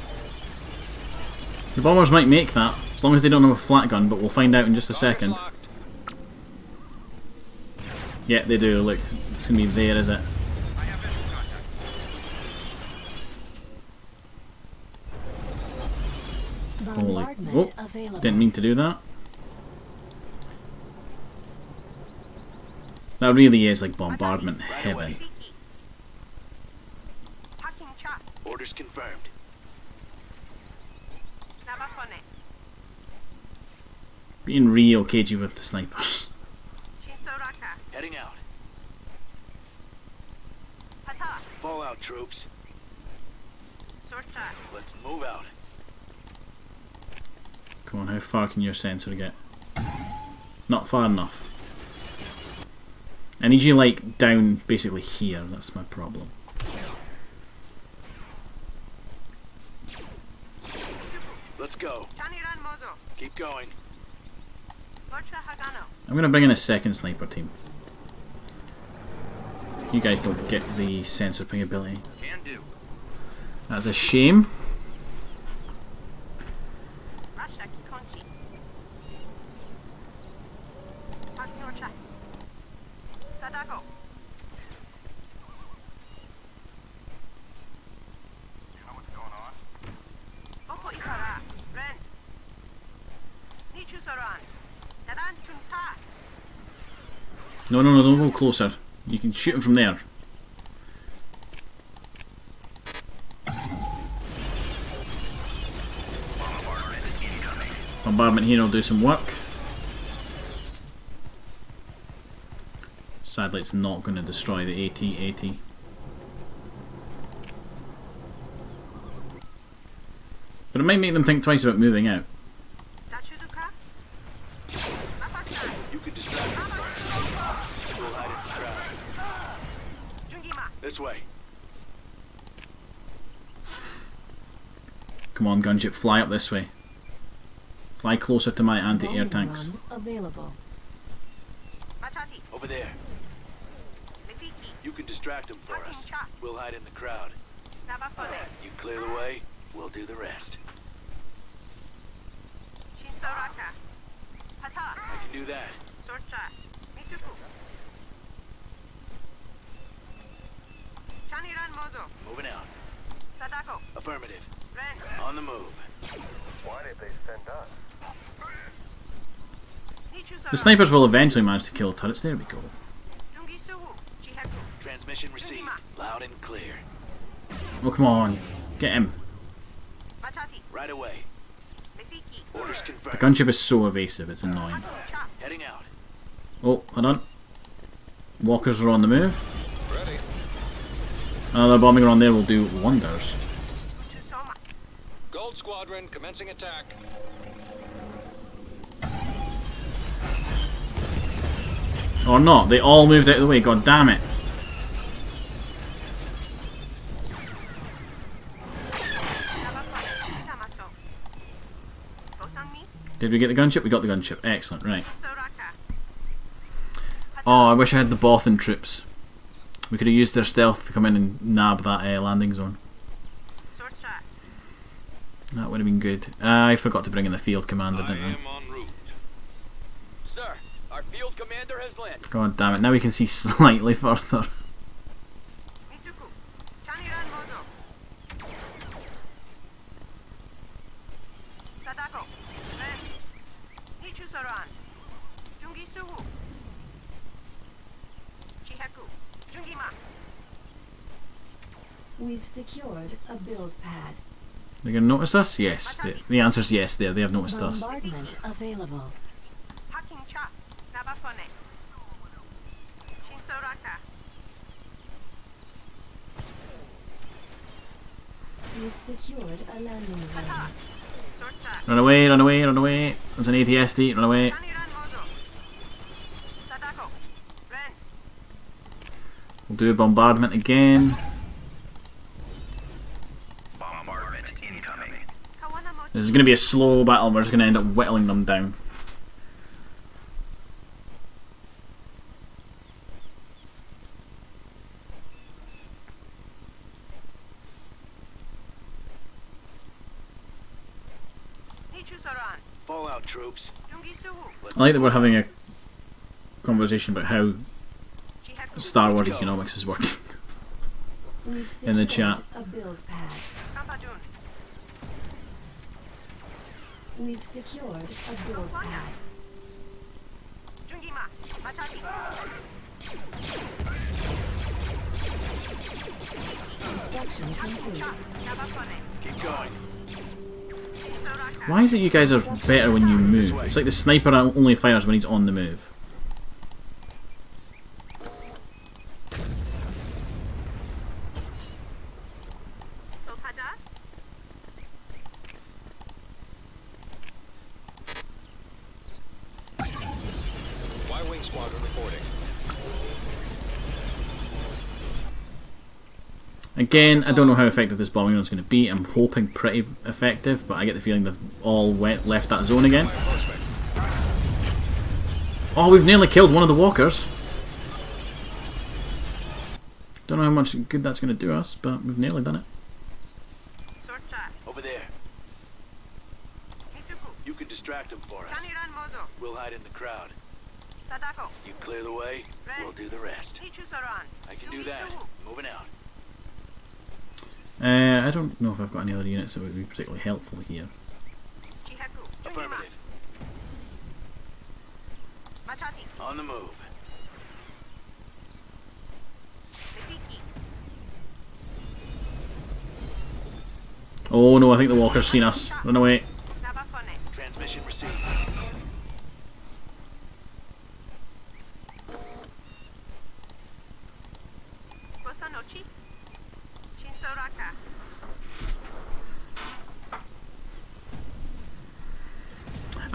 The bombers might make that, as long as they don't have a flat gun, but we'll find out in just a second. Yeah, they do, look. It's gonna be there, is it? Holy... Oh, didn't mean to do that. That really is like bombardment heaven. Orders confirmed. Being real cagey with the snipers. Heading out. Fallout troops. Let's move out. Come on, how far can your sensor get? Not far enough. I need you like down basically here, that's my problem. Let's go. Keep going. I'm gonna bring in a second sniper team. You guys don't get the sensor ping ability. Can do. That's a shame. No, no, no, don't go closer. You can shoot him from there. Bombardment here will do some work. Sadly, it's not going to destroy the AT-AT. But it might make them think twice about moving out. You could distract them. We'll hide in the crowd. This way. Come on, gunship, fly up this way. Fly closer to my anti-air tanks. Available. Over there. You can distract them for us. We'll hide in the crowd. You clear the way, we'll do the rest. I can do that. Moving out. Affirmative. On the move. Why did they send us? The snipers will eventually manage to kill turrets. There we go. Transmission received. Loud and clear. Oh, come on. Get him. Right away. Orders The confirmed. gunship is so evasive, it's annoying. Heading out. Oh, hold on. Walkers are on the move. Ready. Another bombing around there will do wonders. Gold Squadron commencing attack. Or not, they all moved out of the way, god damn it. Did we get the gunship? We got the gunship. Excellent, right. Oh, I wish I had the Bothan troops. We could have used their stealth to come in and nab that landing zone. That would have been good. I forgot to bring in the field commander, didn't I? am en route. Sir, our field commander has landed. God damn it, now we can see slightly further. We've secured a build pad. They're going to notice us? Yes. The answer's yes there. They have noticed us. Bombardment available. We've secured a landing zone. Run away, run away, run away. There's an ATSD. Run away. We'll do a bombardment again. Bombardment incoming. This is going to be a slow battle. We're just going to end up whittling them down. Fallout troops. I like that we're having a conversation about how Star Wars economics is working in the chat. A build pad. We've secured a build pad. Construction complete. Keep going. Why is it you guys are better when you move? It's like the sniper only fires when he's on the move. Y-Wing Squadron reporting. Again, I don't know how effective this bombing run's going to be. I'm hoping pretty effective, but I get the feeling they've all left that zone again. Oh, we've nearly killed one of the walkers. Don't know how much good that's going to do us, but we've nearly done it. Over there. You can distract them for us. We'll hide in the crowd. You clear the way, we'll do the rest. I can do that. Moving out. I don't know if I've got any other units that would be particularly helpful here. Affirmative. On the move. Oh no, I think the walker's seen us. Run away. Transmission received.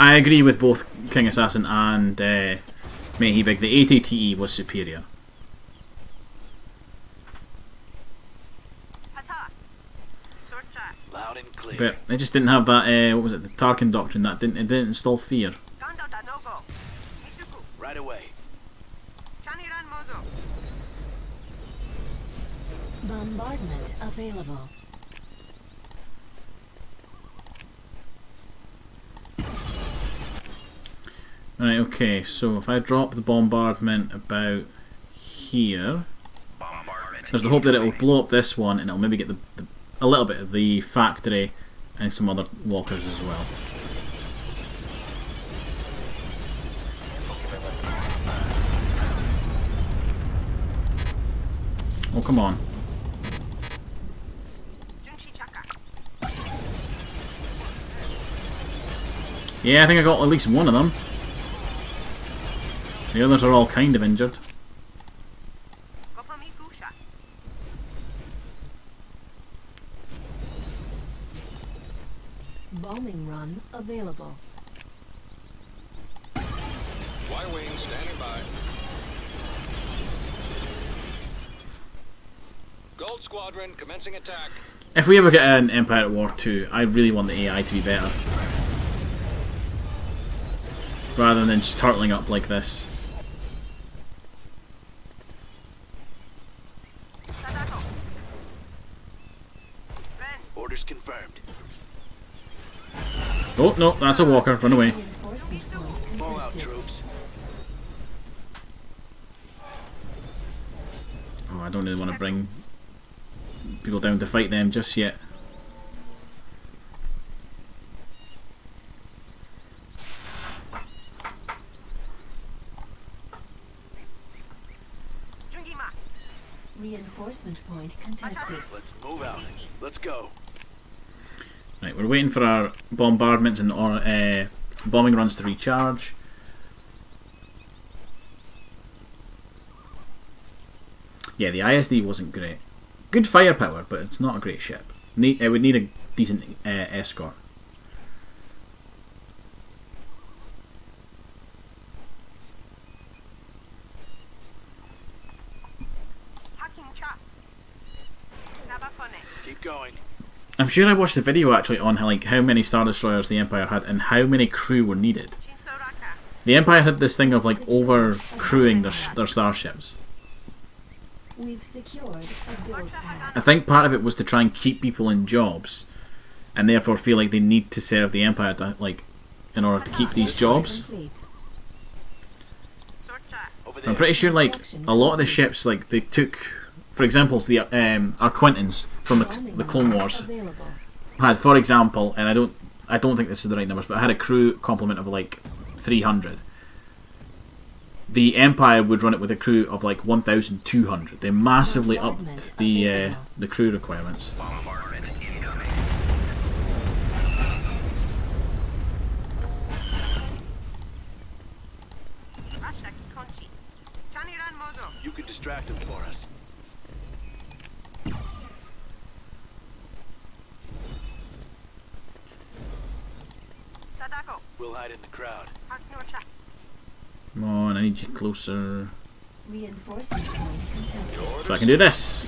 I agree with both King Assassin and Mayhebig. The ATTE was superior. Loud and clear. But they just didn't have that, what was it, the Tarkin Doctrine. It didn't install fear. Right away. Bombardment available. Right, okay, so if I drop the bombardment about here, there's the hope that it will blow up this one and it'll maybe get a little bit of the factory and some other walkers as well. Oh, come on. Yeah, I think I got at least one of them. The others are all kind of injured. Bombing run available. Y-Wing standing by. Gold Squadron commencing attack. If we ever get an Empire at War 2, I really want the AI to be better. Rather than just turtling up like this. Orders confirmed. Oh, no, that's a walker. Run away. Fallout troops. Oh, I don't really want to bring people down to fight them just yet. Reinforcement point contested. Let's move out. Let's go. Right, we're waiting for our bombardments and bombing runs to recharge. Yeah, the ISD wasn't great. Good firepower, but it's not a great ship. It would need a decent escort. Keep going. I'm sure I watched a video actually on how many Star Destroyers the Empire had and how many crew were needed. The Empire had this thing of like over crewing their starships. We've secured a build pad. I think part of it was to try and keep people in jobs, and therefore feel like they need to serve the Empire to, like, in order to keep these jobs. Complete. I'm pretty sure like a lot of the ships, like they took, for example, the our Quintons from the Clone Wars Available. had, for example, and I don't think this is the right numbers, but I had a crew complement of like 300. The Empire would run it with a crew of like 1,200. They massively upped the crew requirements. Bombardment incoming. You can distract them for us. We'll hide in the crowd. Come on, I need you closer. Reinforcement point contested. So I can do this.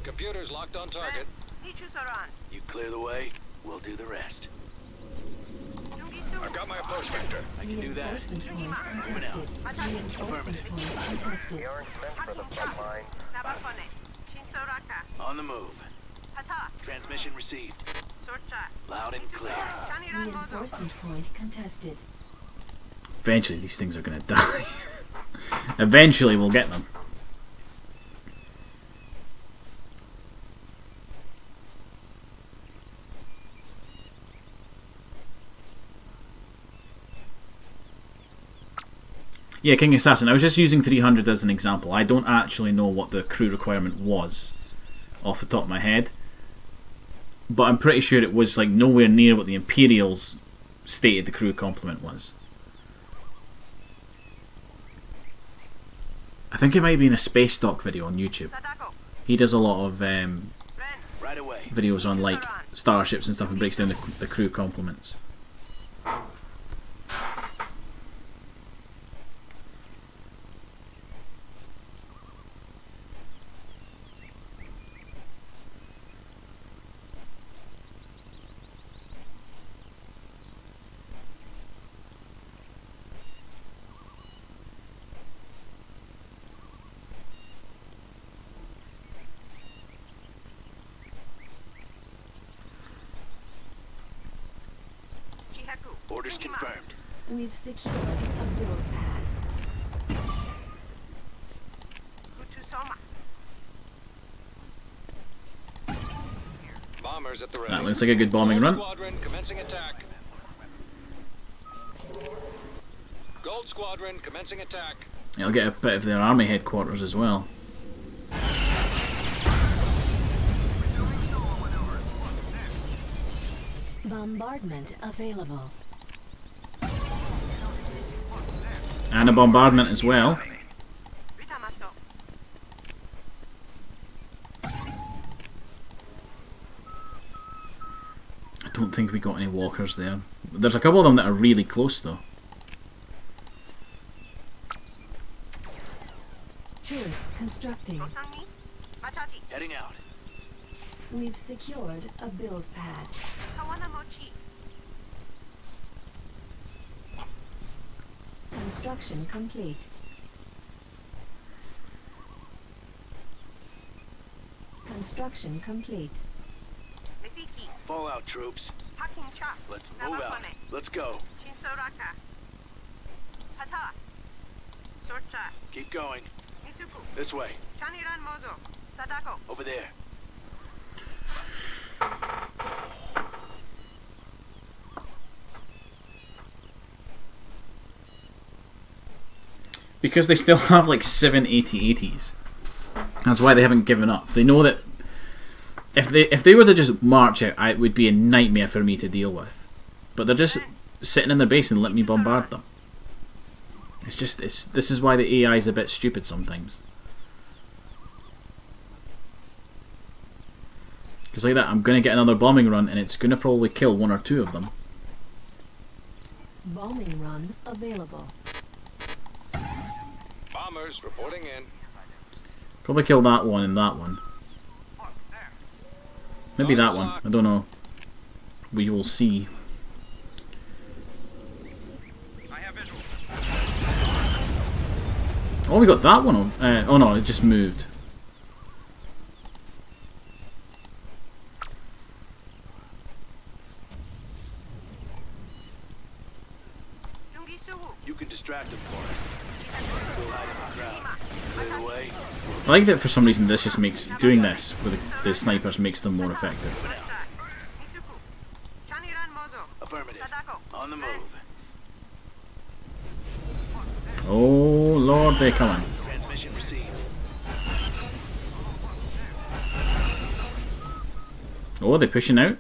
Computers locked on target. You clear the way, we'll do the rest. I've got my approach vector. I can do that. Reinforcement point contested. Reinforcement point contested. On the move. Transmission received. Loud and clear. Reinforcement point contested. Eventually these things are going to die. Eventually we'll get them. Yeah, King Assassin, I was just using 300 as an example. I don't actually know what the crew requirement was off the top of my head, but I'm pretty sure it was like nowhere near what the Imperials stated the crew complement was. I think it might be in a Space Stock video on YouTube. He does a lot of Right away. videos on like starships and stuff and breaks down the crew complements. Orders confirmed. We've secured a build pad. Bombers at the ready. That looks like a good bombing run. Squadron commencing attack. Gold Squadron commencing attack. I'll get a bit of their army headquarters as well. Bombardment available. And a bombardment as well. I don't think we got any walkers there. There's a couple of them that are really close though. Turret constructing. Heading out. We've secured a build pad. Construction complete. Construction complete. Fallout troops. Let's move out. Let's go. Keep going. This way. Over there. because they still have like 7 AT-ATs. That's why they haven't given up. They know that if they were to just march out, it would be a nightmare for me to deal with. But they're just sitting in their base and let me bombard them. This is why the AI is a bit stupid sometimes. Because like that, I'm going to get another bombing run and it's going to probably kill 1 or 2 of them. Bombing run available. Bombers reporting in. Probably kill that one and that one. Maybe that one. I don't know. We will see. Oh, we got that one on. Oh no, it just moved. You can distract them for it. We'll hide in the crowd. Clear the way. I like that for some reason this just makes doing this with the snipers makes them more effective. Affirmative. On the move. Oh Lord, they're coming. Transmission received. Oh, they're pushing out?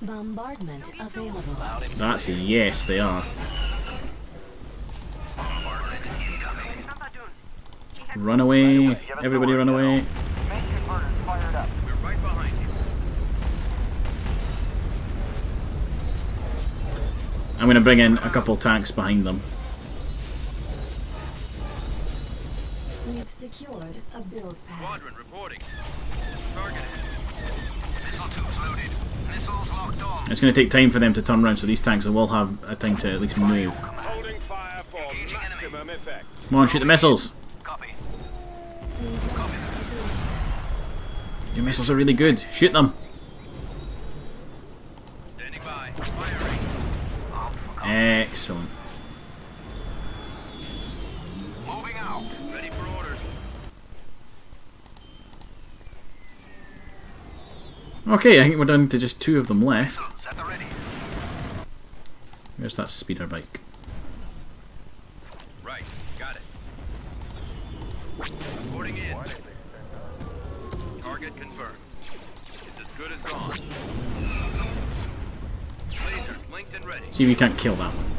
Bombardment available. That's a yes, they are. Run away. Everybody run away. We're right behind you. I'm going to bring in a couple tanks behind them. We've secured a build pad. Squadron reporting. Targeted. Missile tubes loaded. Missiles locked on. It's going to take time for them to turn around, so these tanks will have a time to at least move. Holding fire for maximum effect. Come on, shoot the missiles. Copy. Your missiles are really good. Shoot them. Standing by. Firing. Excellent. Moving out. Ready for orders. Okay, I think we're down to just 2 of them left. Set the ready. Where's that speeder bike? Right. Got it. Reporting in. Target confirmed. It's as good as gone. Laser linked and ready. See if you can't kill that one.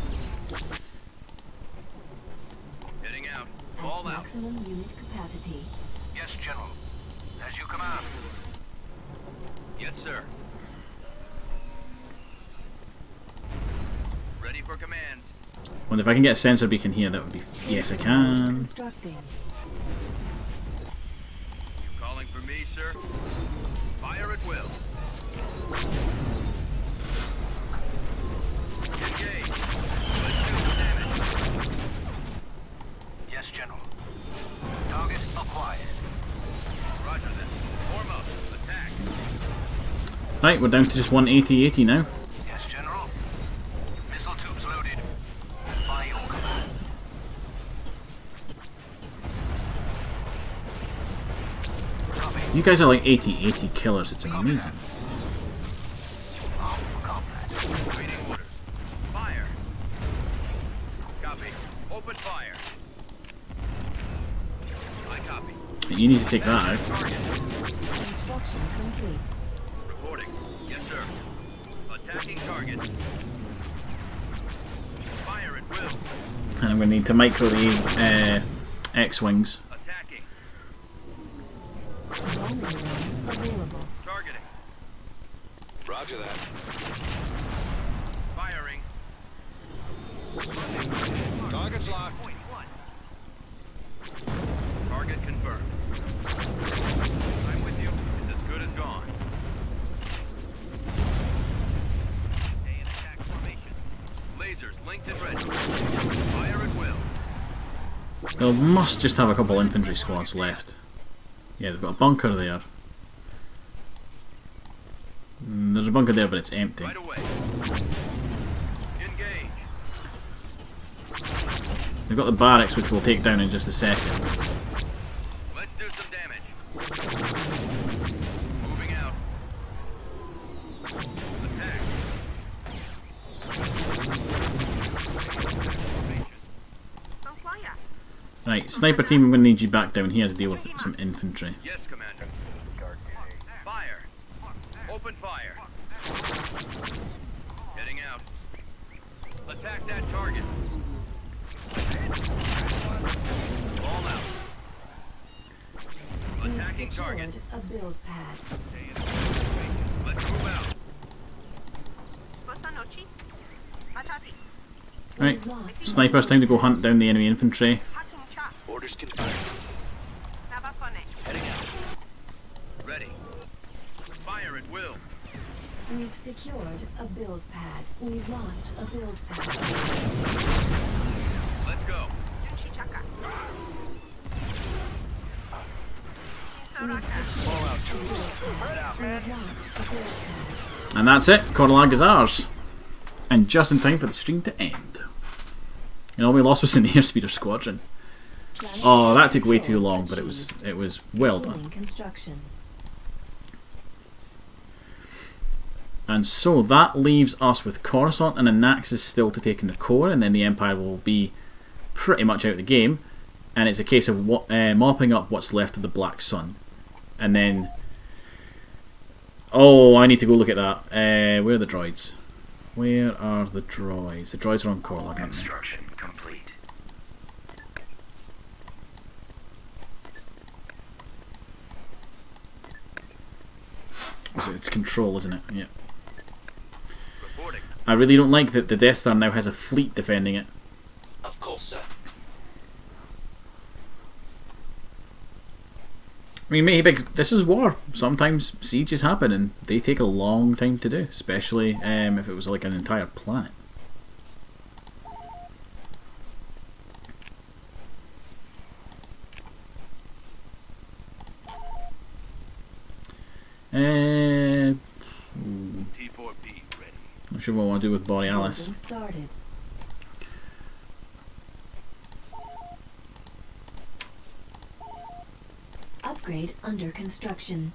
Heading out. At All out. maximum unit capacity. Yes, General. As you command. Yes, sir. Ready for command. Wonder if I can get a sensor beacon here, that would be... Yes, I can. Constructing. You calling for me, sir? Fire at will. Engage. Let's do some damage. Yes, General. Target acquired. Roger that. Form up. Attack. Right, we're down to just 1 AT-AT now. Yes, General. Missile tubes loaded. By your command. Copy. You guys are like AT-AT killers, it's amazing. Armed for combat. Waiting orders. Fire. Copy. Open fire. I copy. You need to take that out. Construction complete. Reporting. Yes, sir. Attacking target. Fire at will. And I'm going to need to micro the X-Wings. Attacking. Bombing run available. Targeting. Roger that. Firing. Target's locked. Point one. Target confirmed. I'm with you. It's as good as gone. Stay in attack formation. Lasers linked and ready. Fire at will. They must just have a couple infantry squads left. Yeah, they've got a bunker there. There's a bunker there, but it's empty. Right away. Engage. They've got the barracks, which we'll take down in just a second. Let's do some damage. Moving out. Attack. Right, sniper team, I'm going to need you back down here to deal with some infantry. Yes, Commander. Fire. Open fire. Heading out. Attack that target. All out. You've Attacking target. secured a build pad. Let's move out. Right, snipers, time to go hunt down the enemy infantry. Orders confirmed. Heading out. Ready. Fire at will. We've secured a build pad. We've lost a build pad. Let's go. We've secured a build pad. We've lost a build pad. And that's it, Korlag is ours. And just in time for the stream to end. And all we lost was an airspeeder squadron. Oh, that took way too long, but it was well done. Building construction. And so that leaves us with Coruscant and Anaxis still to take in the core, and then the Empire will be pretty much out of the game. And it's a case of mopping up what's left of the Black Sun. And then... Oh, I need to go look at that. Where are the droids? Where are the droids? The droids are on Korlag, aren't they? Construction complete. It's control, isn't it? Yeah. Reporting. I really don't like that the Death Star now has a fleet defending it. Of course, sir. I mean, maybe this is war. Sometimes sieges happen and they take a long time to do, especially if it was like an entire planet. T4B ready. Not sure what I want to do with Borealis. Building started. Upgrade under construction.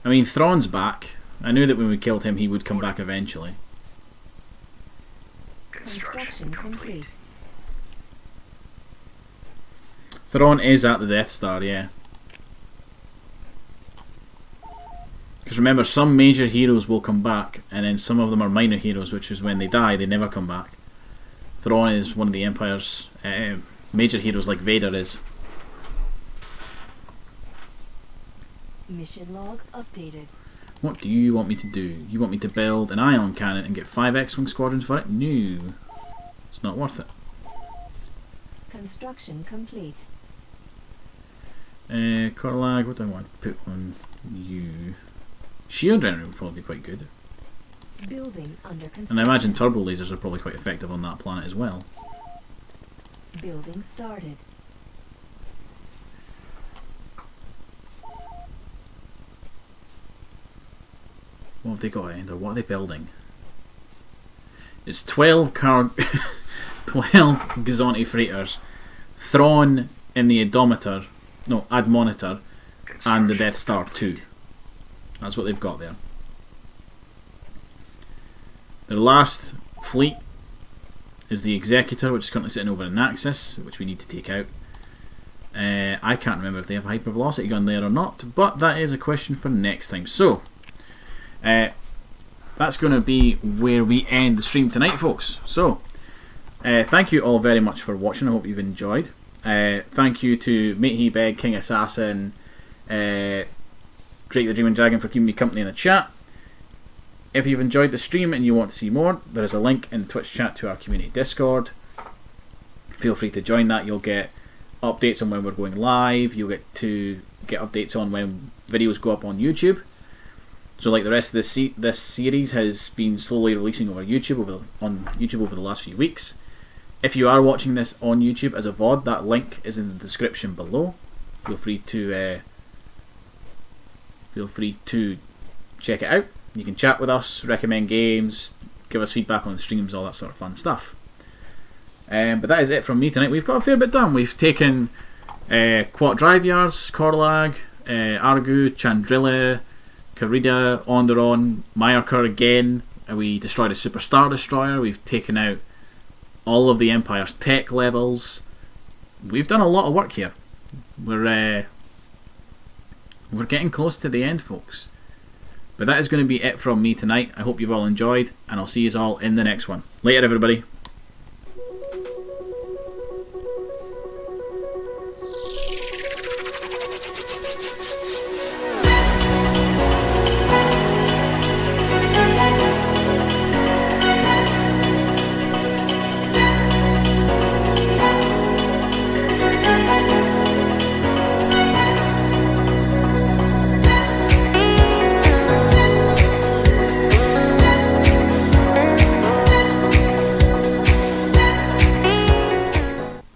I mean, Thrawn's back. I knew that when we killed him, he would come back eventually. Construction complete. Thrawn is at the Death Star, yeah. Because remember, some major heroes will come back, and then some of them are minor heroes, which is when they die, they never come back. Thrawn is one of the Empire's major heroes, like Vader is. Mission log updated. What do you want me to do? You want me to build an ion cannon and get 5 X-Wing squadrons for it? No. It's not worth it. Construction complete. Korlag, what do I want to put on you? Shield generator would probably be quite good. Building under construction. And I imagine turbo lasers are probably quite effective on that planet as well. Building started. What have they got in there? What are they building? It's 12 12 Gazonti freighters, Thrawn in the Admonitor, and the Death Star 2. That's what they've got there. Their last fleet is the Executor, which is currently sitting over in Naxos, which we need to take out. I can't remember if they have a hypervelocity gun there or not, but that is a question for next time. So, that's going to be where we end the stream tonight, folks. So, thank you all very much for watching. I hope you've enjoyed. Thank you to Matey Beg, King Assassin, Drake the Dreaming Dragon for keeping me company in the chat. If you've enjoyed the stream and you want to see more, there is a link in the Twitch chat to our community Discord. Feel free to join that. You'll get updates on when we're going live. You'll get to get updates on when videos go up on YouTube. So, like the rest of this series has been slowly releasing over YouTube over the last few weeks. If you are watching this on YouTube as a VOD, that link is in the description below. Feel free to check it out. You can chat with us, recommend games, give us feedback on the streams, all that sort of fun stuff. But that is it from me tonight. We've got a fair bit done. We've taken Quat Drive Yards, Korlag, Argu, Chandrilla, Carida, Onderon, Myarkur again. We destroyed a Super Star Destroyer. We've taken out all of the Empire's tech levels. We've done a lot of work here. We're getting close to the end, folks. But that is going to be it from me tonight. I hope you've all enjoyed, and I'll see you all in the next one. Later, everybody.